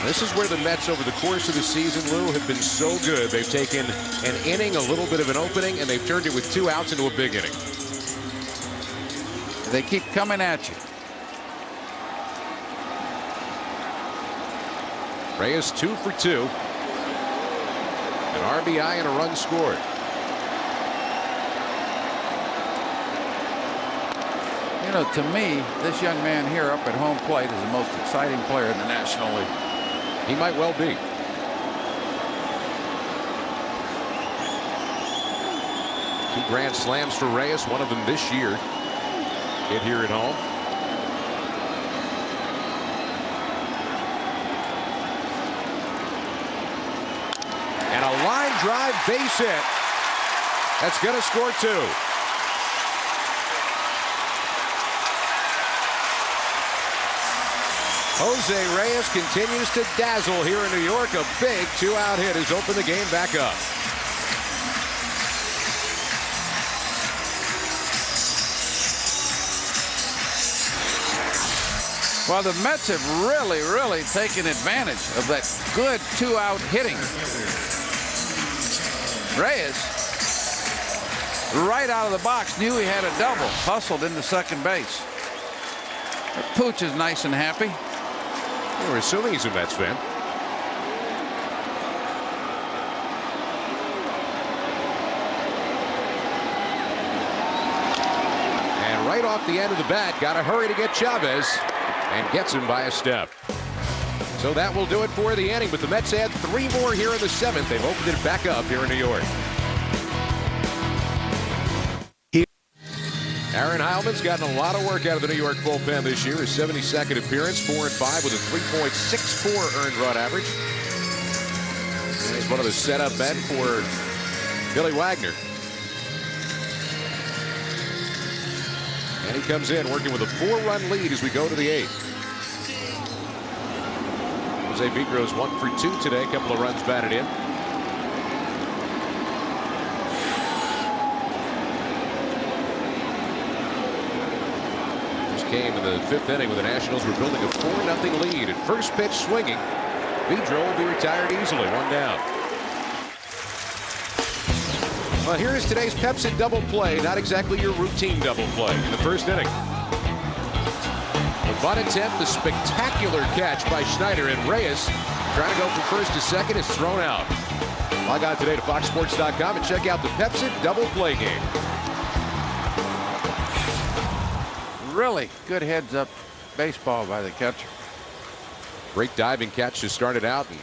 This is where the Mets over the course of the season, Lou, have been so good. They've taken an inning, a little bit of an opening, and they've turned it with 2 outs into a big inning. They keep coming at you. Reyes 2 for 2. An RBI and a run scored. You know, to me, this young man here up at home plate is the most exciting player in the National League. He might well be. 2 grand slams for Reyes, one of them this year. Hit here at home. And a line drive base hit. That's going to score 2. Jose Reyes continues to dazzle here in New York. A big 2-out hit has opened the game back up. Well, the Mets have really taken advantage of that good 2-out hitting. Reyes, right out of the box, knew he had a double, hustled into second base. Pooch is nice and happy. We're assuming he's a Mets fan. And right off the end of the bat, got to hurry to get Chavez, and gets him by a step. So that will do it for the inning, but the Mets add 3 more here in the 7th. They've opened it back up here in New York. Aaron Heilman's gotten a lot of work out of the New York bullpen this year. His 72nd appearance, 4-5 with a 3.64 earned run average. And he's one of the setup men for Billy Wagner. And he comes in working with a 4-run lead as we go to the 8th. Jose Vigro's 1 for 2 today. A couple of runs batted in. This came in the 5th inning when the Nationals were building a 4-0 lead. At first pitch swinging, Vidro will be retired easily. 1 down. Well, here is today's Pepsi double play. Not exactly your routine double play in the 1st inning. The bunt attempt, the spectacular catch by Schneider, and Reyes trying to go from first to second is thrown out. Log on today to foxsports.com and check out the Pepsi double play game. Really good heads-up baseball by the catcher. Great diving catch to start it out. And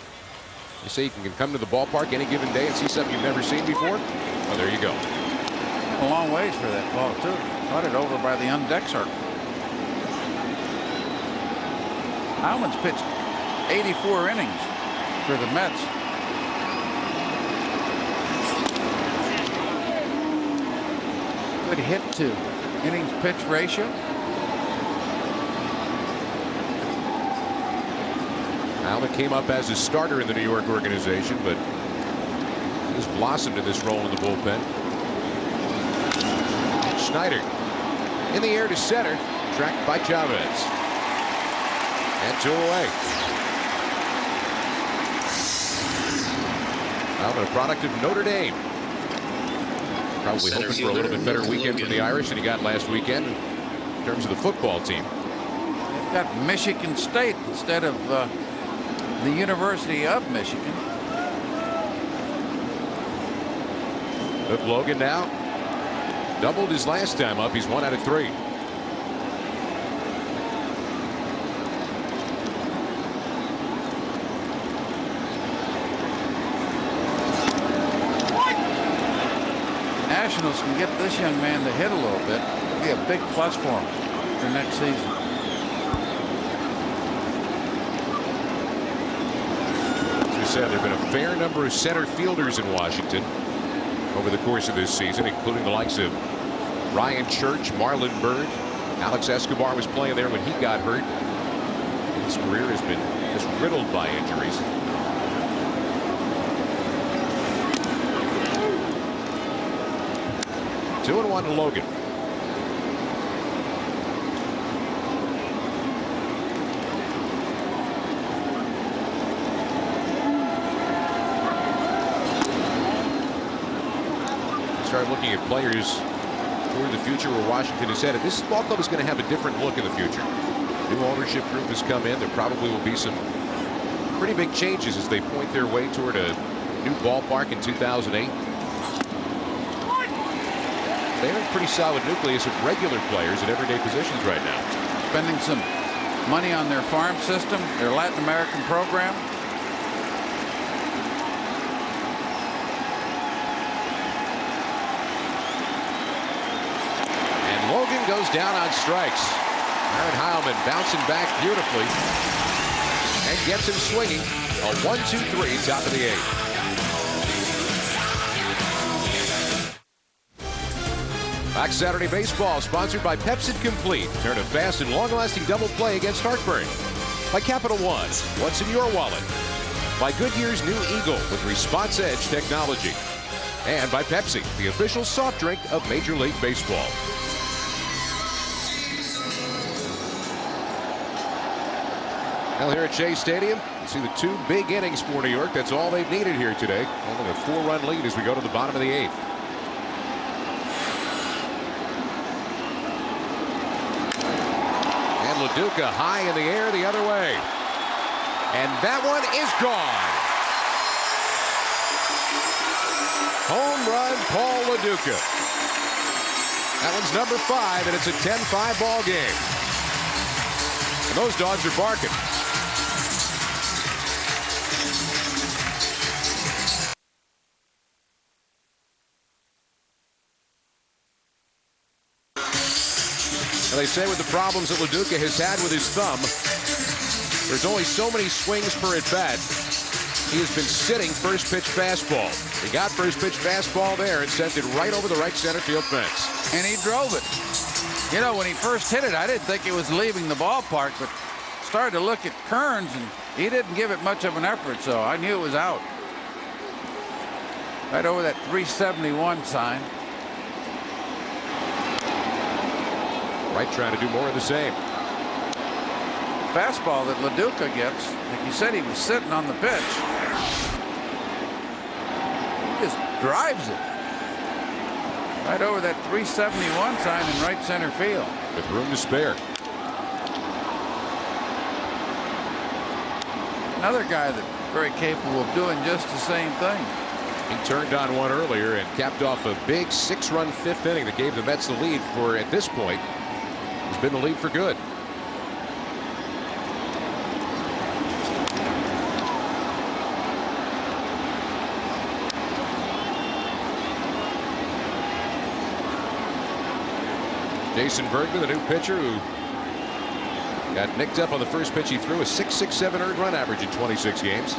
you say you can come to the ballpark any given day and see something you've never seen before? Well, there you go. A long ways for that ball, too. Caught it over by the undecked circle. Heilman's pitched 84 innings for the Mets. Good hit to innings pitch ratio. Heilman came up as a starter in the New York organization, but has blossomed in this role in the bullpen. Schneider in the air to center, tracked by Chavez. And 2 away. Heilman, a product of Notre Dame. Probably hoping for a little bit better weekend from the Irish than he got last weekend in terms of the football team. They've got Michigan State instead of the University of Michigan. Look, Logan now doubled his last time up. He's 1 out of 3. Nationals can get this young man to hit a little bit. It'll be a big plus for him for next season. As we said, there have been a fair number of center fielders in Washington over the course of this season, including the likes of Ryan Church, Marlon Byrd. Alex Escobar was playing there when he got hurt. His career has been just riddled by injuries. Two and 1 to Logan. Start looking at players toward the future where Washington is headed. This ball club is going to have a different look in the future. New ownership group has come in. There probably will be some pretty big changes as they point their way toward a new ballpark in 2008. They have a pretty solid nucleus of regular players at everyday positions right now. Spending some money on their farm system, their Latin American program. And Logan goes down on strikes. Aaron Heilman bouncing back beautifully and gets him swinging. A 1-2-3, top of the 8th. Back Saturday Baseball, sponsored by Pepsi Complete. Turn a fast and long-lasting double play against heartburn. By Capital One, what's in your wallet? By Goodyear's new Eagle with Response Edge technology. And by Pepsi, the official soft drink of Major League Baseball. Well, here at Shea Stadium, you see the 2 big innings for New York. That's all they've needed here today. Only a 4-run lead as we go to the bottom of the 8th. LoDuca high in the air the other way. And that one is gone. Home run, Paul LoDuca. That one's number 5, and it's a 10-5 ball game. And those dogs are barking. They say with the problems that LoDuca has had with his thumb, there's only so many swings per at bat. He has been sitting first pitch fastball. He got first pitch fastball there and sent it right over the right center field fence. And he drove it. You know, when he first hit it, I didn't think it was leaving the ballpark, but started to look at Kearns, and he didn't give it much of an effort, so I knew it was out. Right over that 371 sign. Wright trying to do more of the same. Fastball that LoDuca gets, like you said, he was sitting on the pitch. He just drives it. Right over that 371 sign in right center field. With room to spare. Another guy that's very capable of doing just the same thing. He turned on one earlier and capped off a big 6-run fifth inning that gave the Mets the lead for, at this point, has been the lead for good. Jason Bergman, the new pitcher, who got nicked up on the first pitch he threw, a 6.67 earned run average in 26 games.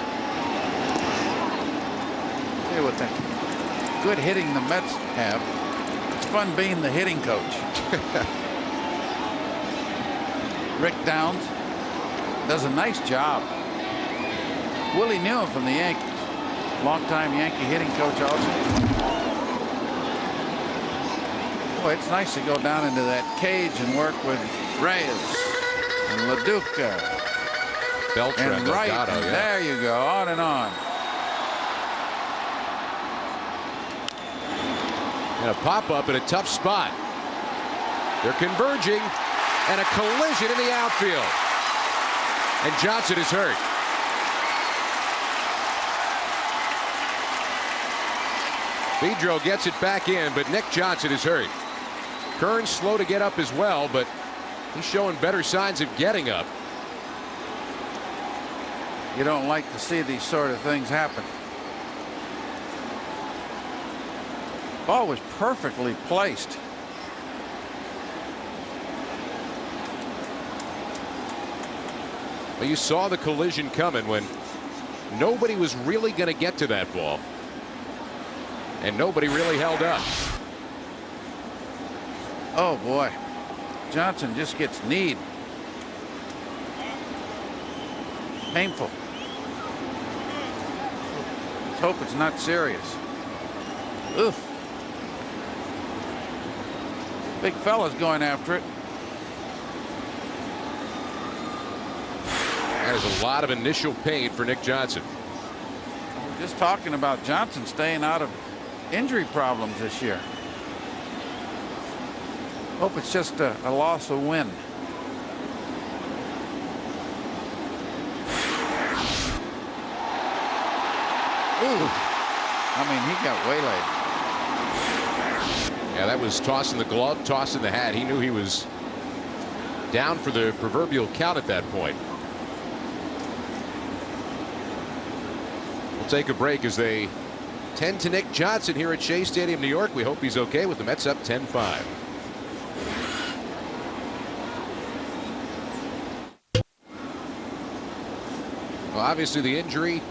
Hey, with that good hitting the Mets have, it's fun being the hitting coach. Rick Downs does a nice job. Willie knew him from the Yankees. Longtime Yankee hitting coach also. Boy, it's nice to go down into that cage and work with Reyes and LoDuca Belcher and Wright. Delgado, And yeah. there you go, on and on. And a pop-up in a tough spot. They're converging, and a collision in the outfield. And Johnson is hurt. Pedro gets it back in, but Nick Johnson is hurt. Kearns slow to get up as well, but he's showing better signs of getting up. You don't like to see these sort of things happen. Ball was perfectly placed. Well, you saw the collision coming when nobody was really going to get to that ball. And nobody really held up. Oh boy, Johnson just gets kneed. Painful. Let's hope it's not serious. Oof. Big fella's going after it. That is a lot of initial pain for Nick Johnson. We're just talking about Johnson staying out of injury problems this year. Hope it's just a loss of wind. Ooh. I mean, he got waylaid. Yeah, that was tossing the glove, tossing the hat. He knew he was down for the proverbial count at that point. We'll take a break as they tend to Nick Johnson here at Shea Stadium, New York. We hope he's okay with the Mets up 10-5. Well, obviously the injury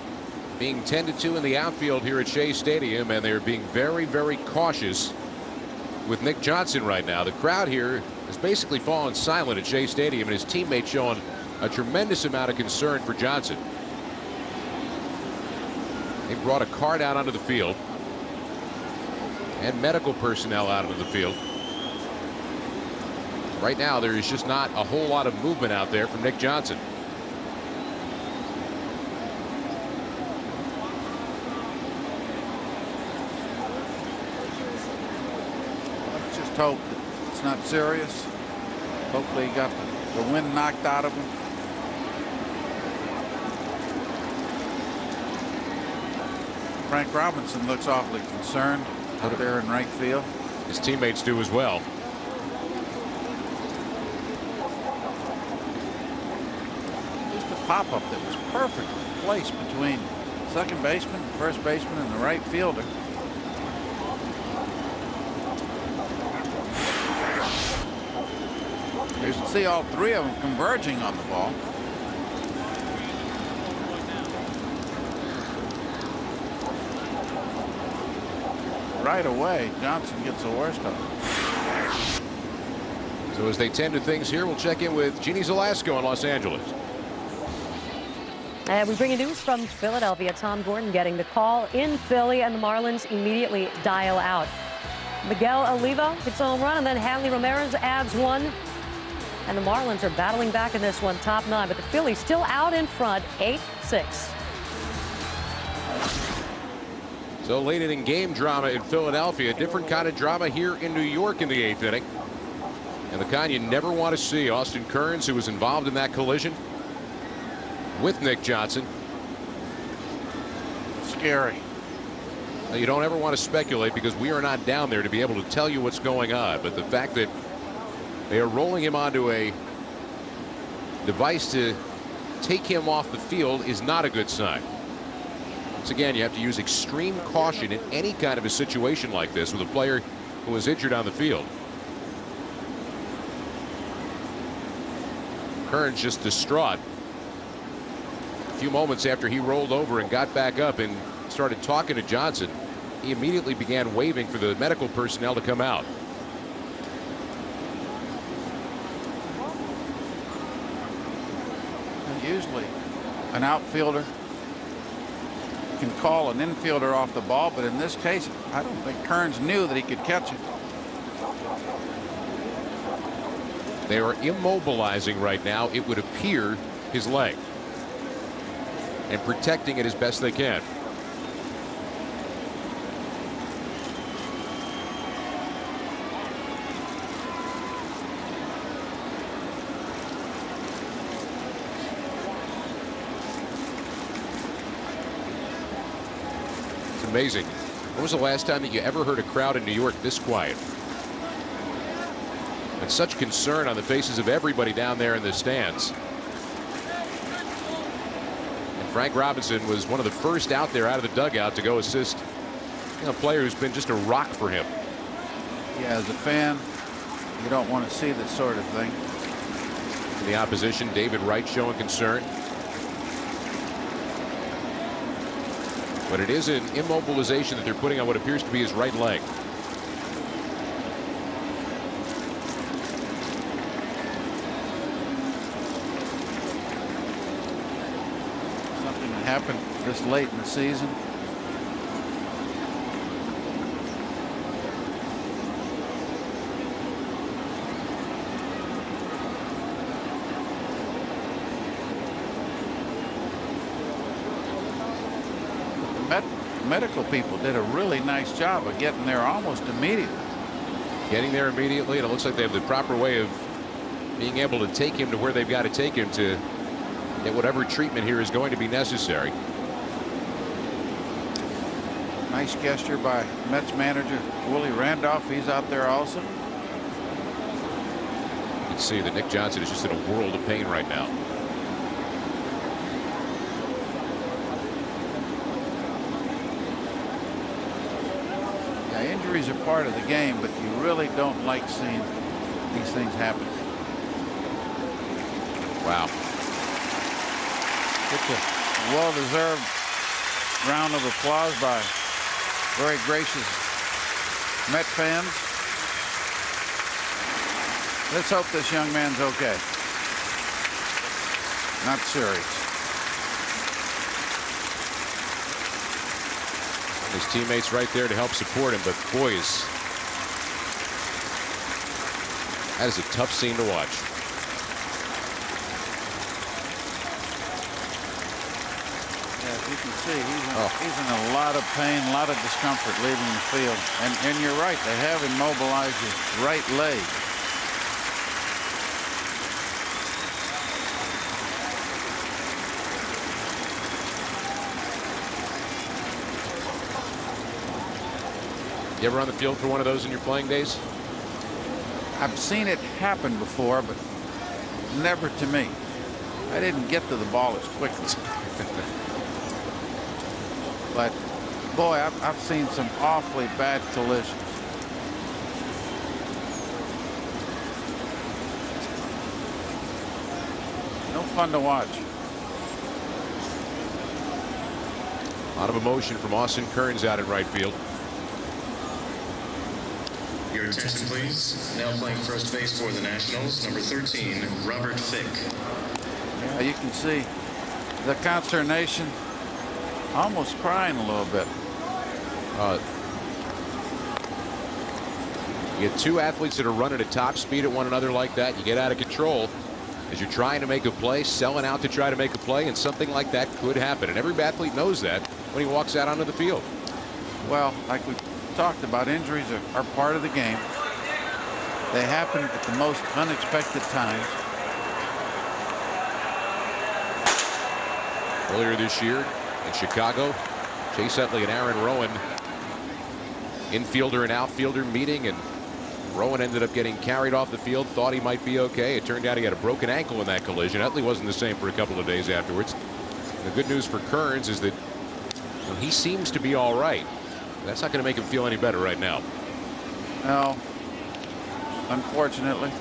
being tended to in the outfield here at Shea Stadium, and they're being very, very cautious with Nick Johnson right now. The crowd here has basically fallen silent at Shea Stadium, and his teammates showing a tremendous amount of concern for Johnson. They brought a car down onto the field and medical personnel out onto the field. Right now, there is just not a whole lot of movement out there from Nick Johnson. Let's just hope that it's not serious. Hopefully he got the wind knocked out of him. Frank Robinson looks awfully concerned out there in right field. His teammates do as well. Just a pop-up that was perfectly placed between second baseman, first baseman, and the right fielder. You see all three of them converging on the ball. Right away, Johnson gets the worst of it. So as they tend to things here, we'll check in with Jeannie Zalasko in Los Angeles. And we bring you news from Philadelphia. Tom Gordon getting the call in Philly, and the Marlins immediately dial out. Miguel Olivo hits a home run, and then Hanley Ramirez adds one. And the Marlins are battling back in this one, top 9. But the Phillies still out in front, 8-6. So late inning game drama in Philadelphia. Different kind of drama here in New York in the 8th inning. And the kind you never want to see. Austin Kearns, who was involved in that collision with Nick Johnson. Scary. Now, you don't ever want to speculate because we are not down there to be able to tell you what's going on. But the fact that they are rolling him onto a device to take him off the field is not a good sign. Once again, you have to use extreme caution in any kind of a situation like this with a player who was injured on the field. Kearns just distraught. A few moments after he rolled over and got back up and started talking to Johnson, he immediately began waving for the medical personnel to come out. Usually an outfielder can call an infielder off the ball, but in this case, I don't think Kearns knew that he could catch it. They are immobilizing right now, it would appear, his leg and protecting it as best they can. It's amazing. When was the last time that you ever heard a crowd in New York this quiet? And such concern on the faces of everybody down there in the stands. And Frank Robinson was one of the first out there out of the dugout to go assist a player who's been just a rock for him. Yeah, as a fan, you don't want to see this sort of thing. In the opposition, David Wright showing concern. But it is an immobilization that they're putting on what appears to be his right leg. Something that happened this late in the season. Medical people did a really nice job of getting there almost immediately. Getting there immediately, and it looks like they have the proper way of being able to take him to where they've got to take him to get whatever treatment here is going to be necessary. Nice gesture by Mets manager Willie Randolph. He's out there also. You can see that Nick Johnson is just in a world of pain right now. Injuries are part of the game, but you really don't like seeing these things happen. Wow. It's a well-deserved round of applause by very gracious Met fans. Let's hope this young man's okay. Not serious. His teammates right there to help support him, but boy, that is a tough scene to watch. Yeah, as you can see, he's in a lot of pain, a lot of discomfort leaving the field. And you're right, they have immobilized his right leg. You ever on the field for one of those in your playing days? I've seen it happen before, but never to me. I didn't get to the ball as quickly. But boy, I've seen some awfully bad collisions. fun to watch. A lot of emotion from Austin Kearns out in right field. Your attention, please. Now playing first base for the Nationals, number 13, Robert Fick. Yeah, you can see the consternation, almost crying a little bit. You get two athletes that are running at top speed at one another like that. You get out of control as you're trying to make a play, selling out to try to make a play, and something like that could happen. And every athlete knows that when he walks out onto the field. Well, like we talked about, injuries are part of the game. They happen at the most unexpected times. Earlier this year in Chicago, Chase Utley and Aaron Rowan, infielder and outfielder meeting, and Rowan ended up getting carried off the field, thought he might be okay. It turned out he had a broken ankle in that collision. Utley wasn't the same for a couple of days afterwards. The good news for Kearns is that he seems to be all right. That's not going to make him feel any better right now. No, unfortunately.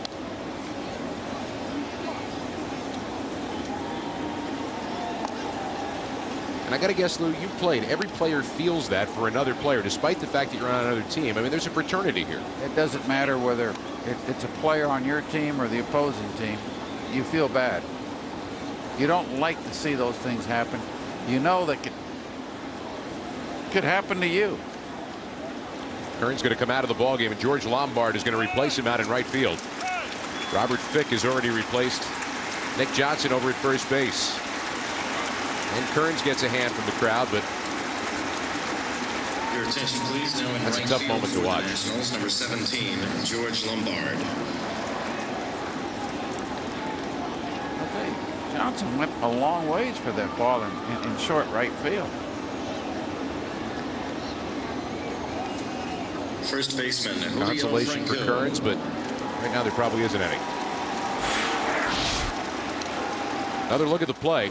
And I got to guess, Lou, you played. Every player feels that for another player, despite the fact that you're on another team. I mean, there's a fraternity here. It doesn't matter whether it's a player on your team or the opposing team. You feel bad. You don't like to see those things happen. You know that could happen to you. Kearns going to come out of the ballgame, and George Lombard is going to replace him out in right field. Robert Fick has already replaced Nick Johnson over at first base. And Kearns gets a hand from the crowd, but Your attention, please. Now in that's right a tough field moment for to the watch. Nationals, number 17, George Lombard. Okay, Johnson went a long ways for that ball in short right field. First baseman, Julio Consolation for Franco. Kearns, but right now there probably isn't any. Another look at the play.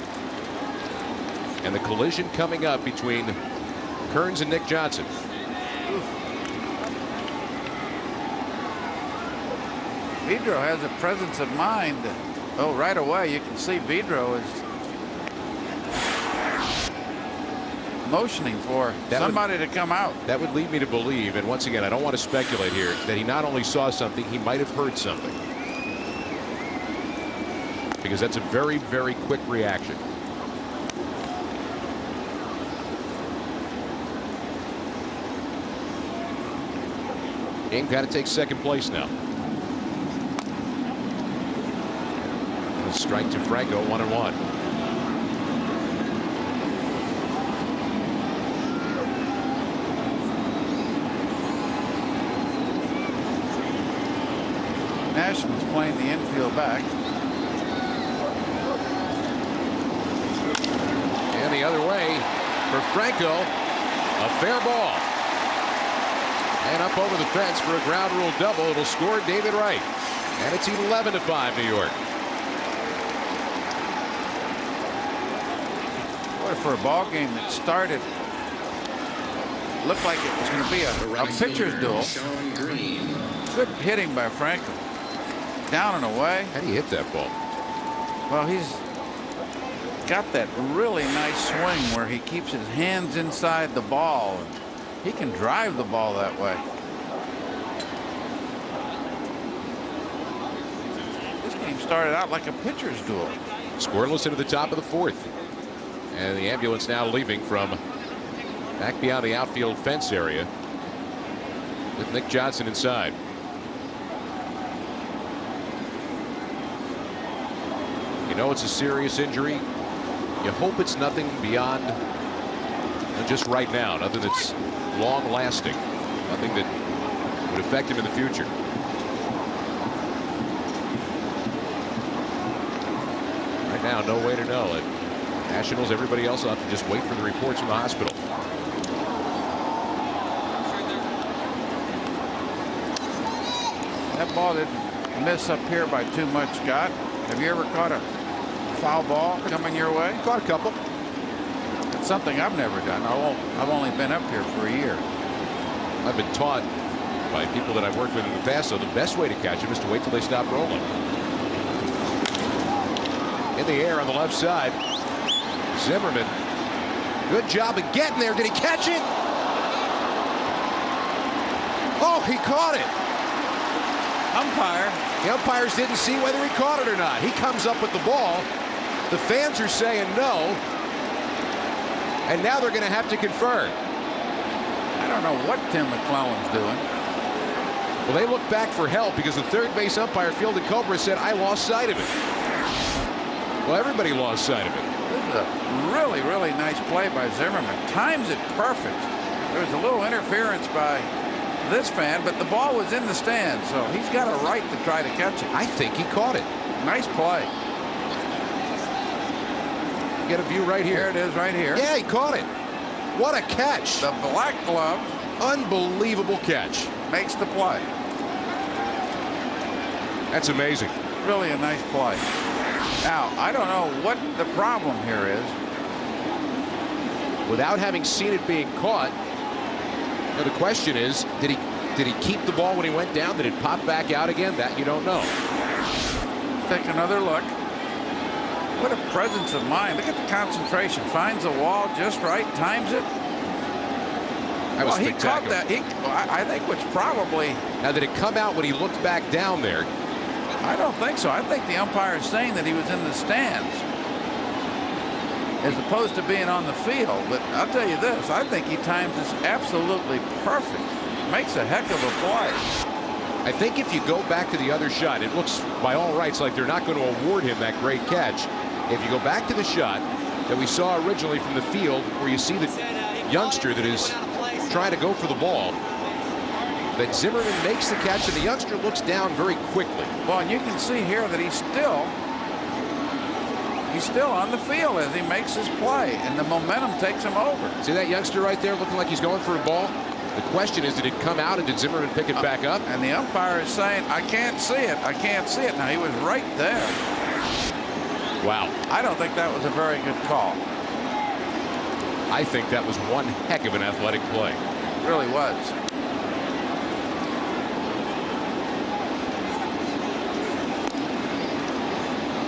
And the collision coming up between Kearns and Nick Johnson. Vidro has a presence of mind. Oh, right away you can see Vidro is motioning for somebody to come out. That would lead me to believe, and once again, I don't want to speculate here, that he not only saw something, he might have heard something. Because that's a very, very quick reaction. Game got to take second place now. A strike to Franco, 1-1. Nationals playing the infield back. And the other way for Franco, a fair ball. And up over the fence for a ground rule double. It'll score David Wright. And it's 11-5 New York. Boy, for a ball game that started, looked like it was going to be a pitcher's duel. Good hitting by Franco. Down and away. How do you hit that ball? Well, he's got that really nice swing where he keeps his hands inside the ball. He can drive the ball that way. This game started out like a pitcher's duel. Scoreless into the top of the fourth. And the ambulance now leaving from back beyond the outfield fence area with Nick Johnson inside. You know it's a serious injury. You hope it's nothing beyond just right now, nothing that's long lasting, nothing that would affect him in the future. Right now, no way to know it. Nationals, everybody else will have to just wait for the reports from the hospital. That ball didn't miss up here by too much, Scott. Have you ever caught a foul ball coming your way? Caught a couple. It's something I've never done. I've only been up here for a year. I've been taught by people that I've worked with in the past, so the best way to catch them is to wait till they stop rolling. in the air on the left side. Zimmerman, good job of getting there. Did he catch it? Oh, he caught it. The umpires didn't see whether he caught it or not. He comes up with the ball. The fans are saying no. And now they're going to have to confer. I don't know what Tim McClellan's doing. Well, they look back for help because the third base umpire, Fielding Cobra, said, I lost sight of it. Well, everybody lost sight of it. This is a really, really nice play by Zimmerman. Times it perfect. There was a little interference by this fan, but the ball was in the stands, so he's got a right to try to catch it. I think he caught it. Nice play. Get a view right here. Here it is right here. Yeah, he caught it. What a catch. The black glove. Unbelievable catch. Makes the play. That's amazing. Really a nice play. Now, I don't know what the problem here is. Without having seen it being caught, now the question is, did he keep the ball when he went down? Did it pop back out again? That you don't know. Take another look. What a presence of mind. Look at the concentration. Finds the wall just right, times it. That was he caught spectacular. that. I think which probably. Now, did it come out when he looked back down there? I don't think so. I think the umpire is saying that he was in the stands as opposed to being on the field. But I'll tell you this, I think he times this absolutely perfect. Makes a heck of a play. I think if you go back to the other shot, it looks by all rights like they're not going to award him that great catch. If you go back to the shot that we saw originally from the field, where you see the youngster that is trying to go for the ball, that Zimmerman makes the catch and the youngster looks down very quickly. Well, and you can see here that he's still on the field as he makes his play, and the momentum takes him over. See that youngster right there looking like he's going for a ball? The question is, did it come out and did Zimmerman pick it back up? And the umpire is saying, I can't see it. I can't see it. Now, he was right there. Wow. I don't think that was a very good call. I think that was one heck of an athletic play. It really was.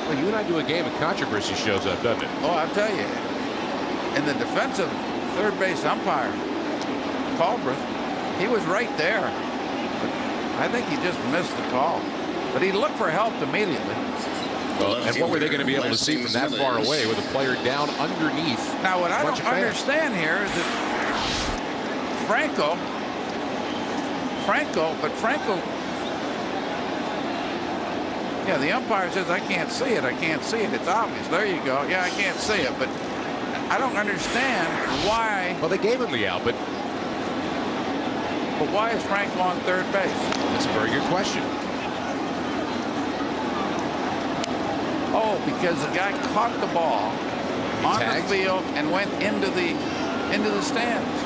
Well, you and I do a game and controversy shows up, doesn't it? Oh, I'll tell you. And the defensive third base umpire, Culbreth, he was right there. But I think he just missed the call. But he looked for help immediately. Well, and what were they going to be able to see from that far away with a player down underneath? Now, what I don't understand here is that Franco, yeah, the umpire says, I can't see it. I can't see it. It's obvious. There you go. Yeah, I can't see it. But I don't understand why. Well, they gave him the out, but why is Franco on third base? That's a very good question. Oh, because the guy caught the ball on the field and went into the stands.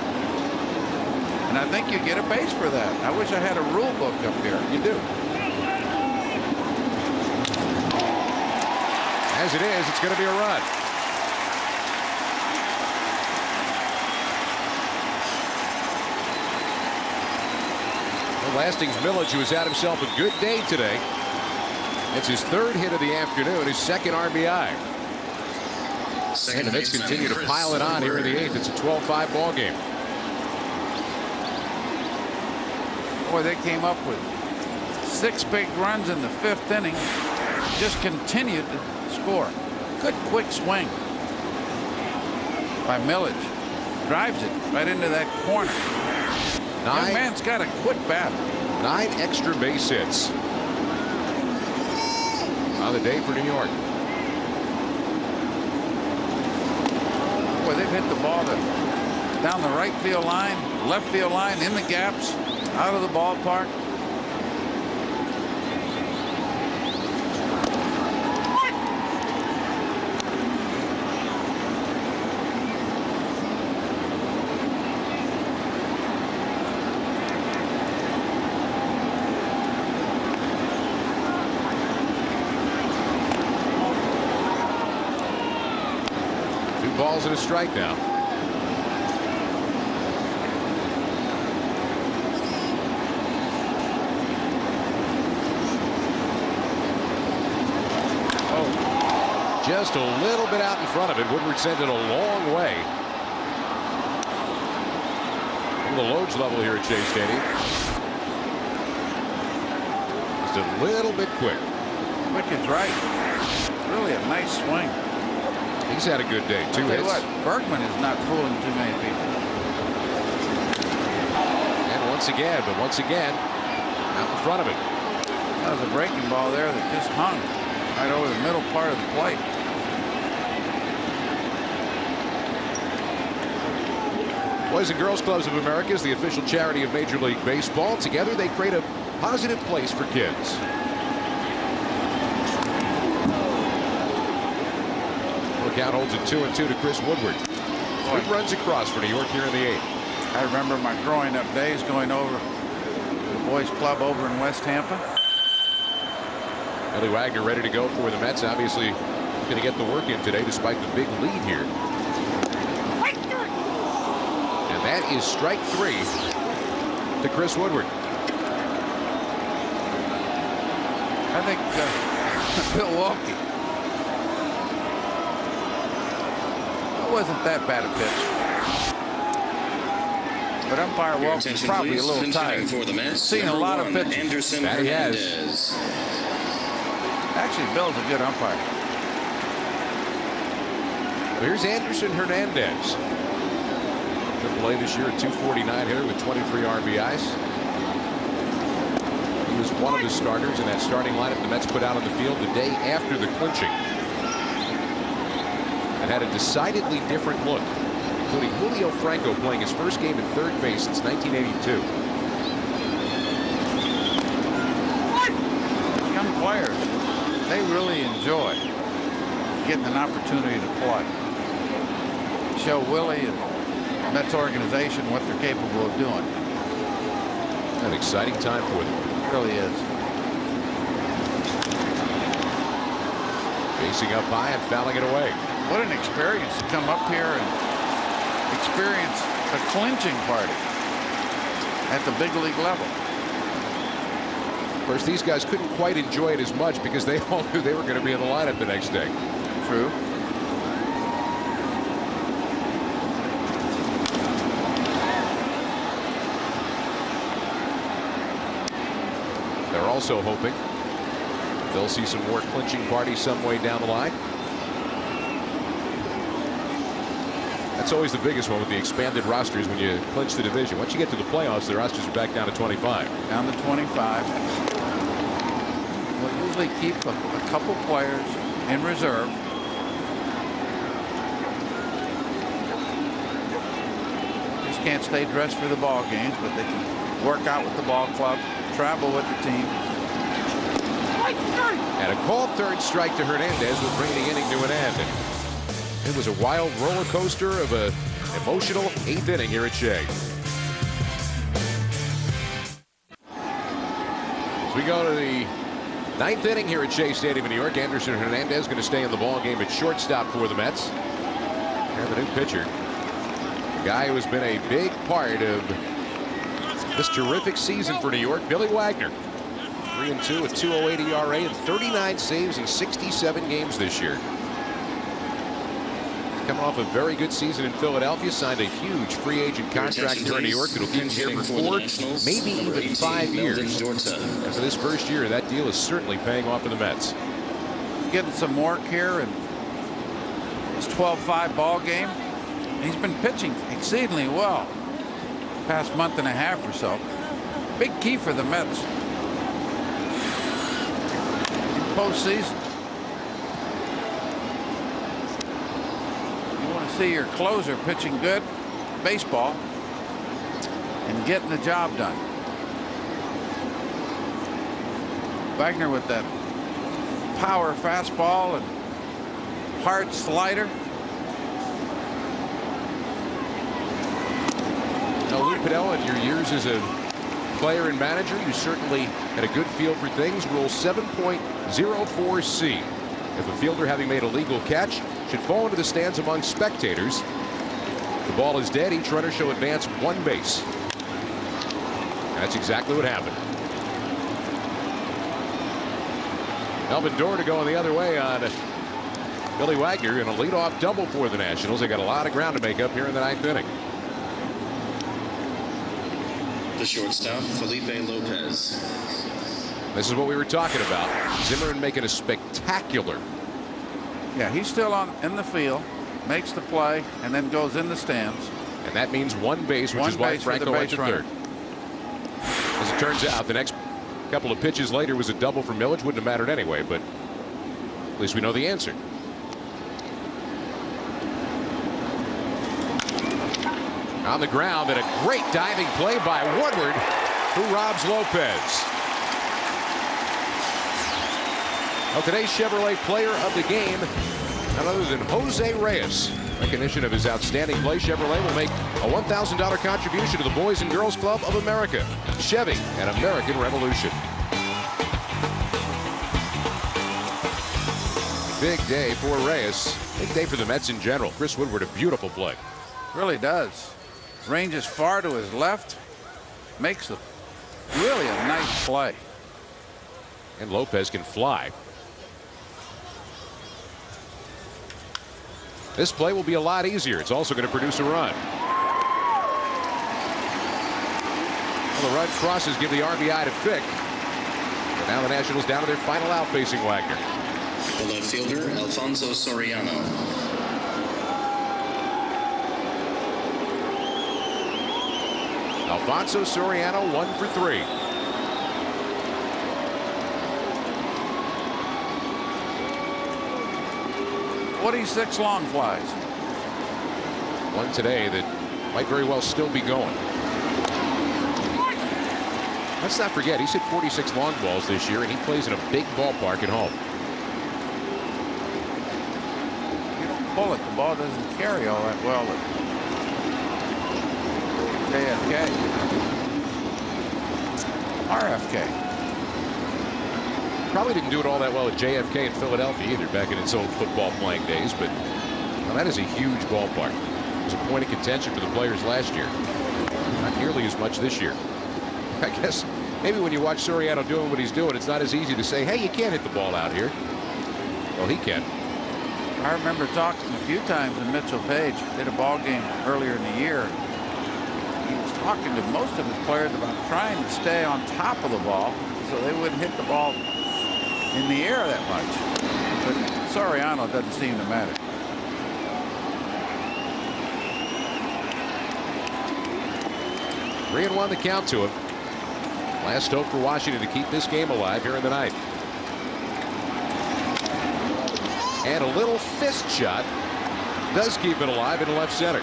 And I think you get a base for that. I wish I had a rule book up here. You do. As it is, it's going to be a run. Well, Lastings Millage, who has had himself a good day today. It's his third hit of the afternoon, his second RBI. And the Mets continue to pile it on here in the eighth. It's a 12-5 ball game. Boy, they came up with 6 big runs in the 5th inning. Just continued to score. Good quick swing by Millage. Drives it right into that corner. Young man's got a quick bat. 9 extra base hits on the day for New York. Boy, they've hit the ball down the right field line, left field line, in the gaps, out of the ballpark. Balls and a strike now. just a little bit out in front of it. Woodward sent it a long way. The Lodes level here at Shea Stadium. Just a little bit quick. Wicket's right. Really a nice swing. He's had a good day. 2 hits. What, Bergman is not fooling too many people. And once again, out in front of it. That was a breaking ball there that just hung right over the middle part of the plate. Boys and Girls Clubs of America is the official charity of Major League Baseball. Together they create a positive place for kids. The count holds it 2-2 to Chris Woodward. 3 runs across for New York here in the 8th. I remember my growing up days going over to the boys club over in West Tampa. Willie Wagner ready to go for the Mets. Obviously going to get the work in today despite the big lead here. And that is strike 3 to Chris Woodward. I think Milwaukee. It wasn't that bad a pitch. But umpire Walker's probably a little tired. Seen a lot of pitches. That he has. Actually, Bill's a good umpire. Here's Anderson Hernandez. AAA this year, a .249 hitter with 23 RBIs. He was one of the starters in that starting lineup the Mets put out on the field the day after the clinching. It had a decidedly different look, including Julio Franco playing his first game at third base since 1982. Young players, they really enjoy getting an opportunity to play. Show Willie and Mets organization what they're capable of doing. An exciting time for them. It really is. Facing up high and fouling it away. What an experience to come up here and experience a clinching party at the big league level. Of course, these guys couldn't quite enjoy it as much because they all knew they were going to be in the lineup the next day. True. They're also hoping they'll see some more clinching parties some way down the line. That's always the biggest one with the expanded rosters when you clinch the division. Once you get to the playoffs, the rosters are back down to 25. Down to 25. We'll usually keep a couple players in reserve. Just can't stay dressed for the ball games, but they can work out with the ball club, travel with the team. And a called third strike to Hernandez will bring the inning to an end. It was a wild roller coaster of an emotional 8th inning here at Shea. As we go to the 9th inning here at Shea Stadium in New York, Anderson Hernandez going to stay in the ball game at shortstop for the Mets. And the new pitcher, the guy who has been a big part of this terrific season for New York, Billy Wagner. 3-2 with 2.08 ERA and 39 saves in 67 games this year. Coming off a very good season in Philadelphia, signed a huge free agent contract here in New York that'll keep him here for 4, maybe even 5 years. After this first year, that deal is certainly paying off for the Mets. Getting some work here in this 12-5 ball game. And he's been pitching exceedingly well the past month and a half or so. Big key for the Mets in postseason. See your closer pitching good baseball and getting the job done. Wagner with that power fastball and hard slider. Now, Lou Pinella, in your years as a player and manager, you certainly had a good feel for things. Rule 7.04C. If a fielder having made a legal catch should fall into the stands among spectators, the ball is dead. Each runner shall advance 1 base. That's exactly what happened. Melvin Dorr to go on the other way on Billy Wagner in a leadoff double for the Nationals. They got a lot of ground to make up here in the 9th inning. The shortstop, Felipe Lopez. This is what we were talking about. Zimmerman making a spectacular. Yeah, he's still in the field, makes the play, and then goes in the stands. And that means one base, which is why Franco went to third. As it turns out, the next couple of pitches later was a double for Millage. Wouldn't have mattered anyway, but at least we know the answer. On the ground, and a great diving play by Woodward, who robs Lopez. Well, today's Chevrolet Player of the Game, none other than Jose Reyes. Recognition of his outstanding play, Chevrolet will make a $1,000 contribution to the Boys and Girls Club of America. Chevy, an American Revolution. Big day for Reyes. Big day for the Mets in general. Chris Woodward, a beautiful play. Really does. Ranges far to his left. Makes really a nice play. And Lopez can fly. This play will be a lot easier. It's also going to produce a run. Well, the run crosses give the RBI to Fick. And now the Nationals down to their final out facing Wagner. The left fielder, Alfonso Soriano. Alfonso Soriano 1 for 3. 46 long flies. One today that might very well still be going. Let's not forget, he's hit 46 long balls this year, and he plays in a big ballpark at home. You don't pull it, the ball doesn't carry all that well at JFK. RFK. Probably didn't do it all that well at JFK in Philadelphia either back in its old football playing days, but well, that is a huge ballpark. It was a point of contention for the players last year. Not nearly as much this year. I guess maybe when you watch Soriano doing what he's doing, it's not as easy to say, hey, you can't hit the ball out here. Well, he can. I remember talking a few times with Mitchell Page. Did a ball game earlier in the year. He was talking to most of his players about trying to stay on top of the ball so they wouldn't hit the ball in the air that much. But Soriano doesn't seem to matter. Three and 1 the count to him. Last hope for Washington to keep this game alive here in the 9th. And a little fist shot does keep it alive in left center.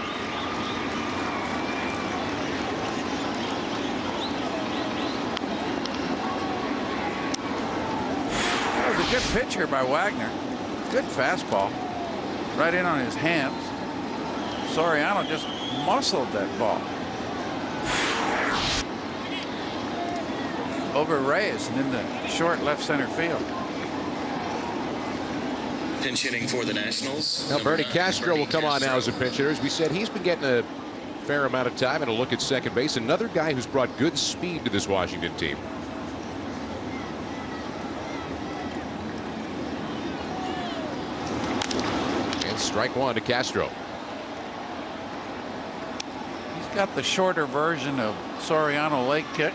That was a good pitch here by Wagner. Good fastball. Right in on his hands. Soriano just muscled that ball. Over Reyes and in the short left center field. Pinch hitting for the Nationals. Now Bernie Castro will come on now as a pinch hitter. As we said, he's been getting a fair amount of time and a look at second base. Another guy who's brought good speed to this Washington team. And strike one to Castro. He's got the shorter version of Soriano leg kick.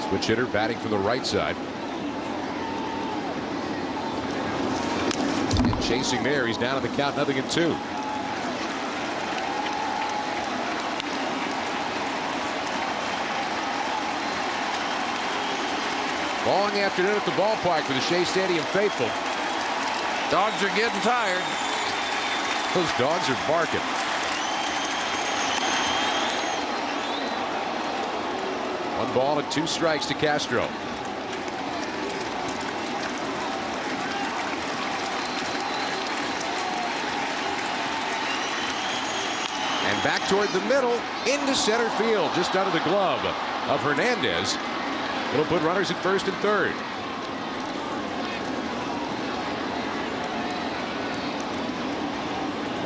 Switch hitter batting from the right side. And chasing there. He's down on the count, 0-2. Long afternoon at the ballpark for the Shea Stadium faithful. Dogs are getting tired. Those dogs are barking. One ball and 2 strikes to Castro. And back toward the middle into center field, just under the glove of Hernandez. It'll put runners at first and third.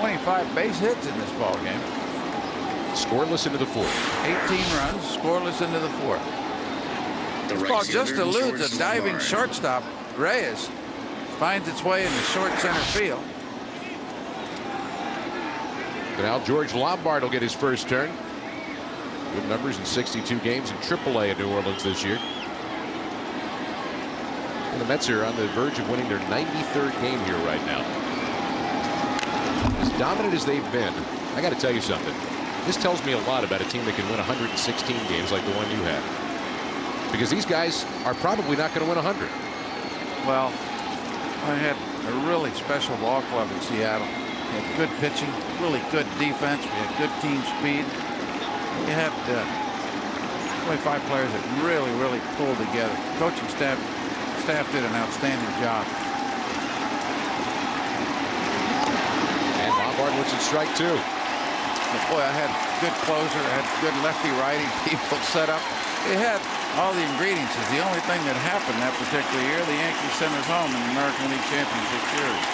.25 base hits in this ball game. Scoreless into the 4th. 18 runs, scoreless into the 4th. The This right ball just fielder, eludes George a diving Lamar. shortstop Reyes finds its way in the short center field. And now George Lombard will get his first turn. Good numbers in 62 games in AAA in New Orleans this year. And the Mets are on the verge of winning their 93rd game here right now. As dominant as they've been, I got to tell you something. This tells me a lot about a team that can win 116 games like the one you had. Because these guys are probably not going to win 100. Well, I had a really special ball club in Seattle. We had good pitching, really good defense. We had good team speed. You had 25 players that really, really pulled together. Coaching staff did an outstanding job. And Lombard looks at strike two. But boy, I had good closer. I had good lefty-righty people set up. They had all the ingredients. It's the only thing that happened that particular year. The Yankees sent us home in the American League Championship Series.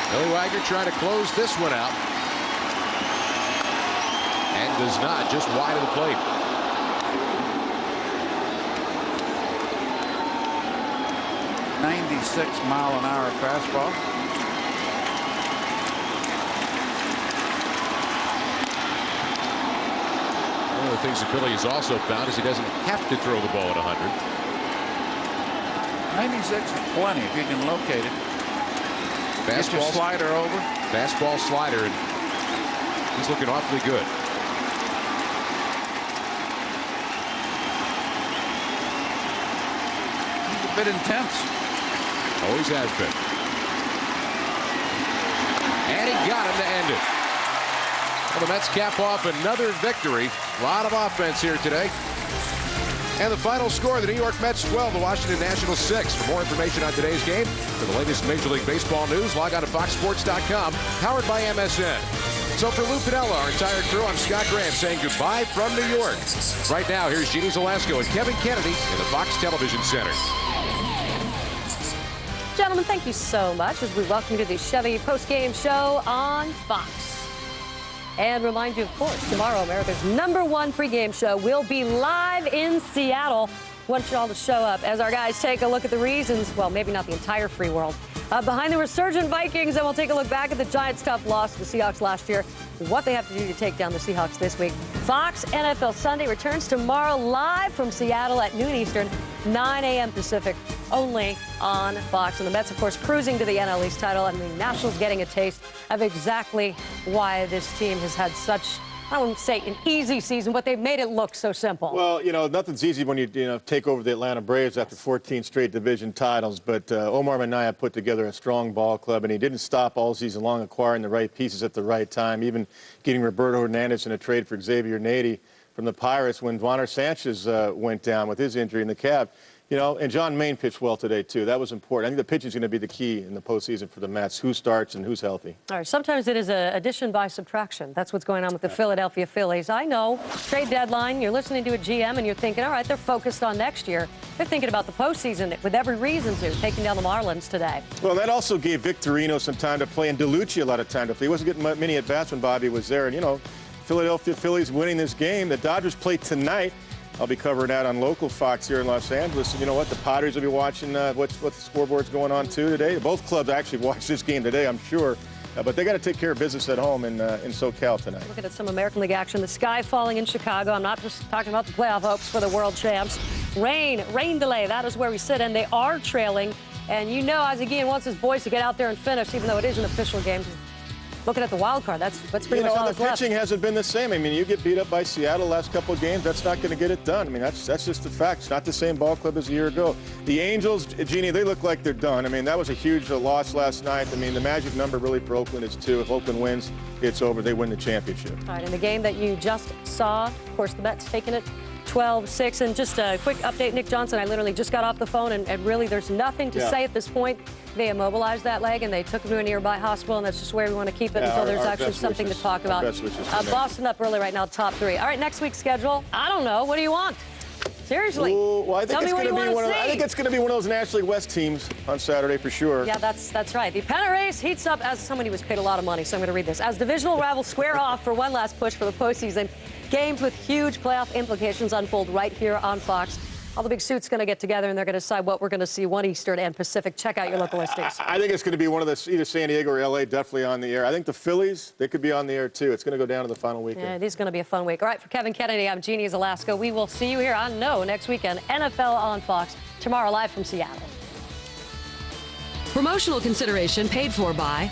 Billy Wagner trying to close this one out. And does not, just wide of the plate. .96-mile-an-hour fastball. One of the things that Billy has also found is he doesn't have to throw the ball at 100. 96 is plenty if you can locate it. Get your slider over. Fastball, slider, and he's looking awfully good. He's a bit intense. Always has been. And he got him to end it. Well, the Mets cap off another victory. A lot of offense here today. And the final score, the New York Mets 12, the Washington Nationals 6. For more information on today's game, for the latest Major League Baseball news, log on to FoxSports.com, powered by MSN. So for Lou Pinella, our entire crew, I'm Scott Graham saying goodbye from New York. Right now, here's Jeannie Zalasko and Kevin Kennedy in the Fox Television Center. Gentlemen, thank you so much as we welcome you to the Chevy post-game show on Fox. And remind you, of course, tomorrow, America's #1 pregame show will be live in Seattle. Want you all to show up as our guys take a look at the reasons, well, maybe not the entire free world, behind the resurgent Vikings, and we'll take a look back at the Giants' tough loss to the Seahawks last year, what they have to do to take down the Seahawks this week. Fox NFL Sunday returns tomorrow live from Seattle at noon Eastern, 9 a.m. Pacific, only on Fox. And the Mets, of course, cruising to the NL East title, and the Nationals getting a taste of exactly why this team has had such, I wouldn't say an easy season, but they've made it look so simple. Well, you know, nothing's easy when you take over the Atlanta Braves after 14 straight division titles. But Omar Minaya put together a strong ball club, and he didn't stop all season long, acquiring the right pieces at the right time, even getting Roberto Hernandez in a trade for Xavier Nady from the Pirates when Juaner Sanchez went down with his injury in the calf. You know, and John Maine pitched well today, too. That was important. I think the pitching is going to be the key in the postseason for the Mets. Who starts and who's healthy. All right, sometimes it is addition by subtraction. That's what's going on with the Philadelphia Phillies. I know, trade deadline, you're listening to a GM and you're thinking, all right, they're focused on next year. They're thinking about the postseason with every reason to, taking down the Marlins today. Well, that also gave Victorino some time to play and DeLucia a lot of time to play. He wasn't getting many at-bats when Bobby was there. And, you know, Philadelphia Phillies winning this game. The Dodgers play tonight. I'll be covering that on local Fox here in Los Angeles. And you know what? The Padres will be watching what the scoreboard's going on, too, today. Both clubs actually watch this game today, I'm sure. But they got to take care of business at home in SoCal tonight. Looking at some American League action. The sky falling in Chicago. I'm not just talking about the playoff hopes for the world champs. Rain delay. That is where we sit. And they are trailing. And you know, Azagian wants his boys to get out there and finish, even though it is an official game. Looking at the wild card, that's pretty much all that's left. The pitching hasn't been the same. I mean, you get beat up by Seattle last couple of games, that's not going to get it done. I mean, that's just the fact. It's not the same ball club as a year ago. The Angels, Jeannie, they look like they're done. I mean, that was a huge loss last night. I mean, the magic number really for Oakland is 2. If Oakland wins, it's over. They win the championship. All right, in the game that you just saw, of course, the Mets taking it 12-6. And just a quick update, Nick Johnson, I literally just got off the phone, and really there's nothing to say at this point. They immobilized that leg, and they took him to a nearby hospital, and that's just where we want to keep it until there's actually something to talk about. Boston up early right now, top 3. All right, next week's schedule. I don't know. What do you want? Seriously. Ooh, well, I think Tell me what you want to see. I think it's going to be one of those National League West teams on Saturday for sure. Yeah, that's right. The pennant race heats up as somebody was paid a lot of money, so I'm going to read this. As divisional rivals square off for one last push for the postseason, Games with huge playoff implications unfold right here on Fox. All the big suits going to get together, and they're going to decide what we're going to see 1 Eastern and Pacific. Check out your local listings. I think it's going to be one of the, either San Diego or L.A. definitely on the air. I think the Phillies, they could be on the air, too. It's going to go down to the final weekend. Yeah, it is going to be a fun week. All right, for Kevin Kennedy, I'm Jeannie Alaska. We will see you here on next weekend, NFL on Fox, tomorrow live from Seattle. Promotional consideration paid for by